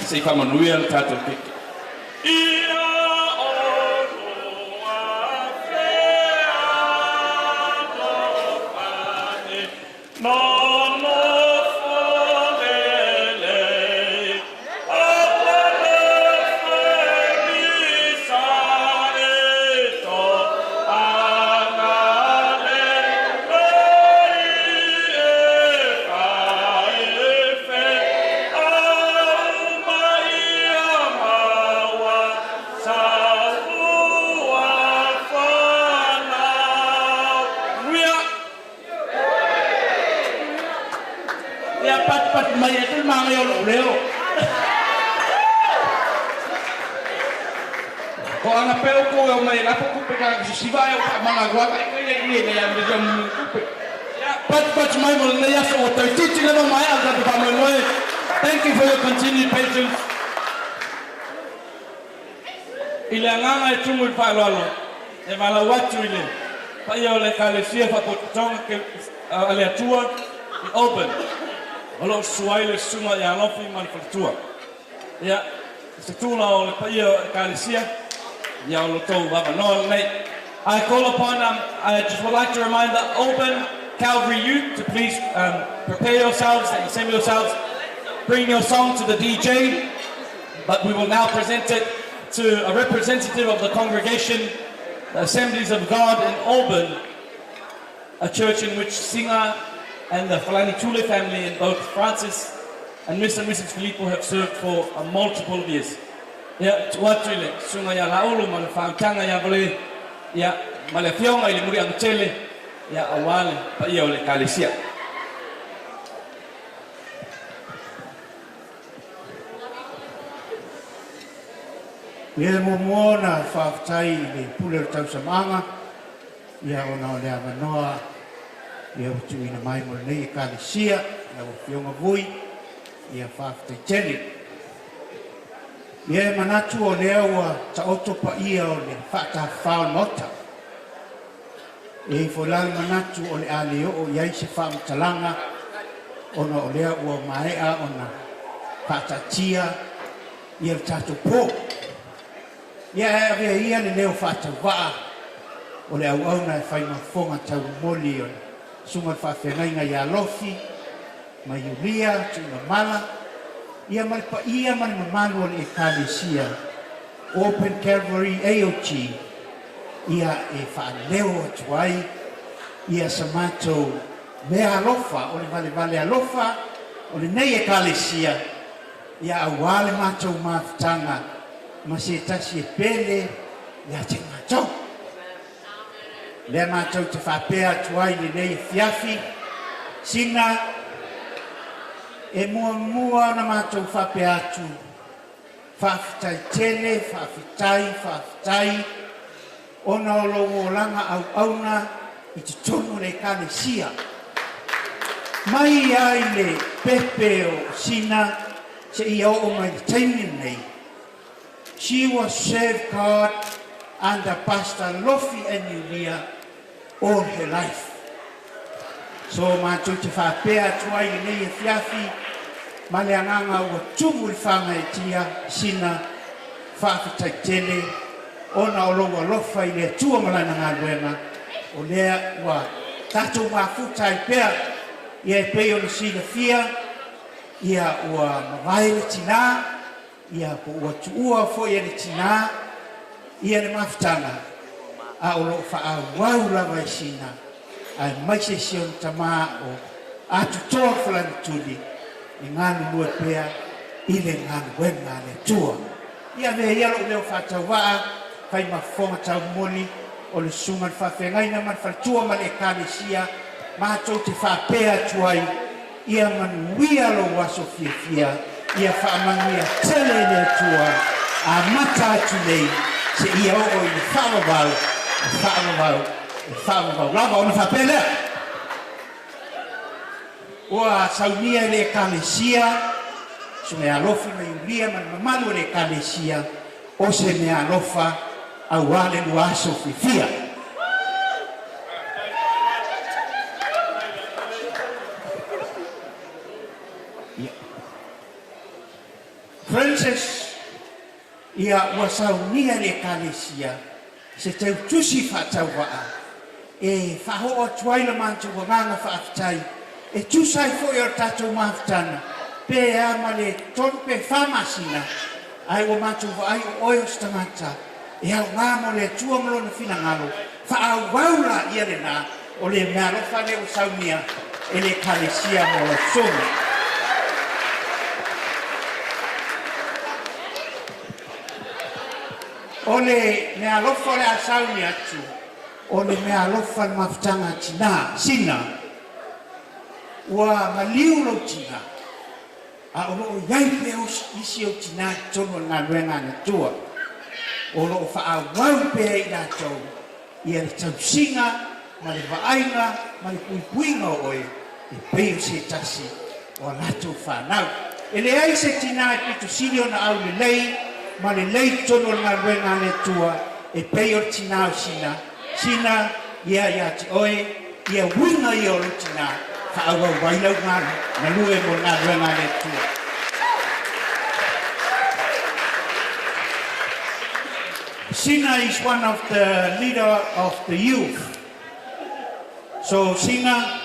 Sei fa manuel tato keke. Ia si vai a mana guarda e ne ya me jam but my will ne ya so to teaching no mai alda pa Moimoi. Thank you for your continued patience. Ilanganga e tumu pa lolo e mala watu ile pa ia le kale sia fa ko tonga ke ale atua i open olo suaile suma ya lofi man fatua ya se tula o pa ia kale sia ya lo to baba no mate. I call upon, I just would like to remind the Open Calvary Youth to please prepare yourselves and assemble yourselves, bring your song to the DJ, but we will now present it to a representative of the congregation, the Assemblies of God in Auburn, a church in which Singa and the Tule family and both Francis and Mr. and Mrs. Filipo have served for a multiple of years. Ya, tuatule, sunga ya laulu, manufangtanga ya vole, ya malefionga ile muri angtele ya awale pa ia ole kalesia. Ia momona whaftai le pule tau samanga ia ona ole amanoa ia utu ina mai mo nei kalesia ia fionga vui ia whaftai tele. Ia manatu o lea ua ta oto pa ia o le whata whao mota. E wholari manatu o le aleo o iai se wham talanga ona o lea ua maea ona whata tia ia tato po. Ia e avea ia le leo whata waa o le au auna e whai mafonga tau moli o sunga whawhengainga ia lofi ma yulia tunga mala. Ia malpa ia man mamalu le ekalesia Open Calvary AOT ia e whaaneo atuai ia samato mea alofa o le vale alofa o le nei ekalesia ia awale matou mafutanga ma se tasi e pele ia te matou le matou te whapea atuai le nei fiafi Singa e mua na matou whape atu. Whawhitai tele, whawhitai. Ona o longo langa au auna i te tono le kalesia. Mai ai le pepe o Sina se ia o mai taimini nei. She was served God under Pastor Lofi and Yulia all her life. So mātou te whapea tuai nei e fiafi, ma le anganga ua tumu i whanga e tia, Sina, whawhitai tele, ona o longa lofa i lea tua malana ngā luenga, o lea ua tātou mafutai pea, ia e peo na Sina fia, ia ua mawai le tina, ia po ua tuua fo ia le tina, ia le mafutanga, a o lo wha wau lava e Sina, ai mai se sion tama o atu toa whalani tuli i ngānu lua pēa i le ngānu wenga le tua. Ia me ia lo leo whātau waa, whai mawhonga tau moni, o le sunga le whawhengaina man whatua ma le kānesia, mātou te whapea tuai, ia manuia lo waso fia, ia whaamanuia tele le tua, a mata atu nei, se ia o i le whaamavau, lava o na whapea lea. Oa saunia le kānesia, so me alofa na iulia man mamalu le kānesia, o se me alofa au ale luaso fifia. Francis, ia wasaunia le kānesia, se tau tusi whatau waa, e whaho o tuaila mantu wanganga whaafitai, e tusai fo i o tatou mawhtana, pe ama le tonpe whamasina, ai o mantu wa ai o oio stangata, e au ngamo le tuamalo na finangalo, whaau waula ia le nā, o le mea lofa le o saunia, e le kānesia mo le songa. O le mea lofa le asaunia atu, o le mea lofa le mawhtanga tina, sina, ua maliu lo tina, a o loo iai peo isi o tina tono ngā luenga na tua, o loo whaawau pea i rātou, ia le tausinga, ma le vaainga, ma le puipuinga oe, e peo se tasi, o Latu whanau. E le ai se tina e pitu sili o na au le lei, ma le lei tono ngā luenga na tua, e peo tina o sina, sina, ia te oe, ia winga i o lo tina, whaawa wailau ngāru, na lue mo ngā ruenga le tua. Singa is one of the leader of the youth. So Singa,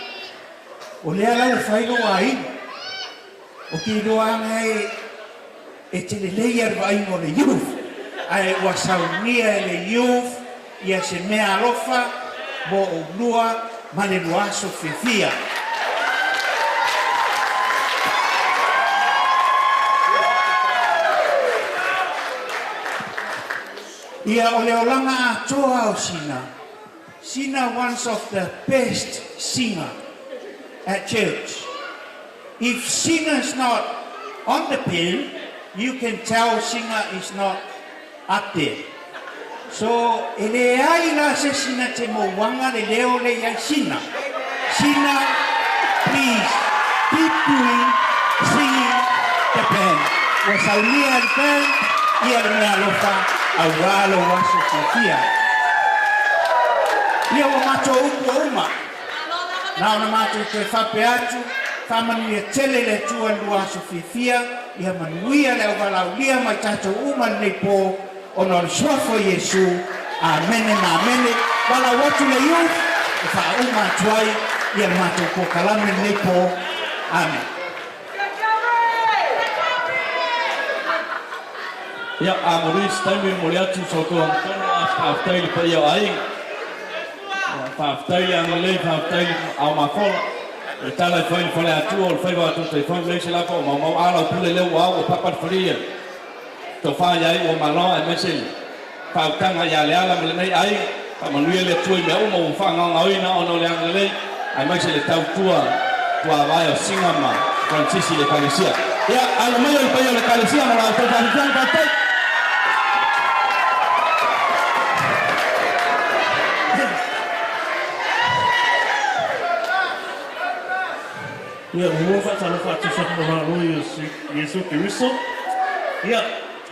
o lea lau whairoa ai, o ki roa ngai e te le leia rwai mo le youth. Ai wasaunia e le youth, ia se mea alofa, mo o lua, ma le luaso fefia. Ia o leolanga atoa o Sina. Sina one of the best singer at church. If Sina is not on the pen, you can tell Sina is not up there. So, ele ai la se Sina te mo wanga le leo le ia Sina. Sina, please, keep doing, singing the pen. Wasaunia the pen, ia le mea lofa. Awalo waso Sofia. Ia wa mato upo uma. Na ona mato te whape atu, whamanuia tele le tua lua Sofia, ia manuia le awalaulia mai tato uma nei po, ona le swafo Yesu, amene na amene, wala watu le youth, wha uma tuai, ia mato po kalame nei po, amen. Ia a Maurice taimi mo le atu so ko tono a whaftaili pa ia ai. Whaftaili a ngalei whaftaili au mafola. E tala i whaini whale atu o le whaiwa atu te whaini leise lapa o mau ala o pule leu au o papat whalia. Tō whai ai o maloa e meseli. Whautanga ia le ala me le nei ai. Whamanuia le tui me umo o whanganga oina ono le angalei. Ai maise le tau tua vai o Singa ma Francisi le Kalesia. Ia alo mai o le pai o le Kalesia ma la o tōtanitan katai. Yeah,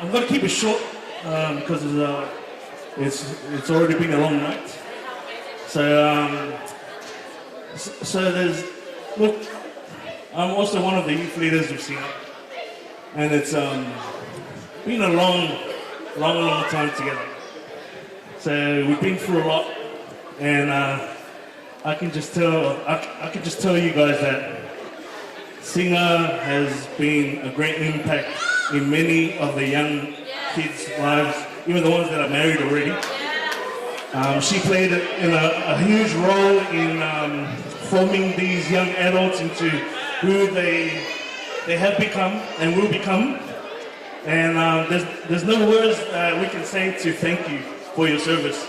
I'm going to keep it short because it's already been a long night. So there's, look, I'm also one of the youth leaders of Singa, and it's been a long time together. So we've been through a lot, and I can just tell you guys that Singa has been a great impact in many of the young kids' lives, even the ones that are married already. She played a huge role in forming these young adults into who they they have become and will become. And there's no words we can say to thank you for your service.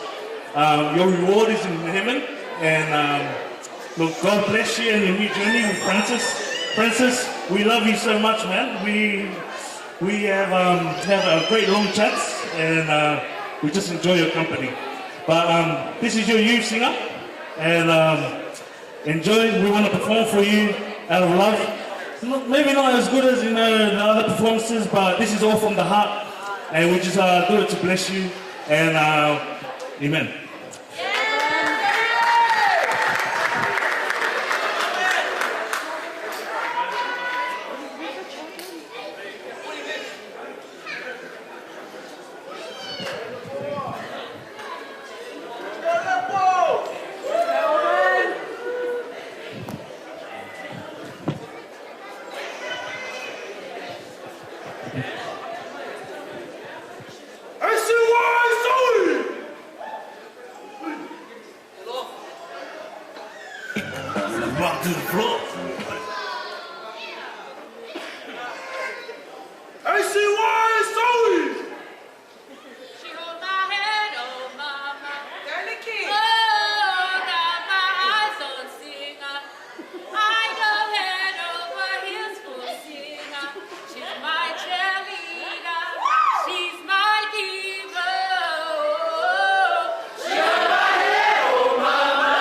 Your reward is in heaven, and look, God bless you in your new journey with Francis. Francis, we love you so much, man. We have a great long chats, and we just enjoy your company. But this is your youth singer, and enjoy. We want to perform for you out of love. Maybe not as good as the other performances, but this is all from the heart, and we just do it to bless you. And amen. Rock to the floor. I see why it's always. She hold my hand, oh mama. Girl, kid. Oh, got my eyes on Singa. I know head over heels for Singa. She's my cheerleader. She's my diva. She hold my hand, oh mama.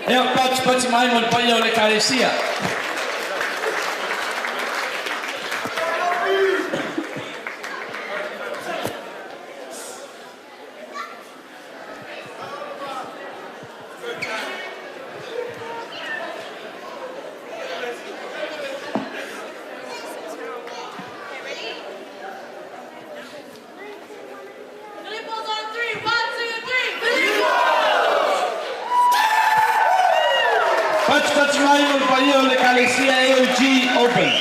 Ea pati mai mo le pai o le kalesia. Filipo's on 3. 1, 2, 3. Filipo! Pati mai mo le pai o le kalesia AOG Open.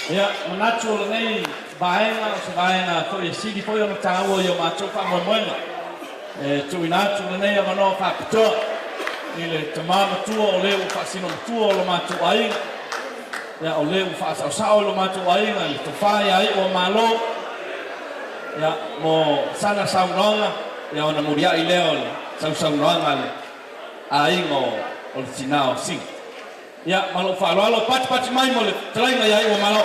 Ya, manatu le nei baenga o se baenga to e sidi foi ona tawo yo macho fa Moimoi. Tu inatu le nei mano fa pito. Ile tamama tu o le u fa sino tu o lo matu ai. Ya o le u fa sa o lo matu ai na le to fa ai o malo. Ya mo sana saunonga ya ona muria i leo saunonga le ai ngo o sinao sing. Ya malo fa lo pati mai mo le trainga ya o malo.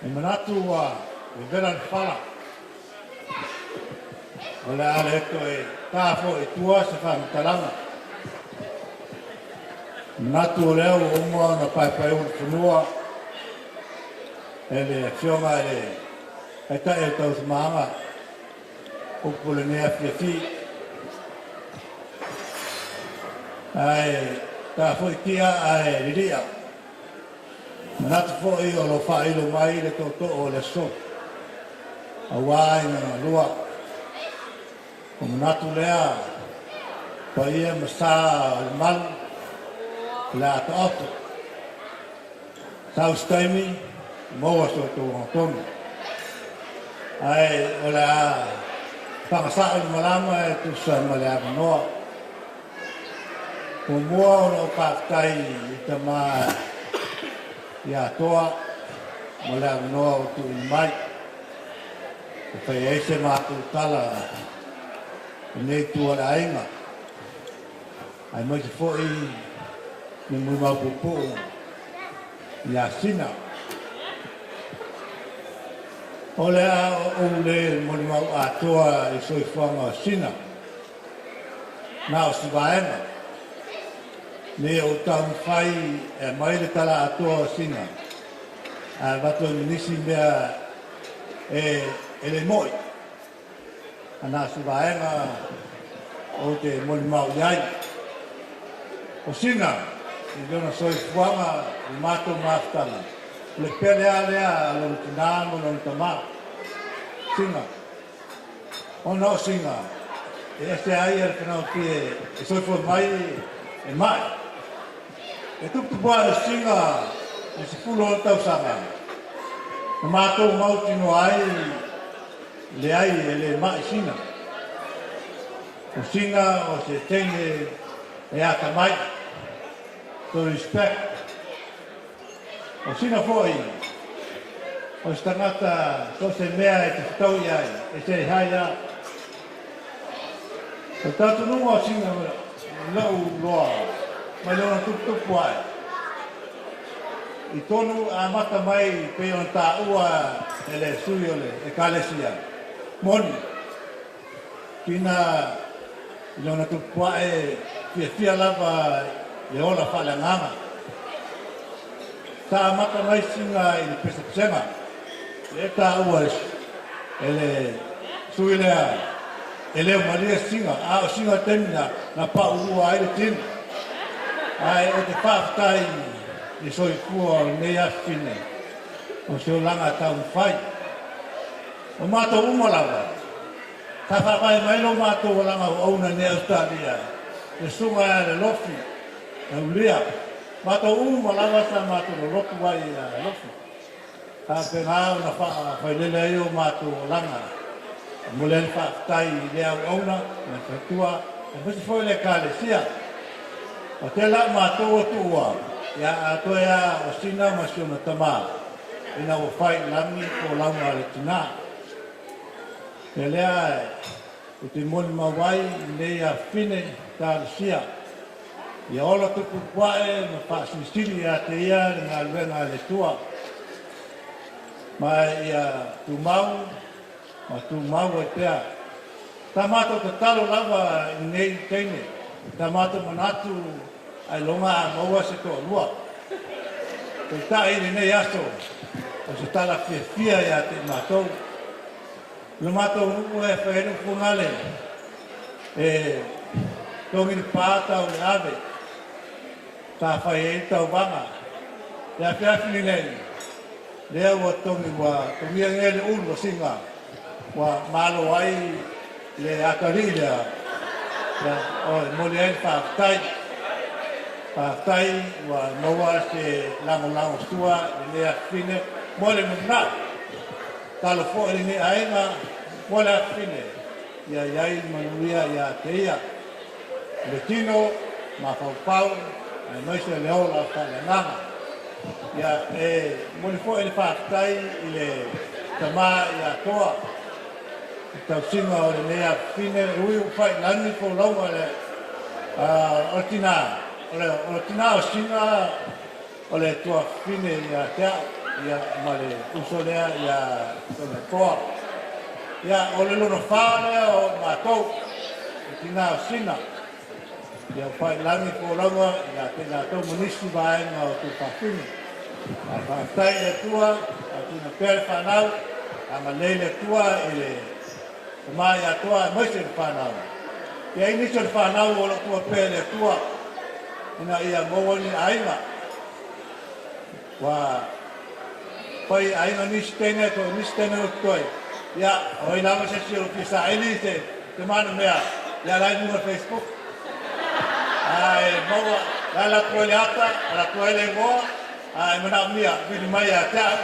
E manatu wa e vera fala. Ola ale to e tafo e tua se fa mtalanga. Manatu leo o mo na pai o funua. Ele fioma e ta e tau mama. O pole ne fi. Ai tafo kia ai liria. Manatu fo i o lo fa i lo mai le to o le so. Awai na lua. O manatu lea pa ia masa al mal la to auto. Sau staimi mo so to ton. Ai ola pa sa al malama tu sa malama no. O mo no pa tai tama ya toa mala no tu mai pe ese ma tu tala ne tu ala ainga ai mo se foi ni mo ma popo ya sina ola o le mo ma a toa e so fanga sina na o si vaena ne o tam fai e mai le tala ato sina a vato nisi mea ele moi ana si vaenga o te moli mau iai o sina i dona soi fuanga i mato maftana le pele alea alo tinamo no tama sina o no sina e este ai al canal que soi fu mai e mai e tu boa singa e se fulo tau sama mato mau tino ai le ai le mai singa o singa o se tenge e ata mai to respect o singa foi o stangata so se mea e te tau iai e se haia o tatu nunga o singa lau loa mai lona tupu ai. I tonu a mata mai pe on ta ua ele suiole e kalesia. Moni. Kina lona tupu ai fia lava e ola fale ngama. Ta mata mai singa i pesa psema. E ta ua ele suiole ai. Ele maria singa a singa temina na pa ua ai tin. Ai o te whaftai i soi kua nei awhine o se o langa tau whai. O mātou umalawa. Ka whawai mai no mātou o langa o auna nei Australia. E sunga ea le lofi. E ulia. Mātou umalawa sa mātou o roku wai a lofi. Ka pengao na whailele ai o mātou o langa. Mole le whaftai i lea o auna. Na whatua. E misi foi le kālesia. O te la mātou o tua, ia atoea o sina masiona tamā, ina o whai lami o launga le tina. Te lea o te moni mawai nei a fine tārasia. Ia ola tuku kwae ma whaasilisili a te ia ngā luenga le tua. Mai ia tūmau, ma tūmau e pēa. Tā mātou te talo lava i nei teine. Tā mātou manatu ai longa a maua se toa lua. Te tae ni nei aso, o se tala fia ia te mātou. Le mātou nuku e whaeru pungale, e tongi ni pāta o le ave, tā whai e tau wanga. Ia whiawhini nei, lea ua tongi wa tongia ngele ulu o Singa, wa malo ai le akari lea, o moli ai whaatai, wa maua se lango stua, lea whine, mole muna. Talo fo ni aina mola fine ya yai manuia ya teia le tino ma pau ai noi se le ola fa le nana ya moli fo ele fa tai ile tama ya toa ta singa o le ya fine ui fa lani fo longa le ortina o singa o le toa fine ya tea ia male usolea ia tona koa ia o le lono whānea o mātou ki ngā sina ia whai langi kōranga ia tēnā tau manisi vāenga o tū whawhini a whātai le tua a tūna pēre whanau a ma leile tua i le mai a tua e moise le whanau ia iniso le whanau o lo tua pēre le tua ina ia mowani ainga wa pai ainga nistene o toi. Ya, oi lama se siro pisa ini te mana mea. Ya lai mua Facebook. Ai maua la toi ata, la toi le ngoa. Ai mana mia, vini mai a ta.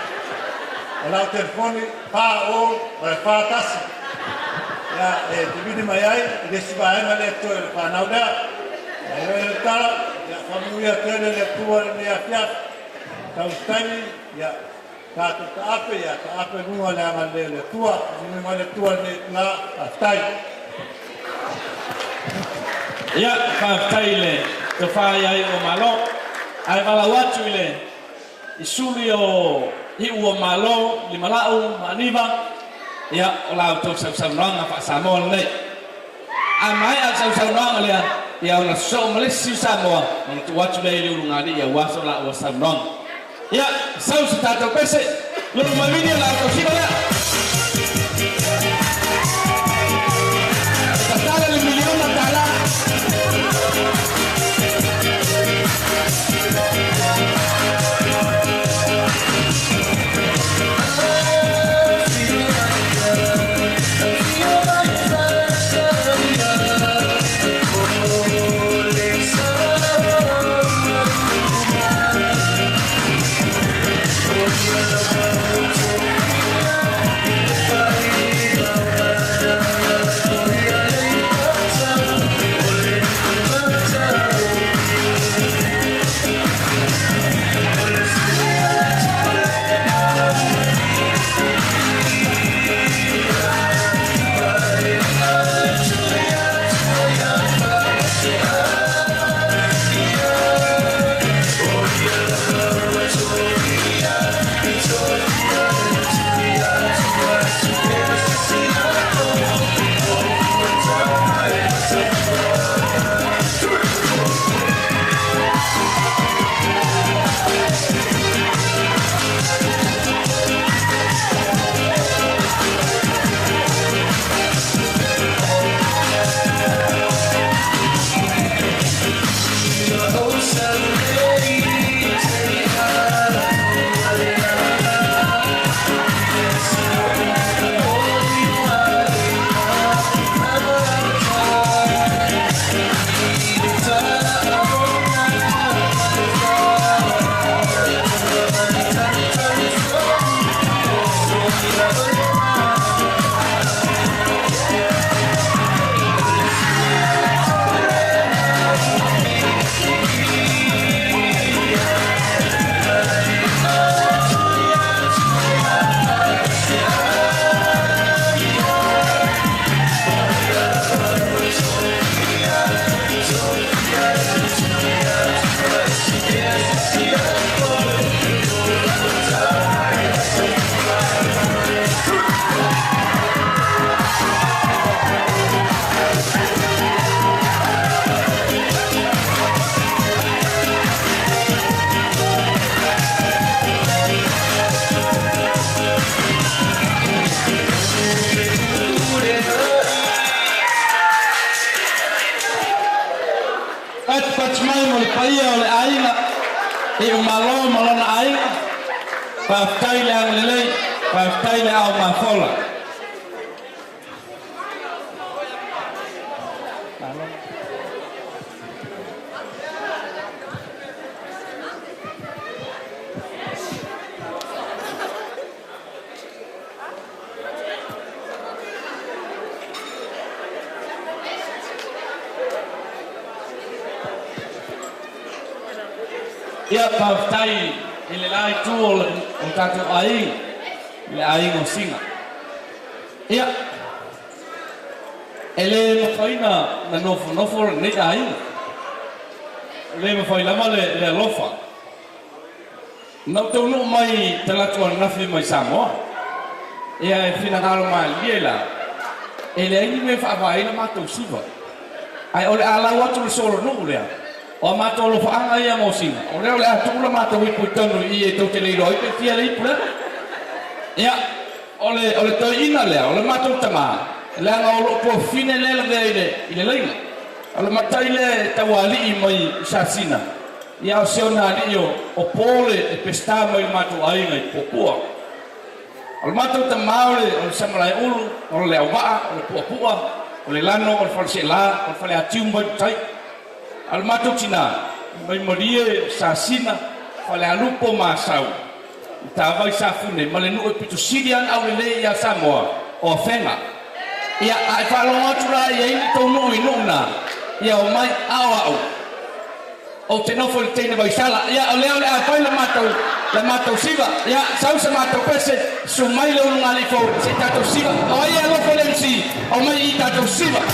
Ola telefoni pa o pa tasi. Ya, te vini mai ai, le siba ainga le toi pa nauda. Ai le tala, ya familia tele le tua le afia. Tau stani, ya Tātou ta ape nunga le anga le tua, nunga le tua le ngā aftai. Ia, whaftai le, te whai ai o malo, ai wala watu le, I suli o hiu o malo, li malau, maniva, ia, o lau tau sausauranga wha Samoa nei. A mai a sausauranga lea, ia o na so malesi Samoa, o tu watu le ili urungari, ia waso la o sausauranga. Ya, sau se tato pese, lo mavini la cocina ya. Tatala le milion na tala. Pat mai mo le paia o le ainga. E o malo malona ainga. Pa tai le ang lelei. Pa tai le au mafola. Ia paftai ele lai tu o tatu ai le ai no Singa. Ia ele mo faina na no for ne ai. Le mo faina male le lofa. No te no mai te la tua na fi mai Samoa. Ia e fina ngalo mai liela. Ele ai me fa vai na mato siva. Ai ole ala watu solo no le. O matolo faanga ia mo Singa. O leo le atula matolo i putano i e tau te leiro i pe fia le ipura. Ia, ole tau ina lea, ole matolo tama. Lea nga olo po fine lela vea i le leina. Ole matai le tau ali i mai sasina. Ia o seona ali o pole e pesta mai matolo ainga i popua. Ole matolo tama ole samurai ulu, ole leo waa, ole popua, ole lano, ole falsela, ole fale atiumba tai. Al mato tina, mai morie sasina, fale alupo masau. Ta vai safune, male no epitu Sirian au le ia Samoa o fenga. Ia ai falo atura ia ini to no inuna. Ia o mai au. O te no foi tene vai sala. Ia o leo le a fai le mato siva. Ia sau se mato pese su mai le un ali fo se tato siva. O ia lo folensi, o mai i tato siva.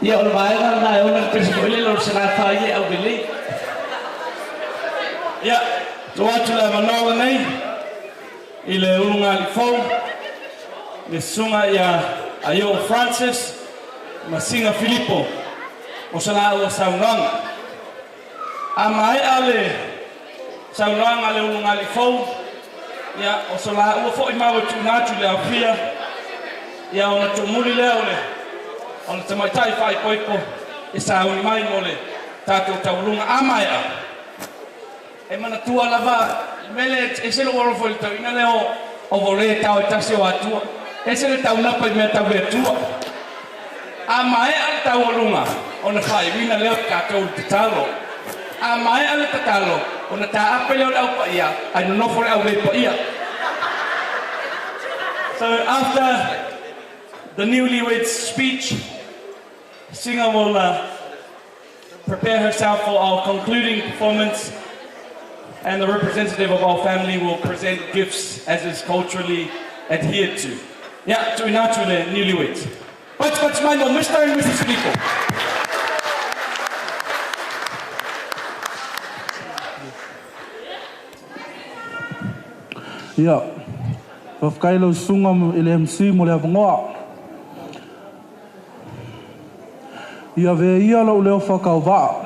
Ia o le vaega na e ona pese ko ile lo sera fai au bele. Ia, to atu le manoga nei, I le ulunga li fau, le sunga ia Ayo Francis, ma Singa Filipo, o sa la ua saunanga. A mai ale saunanga le ulunga li fau, ia o sa la ua fo I mawa tunatu le awhia, ia o na tumuli leo le, o na tamaitai whai koiko, e sauni mai mo le tātou taulunga a mai a. E mana tua lava, mele e se lo waro foi tau ina leo o vole tau e tase o atua. E se le tau napa I mea tau le tua. A mai al tau olunga, o na whai wina leo kātou te talo. A mai al te talo, o na tā ape leo au pa ia, ai no nofore au le pa ia. So after the newlyweds speech, Singa will prepare herself for our concluding performance, and the representative of our family will present gifts as is culturally adhered to. Yeah, to inatu le newlyweds. What's my name, Mr. and Mrs. Filipo? Ia, whafkailo sunga ele MC mo le avangoa. Ia ve ia lo leo whakau waa,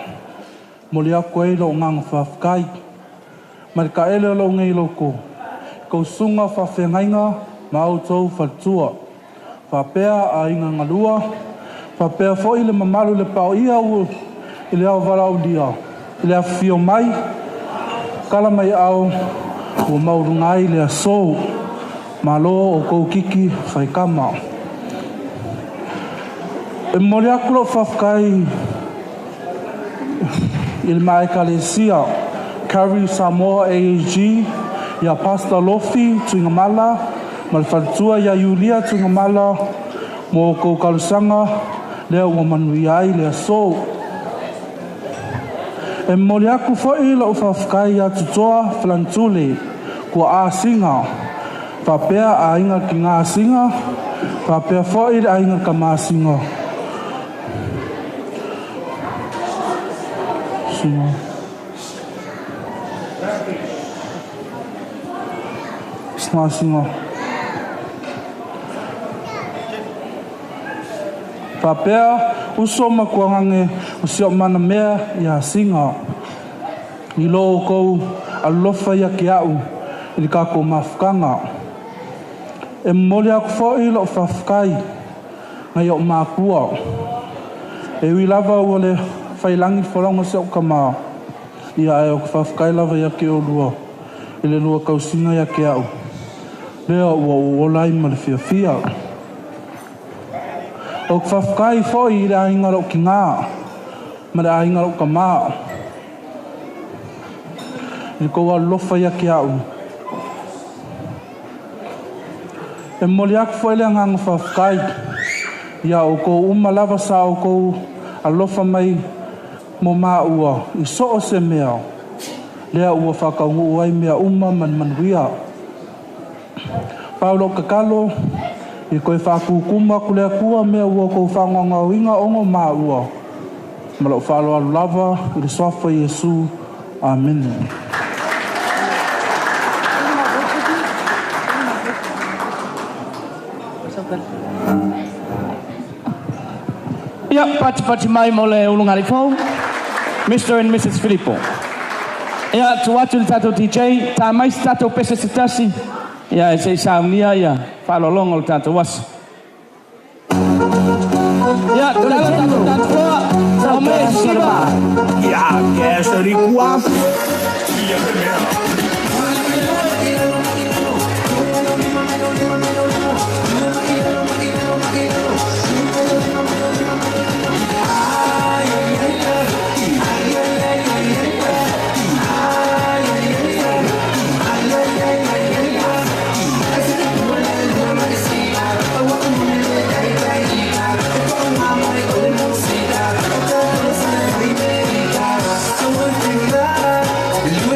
mo le akwe lo ngang whafkai. Marika ele lo ngai loko, ko sunga whawhengainga ma autou whatua. Whapea a inga ngalua, whapea fo ile mamalu le pao ia u, ile au varau dia, ile a fio mai, kala mai au, ua maurungai le a sou, malo o kou kiki whaikama. E mori akulo whafkai, il mai kalesia, Carry Samoa AAG, ia Pastor Lofi, Tuingamala, Malfatua, ia Yulia, Tuingamala, mo kou kalusanga, lea ua manui ai, lea sou. E mori aku foi la whafkai a tutoa flantule, kua a singa, whapea a inga ki ngā singa, whapea foi a inga ka mā singa. Singa. Singa. Whapea uso makuangange usio mana mea ia singa. I lo kou alofa ia ki au ili kako mafkanga. E mole aku fo ilo whafkai ngai o māpua. E wilava wale whailangi wharonga se o kama. Ia e o whafkai lava ia ki o lua. Ile lua kausinga ia ki au. Lea ua uolai ma le fia fia. O whafkai fo i le aingaro ki ngā. Ma le aingaro ka mā. I kou alofa ia ki au. E moli aku fo ele anganga whafkai. Ia o kou umalava sa o kou alofa mai mo mā ua. I so o se mea. Lea ua whakaungu uai mea uma manuia. Paula kakalo. I koe whakukuma kulea kua mea ua kou whangonga winga ongo mā ua. Malo whalo alu lava. I le sofa Yesu. Amen. Ia, pati mai mo le ulungari fau, Mr. and Mrs. Filipo. Ia, tu atu le tatou DJ, ta mai si tatou pese se tasi. Ia, e se saunia, ia, whalolongo le tatou wasi. Ia, tala tatou fua, o me siva. Ia, kesa ri kuapu. Ia, mea. You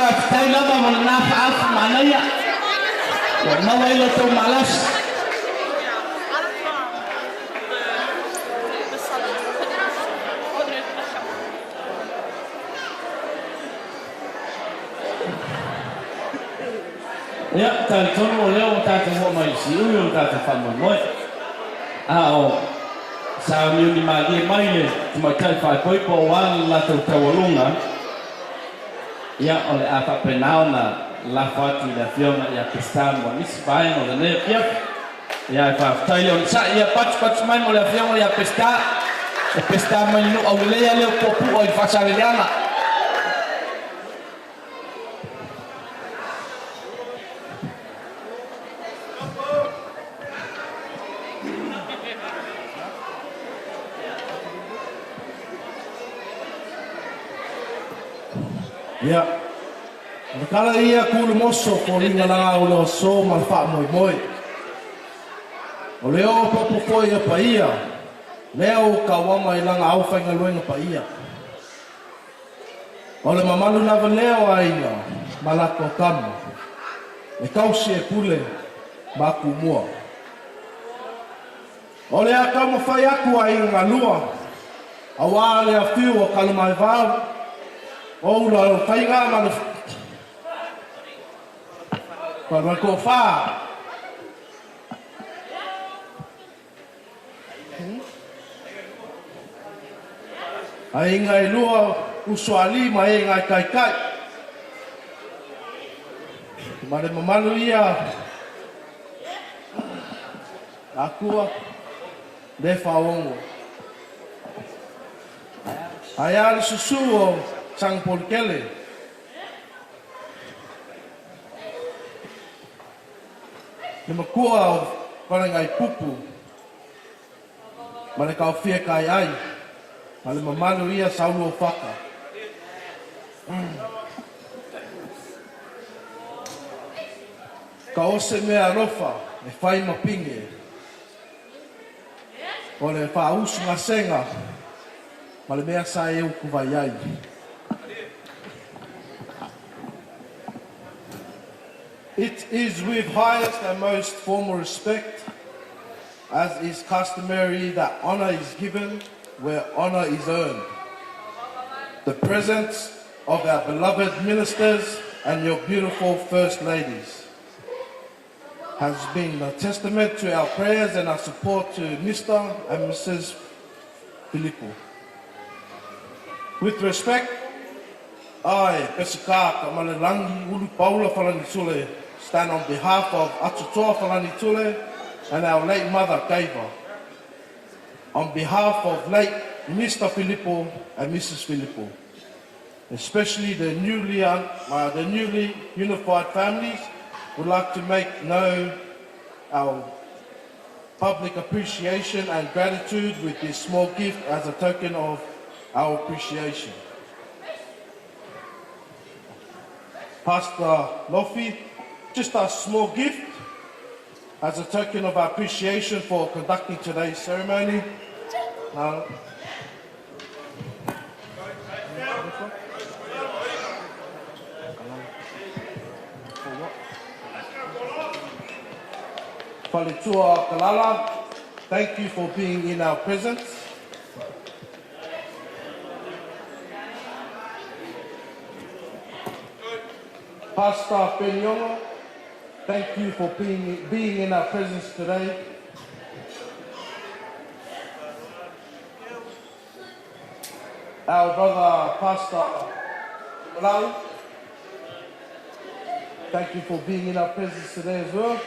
whakatau lava mo na whaafu manaia. Wa mawa ilo tau malas. Ya, tantono leo tata ho mai si uyo tata fa Moimoi. O sa mi ni magi mai le tumatai fa koi po wan la tau tawalunga. Ya ole apa penau na la fatu da fiona ya pistan mo nis bai no ne ya fa tai on sa ya pat mai mo la fiona ya pesta mai no au le ya le popu o fa sa le yana. Ya. Kala ia kulu moso ko linga langa o lo so mal fa Moimoi. O leo popo foi a paia. Leo ka wama ilanga au fa ngaluenga paia. O le mamalu lava leo ainga malako kama. E kausi e pule maku mua. O le a kama fai aku ainga lua. Awa le a fiu o kalumai vau. Oh la whainga mana para ko fa ai ngai lua uswali mai ngai kai mare mamalu ia aku de faongo ai susuo sang polkele Nima kua para ngai pupu mare ka fia kai ai male mamanu ia saulo faka ka ose mea rofa e fai mapinge ole fa usu ngasenga male mea sa eu kuvai ai It is with highest and most formal respect, as is customary, that honor is given where honor is earned. The presence of our beloved ministers and your beautiful first ladies has been a testament to our prayers and our support to Mr. and Mrs. Filipo. With respect, I, Pesika Kamalelangi Ulu Paula Falanisule, stand on behalf of Atutoa Falanitule and our late mother, Kaiva. On behalf of late Mr. Filipo and Mrs. Filipo, especially the newly unified families, would like to make known our public appreciation and gratitude with this small gift as a token of our appreciation. Pastor Lofi, just a small gift as a token of our appreciation for conducting today's ceremony. Falitua Kalala, thank you for being in our presence. Pastor Penyongo, thank you for being in our presence today. Our brother Pastor Latu, thank you for being in our presence today as well.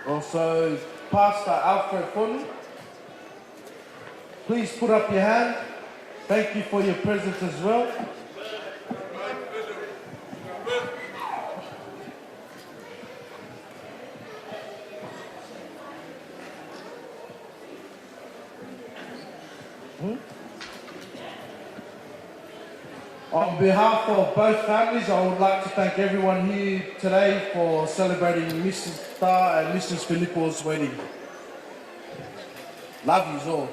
Also, Pastor Alfred Fun, please put up your hand. Thank you for your presence as well. On behalf of both families, I would like to thank everyone here today for celebrating Mrs. Star and Mrs. Filipo's wedding. Love yous all.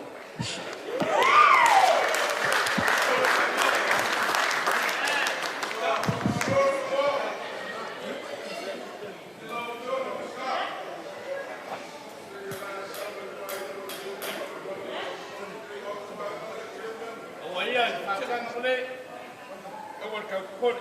Ole, awal kau kol.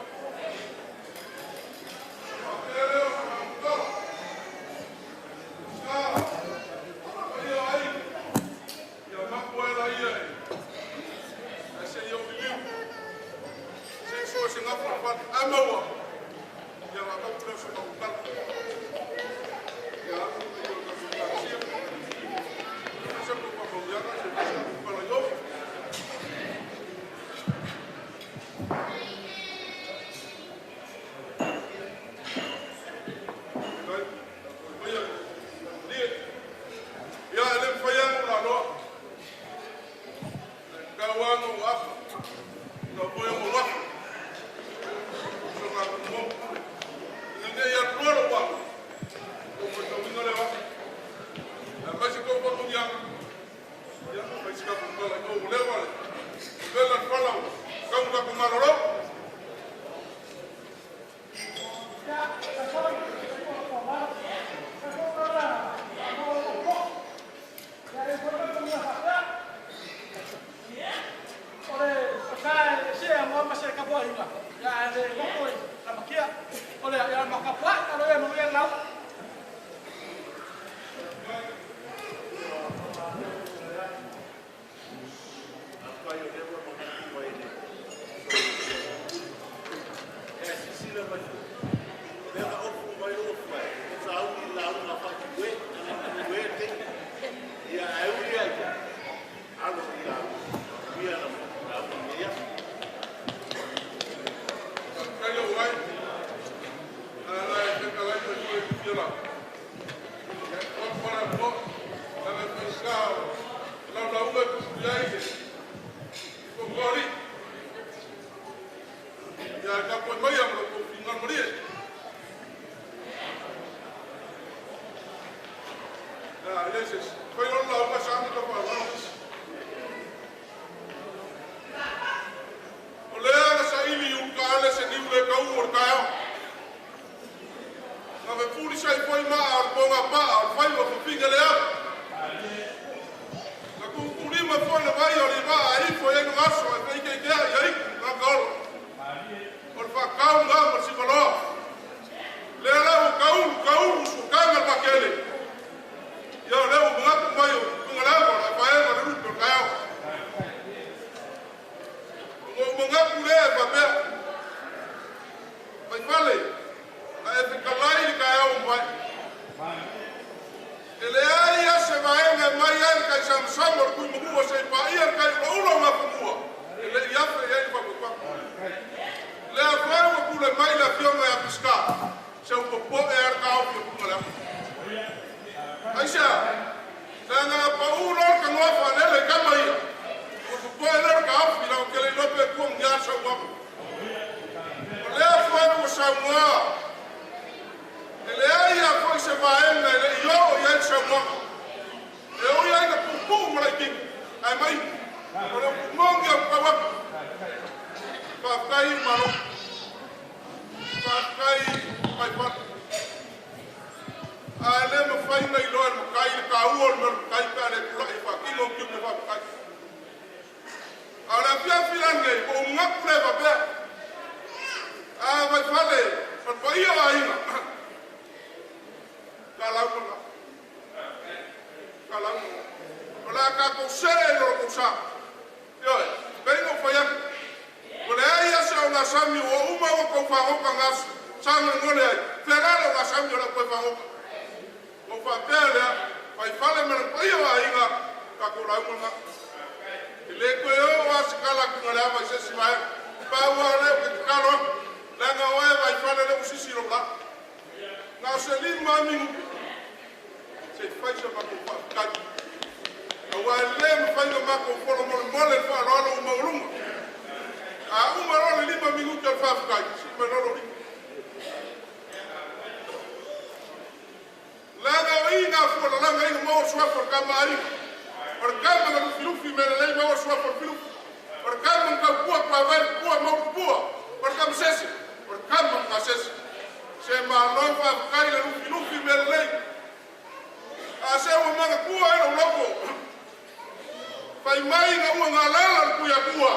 Pai mai nga ua ngā lala kuia kua.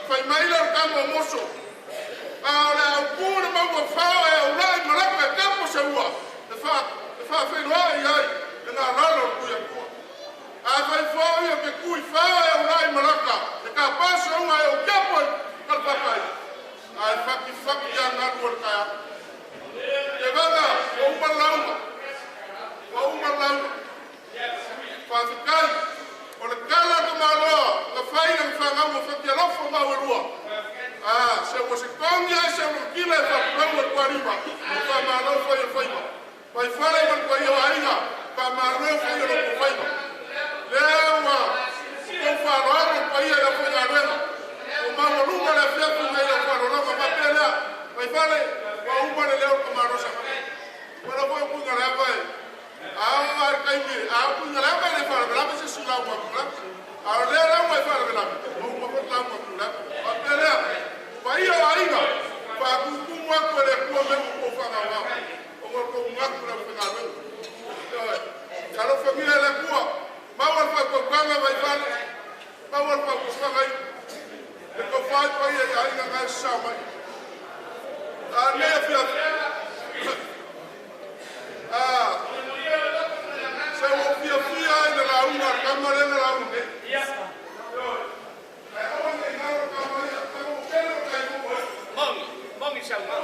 fai mai la kamo moso. Ahora o pura mau fa e o lai malaka kamo se ua. Fa loa ai na ralo ku ya ku. A fai fo ia ke ku fa e o lai malaka. E ka paso unha e o kapo kal papai. Ai faki ya na ku ka. E vanga o malauma. O malauma. Fa kai o le kala ko malo, ka fai na fa ngamo fa te lofo ma o se o se kongia se o kila fa ngamo ko arriba. Fa malo fa Pai fale man ko yo ainga pa marro fa yo ko fai. Lewa ko fa ro ko yo ya fa ya rena. O ma lo lunga la fia ko me yo fa ro no pa pela. Pai fale wa u ma le leo ko marro sa. Pero voy ku ngala pai. Ar kai ni ku ngala pai le fa la pa se su la wa ku la. Le la wa fa la. O ma ko la wa ku la. Pa pela. Pai yo ainga pa ku mo ko le ku me ko fa ma. Ko ngaku na fengalo. Kalau familia la kuwa, mawal pa ko kwanga vai fala. Mawal pa ko ngai. Le ko fa ko ya ina ngai sama. Ne fia. Se wo fia ina la una kamare na la una. Mongi sama.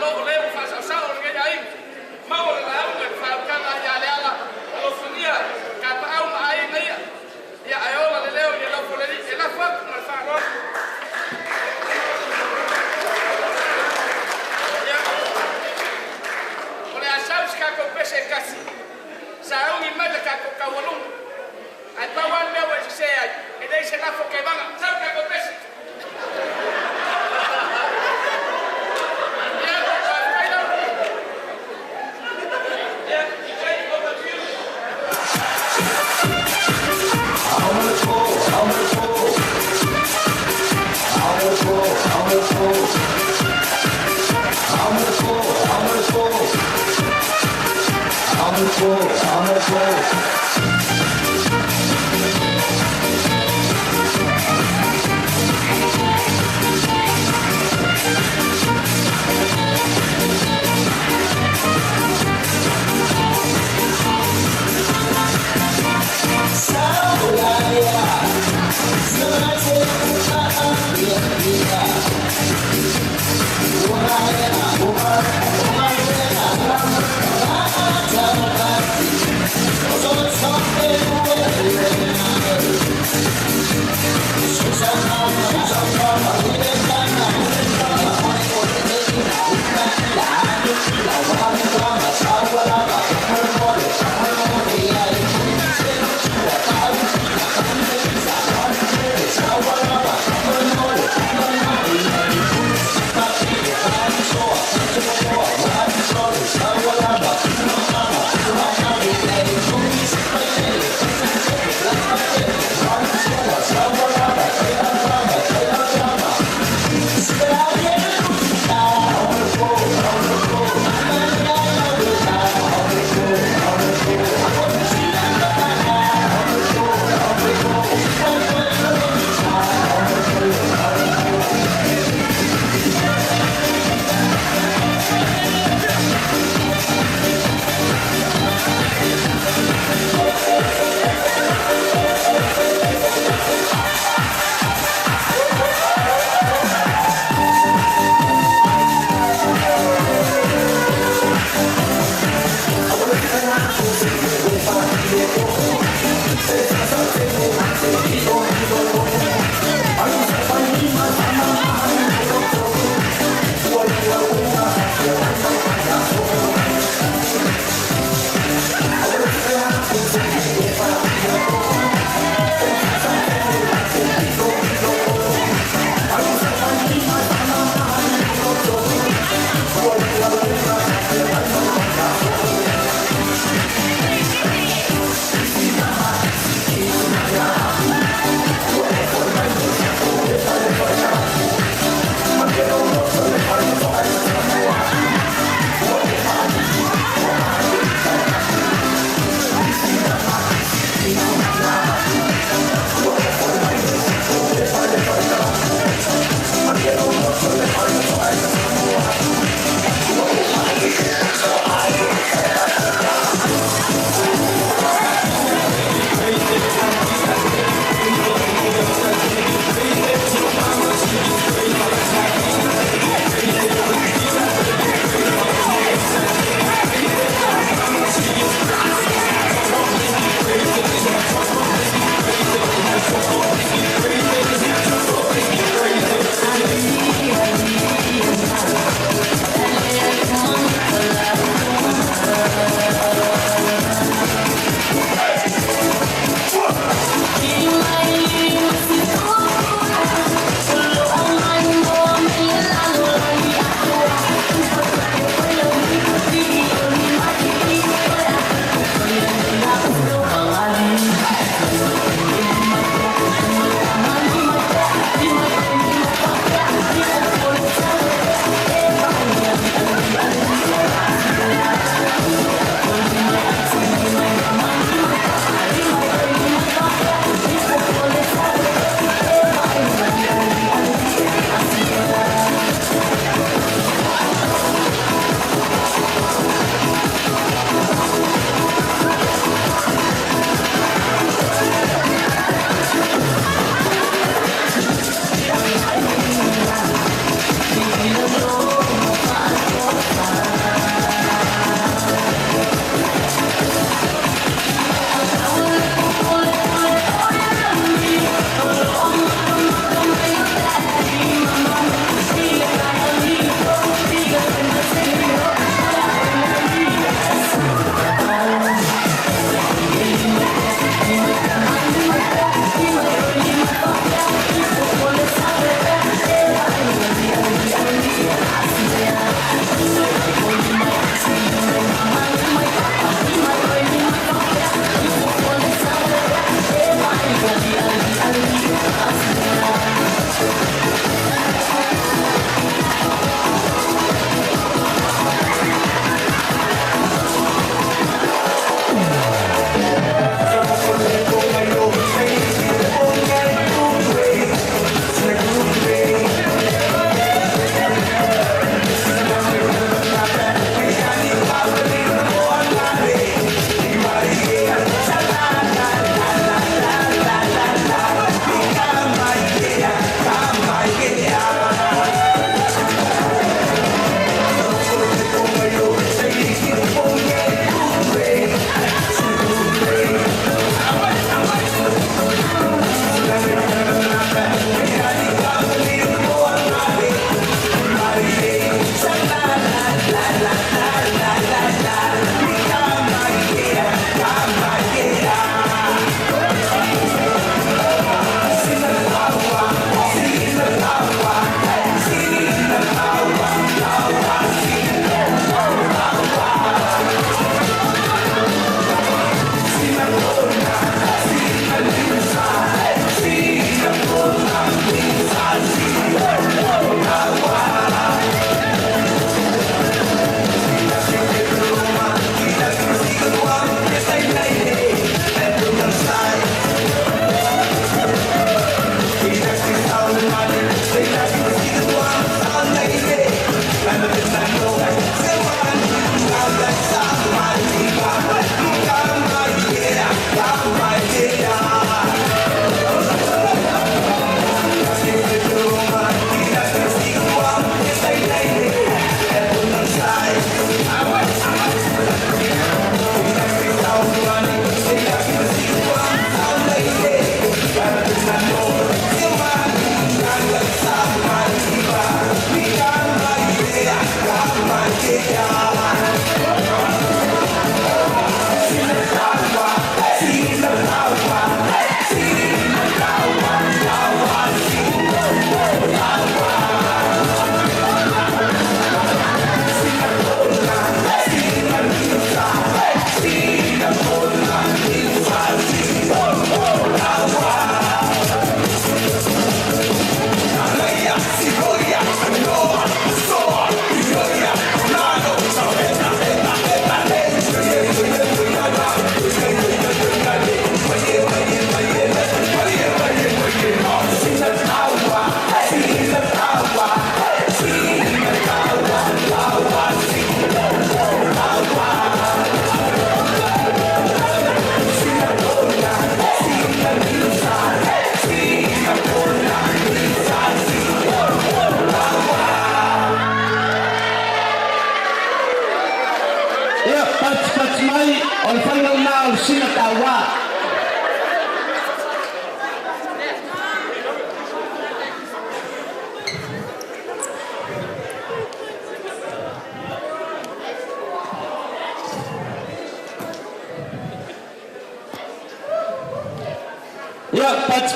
logo leo faz ao sal que aí mau la au que fa kana ya le ala lo funia ka pa au mai nei ya ayola le leo ya lo foleri e la fa ma fa ro ya ole a saus ka ko pese kasi sa un imala ka ko kawalung ai pa wan me wa se ai e dei se la fo que van sa ka ko pese So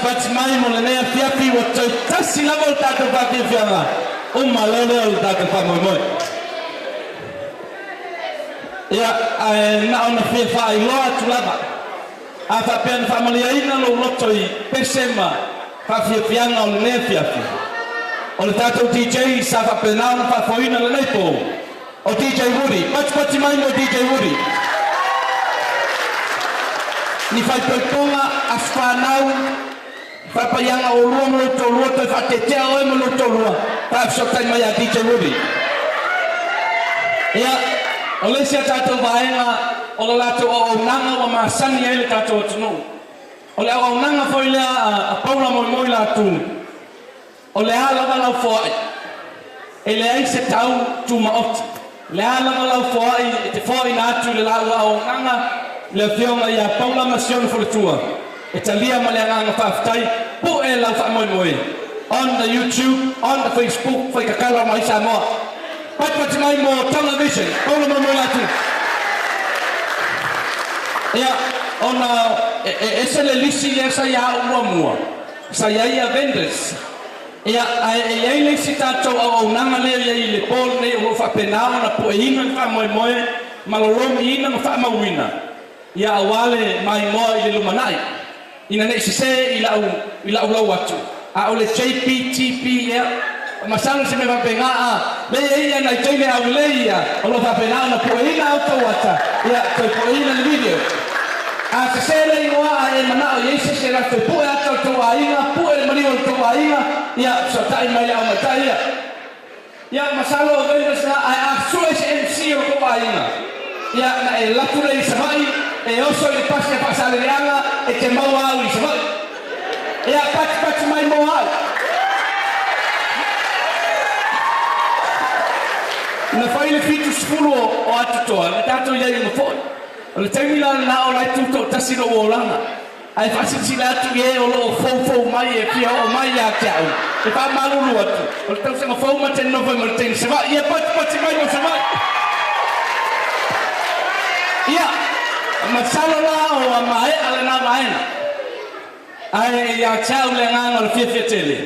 Pats mai mo le nea piapi wa tau tasi lava o tātou pāke whianga o malere o tātou pā Moimoi. Ia, na ona whia whaai loa tu lava. A whapea whamalia ina lo loto I pesema whawhia whianga o le nea piapi. O le tātou DJ sa whapea naona whawhoina le neipo. O DJ Woody. Pats mai mo DJ Woody. Ni fai paiponga a whanau Papayanga o rua mo to rua to fatetea o mo to rua. Pa sokai mai a DJ Woody. Ia, o le sia tātou vaenga o le Latu o nanga o masani ai le tātou tunu. O le o nanga foi le a Paula Moimoi Latu. O le ala lau foi. E le ai se tau tu maot. Le ala lau foi te foi na tu le lau o nanga le fionga ia Paula Masion for tua. E talia maleanga whaftai. Po e lau wha Moimoi. On the YouTube, on the Facebook, whai kakala mai sa moa. Pati mai mo television, Paula Moimoi Latu. Ia, ona, ese le lisi ia sa ia ua mua. Sa ia vendors. Ia, ai lisi tātou au nanga leo ia le pol nei o whapenao na po e ina wha Moimoi, malolomi ina ma wha mawina. Ia awale mai moa I le lumanai. Ina nei se I lau lau atu. A o le JPTP ia masang se me vapenga a le ia na tele au le ia o lo vapenga na poina auto wata ia to poina le video. A se le inoa e mana o yese se la te poa to aina poe mari o to aina ia so tai mai au matai ia. Ia masalo vendes na a sua MC o to aina. Ia na e Latu le samai e oso le pase pasale leanga e te mau au I samai. Ia pati mai mo au. Na whai le fitu skulu o atutoa, le tātou iai ma fōi. O le taimila na o lai tūtou tasiro o langa. Ai whasiti le atu e o lo fōu mai e pia o mai a te au. E pā maruru atu. O le tau sanga fōu ma te novo ma le tēni sewa. Ia pati mai mo sewa. Ia, ma salala o a mai ale na maena. Ai ia tau le nganga o le fia tele.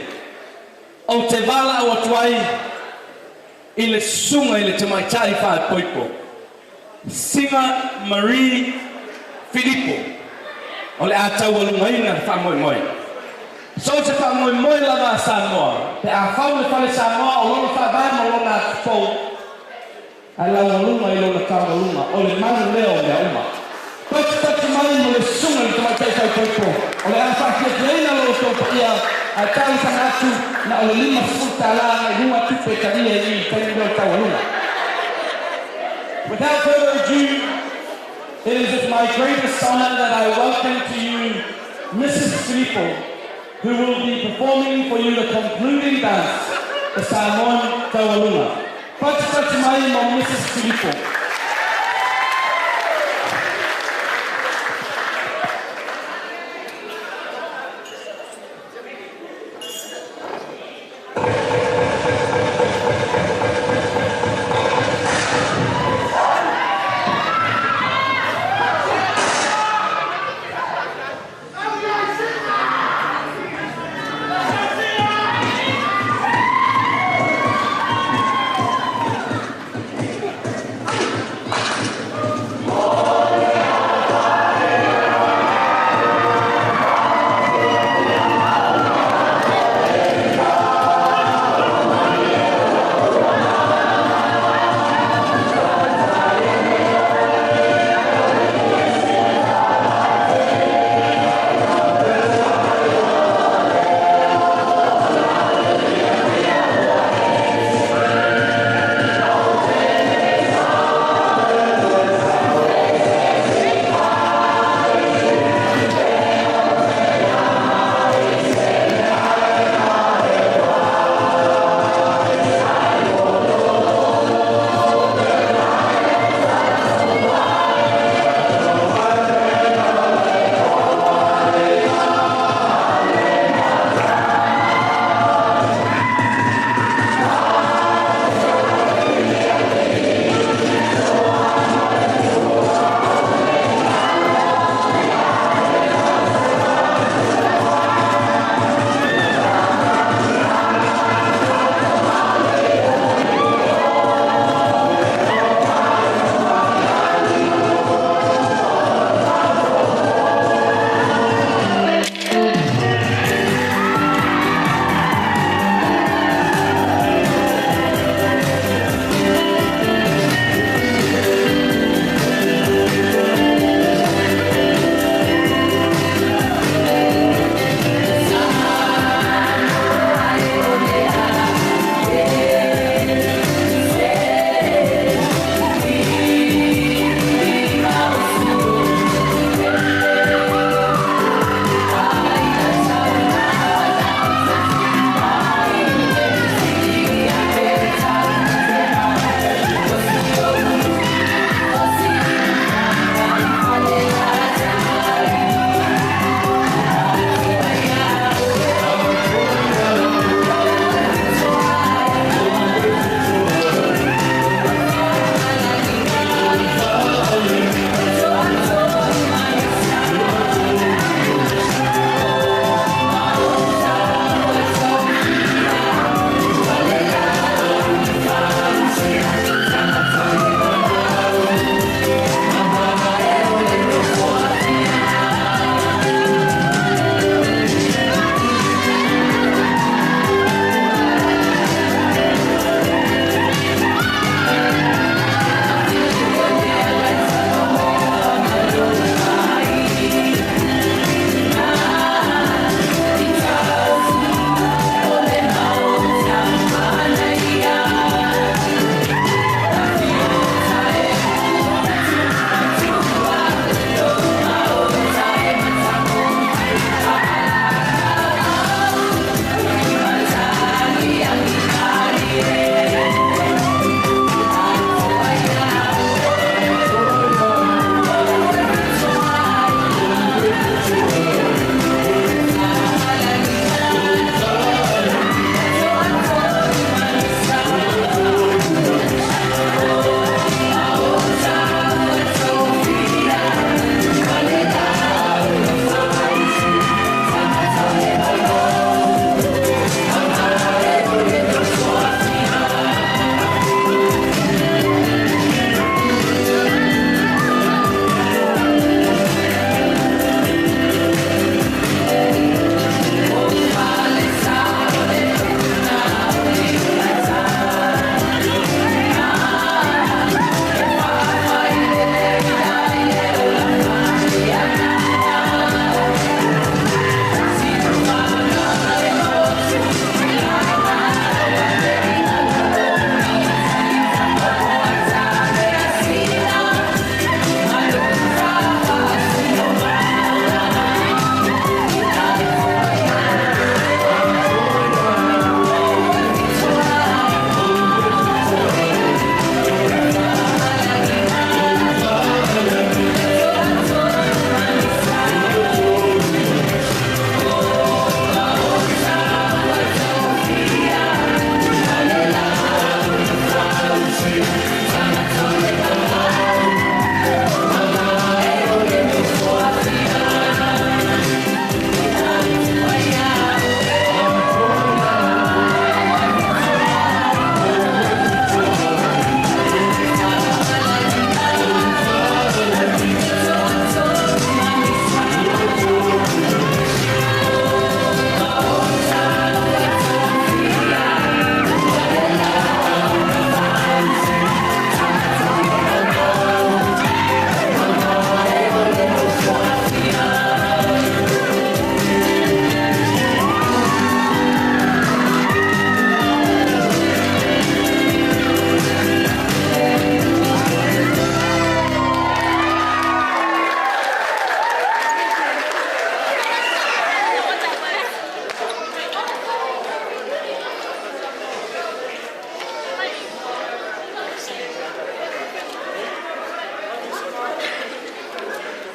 O te vala o atuai I le sunga I le te maitai wha poipo. Singa Marie Filipo. O le atau alungaina wha Moimoi. So te wha Moimoi lava Samoa. Te a whau le whale Samoa o lona wha vama o lona fau. Ai lau alunga I lona kau alunga. O le manu leo mea uma. Pati mai mo le sunga I te maitai wha poipo. O le a wha kia kreina lo tōpa ia. A tau sanatu na o le lima futa la na lua tupe taria I taimiro tau alunga. Without further ado, it is with my greatest honor that I welcome to you Mrs. Filipo, who will be performing for you the concluding dance, the Samoan Tau Alunga. Pati mai mo Mrs. Filipo.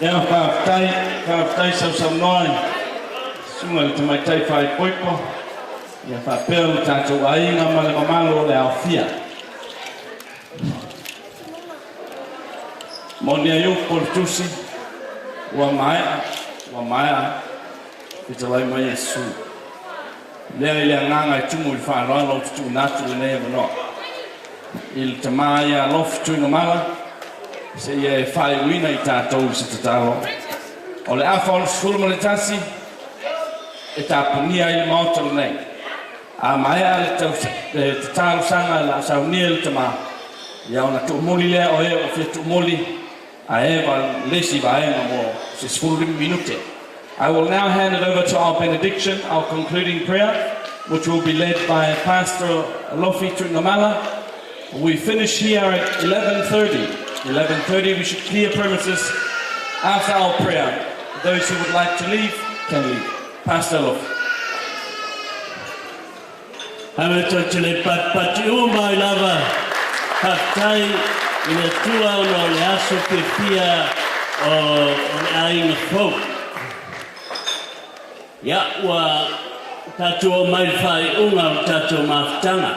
Ia whaatai sau noi. Sunga le tamaitai whai poipo. Ia whapea le tātou ainga ma le mamalo le awhia. Moni a iu portusi. Ua maea. Ita lai mai Yesu. Lea i lea nganga i tumu i whaaloa lau tutu natu le nea manoa. I le tamaa ia lofi tuinga mala. Se ia e whai uina i tātou i se tatalo. O le awha o le skuluma le tasi. E tāpunia i le maota le nei. A maea le tatalo sanga la saunia le tamaa. Ia ona tuumuli lea o e o fia tuumuli. A e wa lesi wa e mo se 40 minute. I will now hand it over to our benediction, our concluding prayer, which will be led by Pastor Lofi Tungamala. We finish here at 11:30. 11:30, we should clear premises after our prayer. Those who would like to leave, can leave. Pastor Lofi. Hametotele patpati uma ilava. Haftai ina tua no le aso pia o ainga folk. Ya wa tato mai fai unga tato maftanga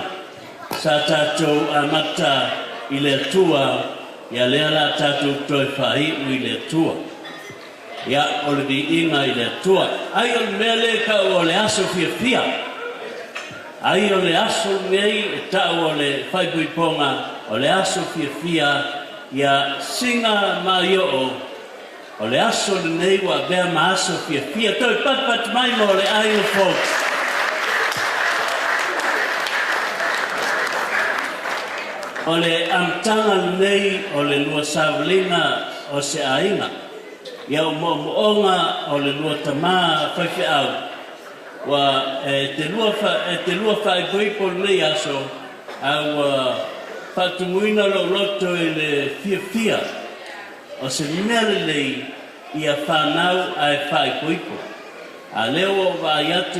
sa tato amata ile tua ya lela tato toi fai ile tua ya ole di inga ile tua ai o mele ka ole aso fia ai ole aso nei ta ole fai puiponga ole aso fia ya singa mayo ole aso nei wa bea maaso fia toi pat mai mo le ai folks. Ole amtanga nei ole lua savlinga o se ainga. Ia moonga ole lua tama whaiwhi au. Wa te lua whai puipo nei aso au whatumuina lo loto i le fia. O se mere lei ia whanau ai whai puipo. A leo wa iatu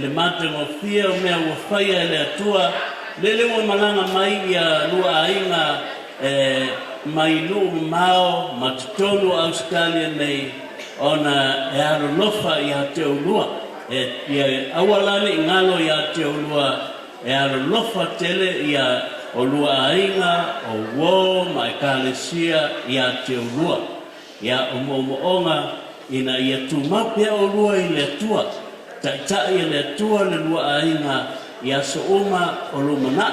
le mate mo fia o mea wa whaia le atua. Lele wa malanga mai ia lua ainga mai lu mao matutonu Australia nei ona e aro lofa ia te ulua. Ia awalani ngalo ia te ulua e aro lofa tele ia o lua ainga o wo mai kalesia ia te ulua. Ia omoonga ina ia tumapea o lua i le tua. Ta ia le tua le lua ainga ia so uma o lumana.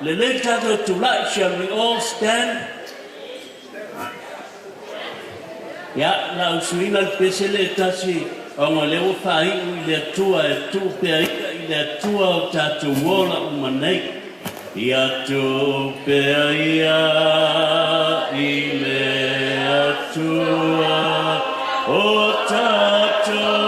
Le le tato tulai, shall we all stand? Ia la usuina pesele tasi ongo leo fai i le tua e tu pea i le tua o tato wola umanei. Ia tu pea ia i le tua o tato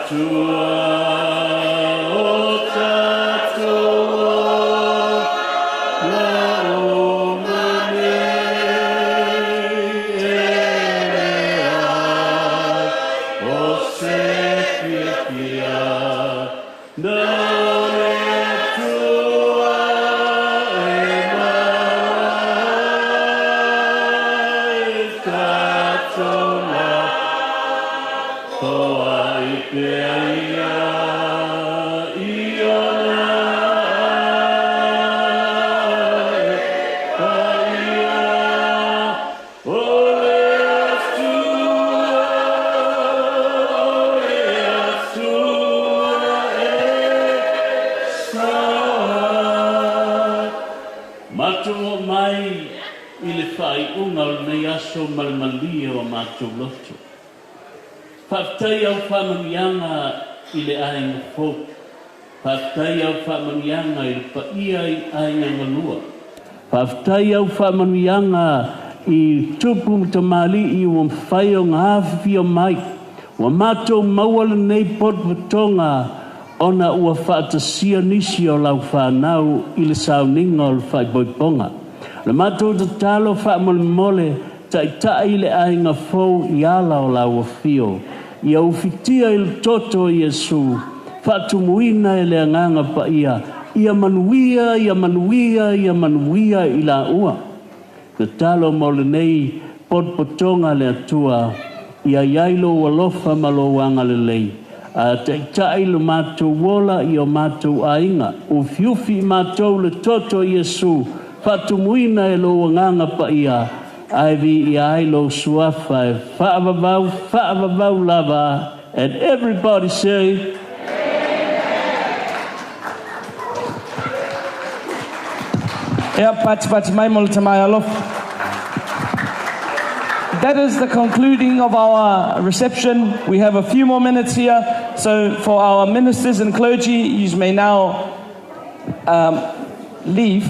Tua, o tato i le whaiunga o nei aso malmalia o mātou loto. Whaftai au whamanianga i le ainga fōk. Whaftai au whamanianga i le paia i ainga ngalua. Whaftai au whamanianga i tupu tamali i o mwhai o ngāwhi o mai. Wa mātou mauala nei potwatonga ona ua whaatasia nisi o lau whanau i le sauninga o le whaiboiponga. Le mātou te talo whaamole tai le ainga fōu i ala o lau o fio. Ia ufitia i le toto i Yesu. Whaatumuina e le anganga pa ia. Ia manuia i la ua. Te talo mole nei potwatonga le atua. Ia yailo walofa malowanga le lei. A te tai le mātou wola i o mātou ainga. Ufiufi mātou le toto Yesu. Whatumuina e lo nganga pa ia. Aivi i ailo suafa e whaavavau lava. And everybody say, That is the concluding of our reception. We have a few more minutes here. So for our ministers and clergy, you may now leave.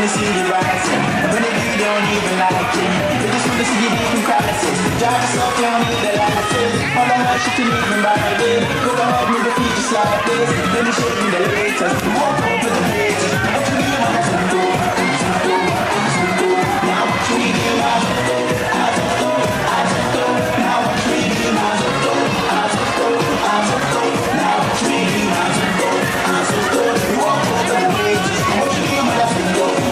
wanna see you rising. When you don't even like it, they just wanna see you leaving crisis. Drive yourself down with the license. All I want you to leave me by the way. Go ahead, move your feet just like this. Let me show you the latest. Walk over the pages. What you need, I'm gonna go. Now what you need, I'm gonna go. Now what you need, I'm gonna go. Now what you need, I'm gonna go. Walk over the pages. What you need, I'm gonna go.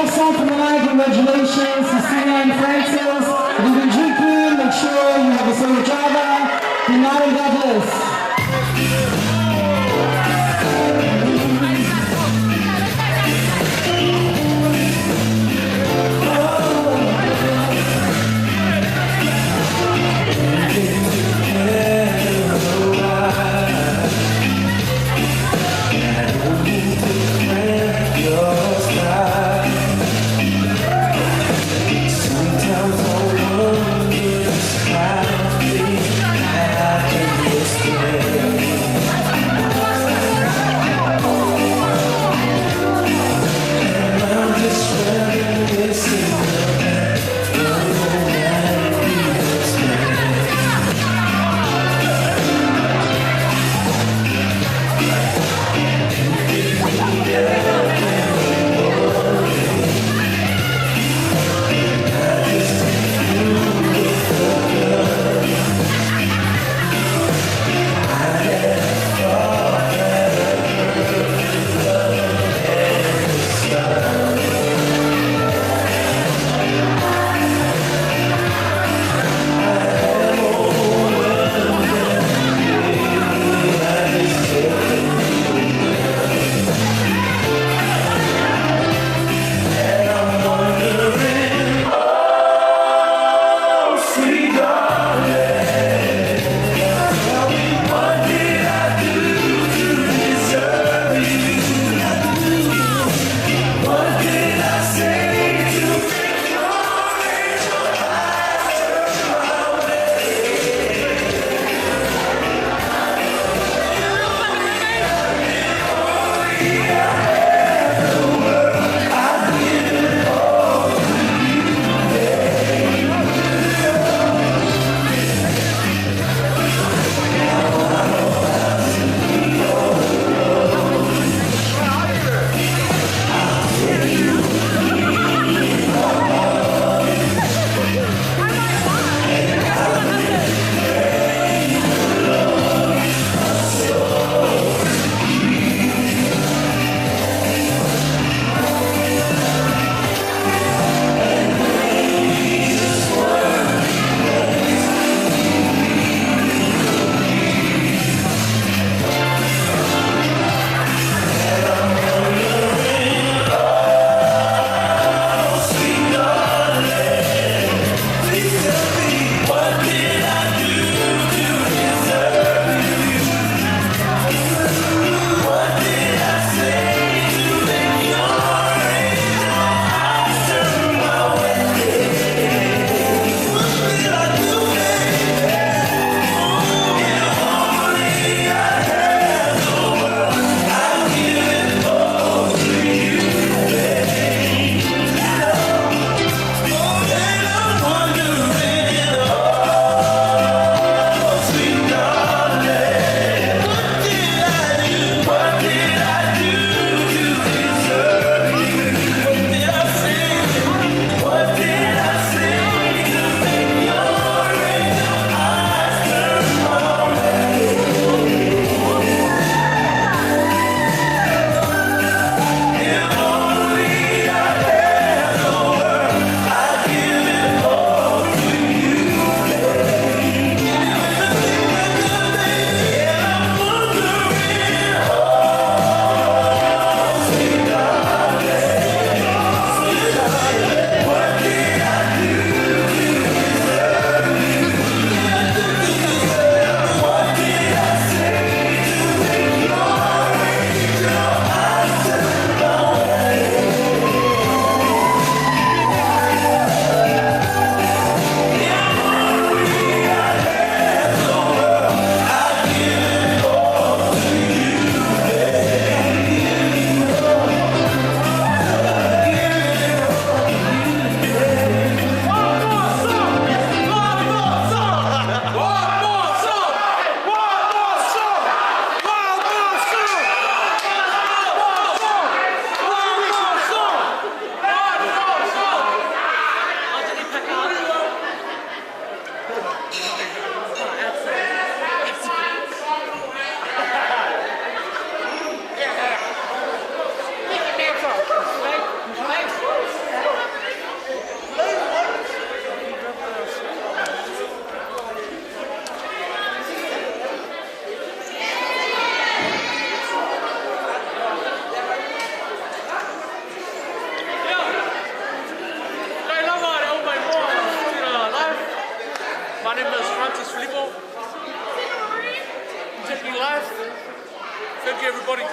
last song from the night. Congratulations to Singa and Francis. If you've been drinking, make sure you have a safe driver. Good night and God bless. Sometimes I wonder just how deep I can explain. Filipo. Taking live. Thank you, everybody.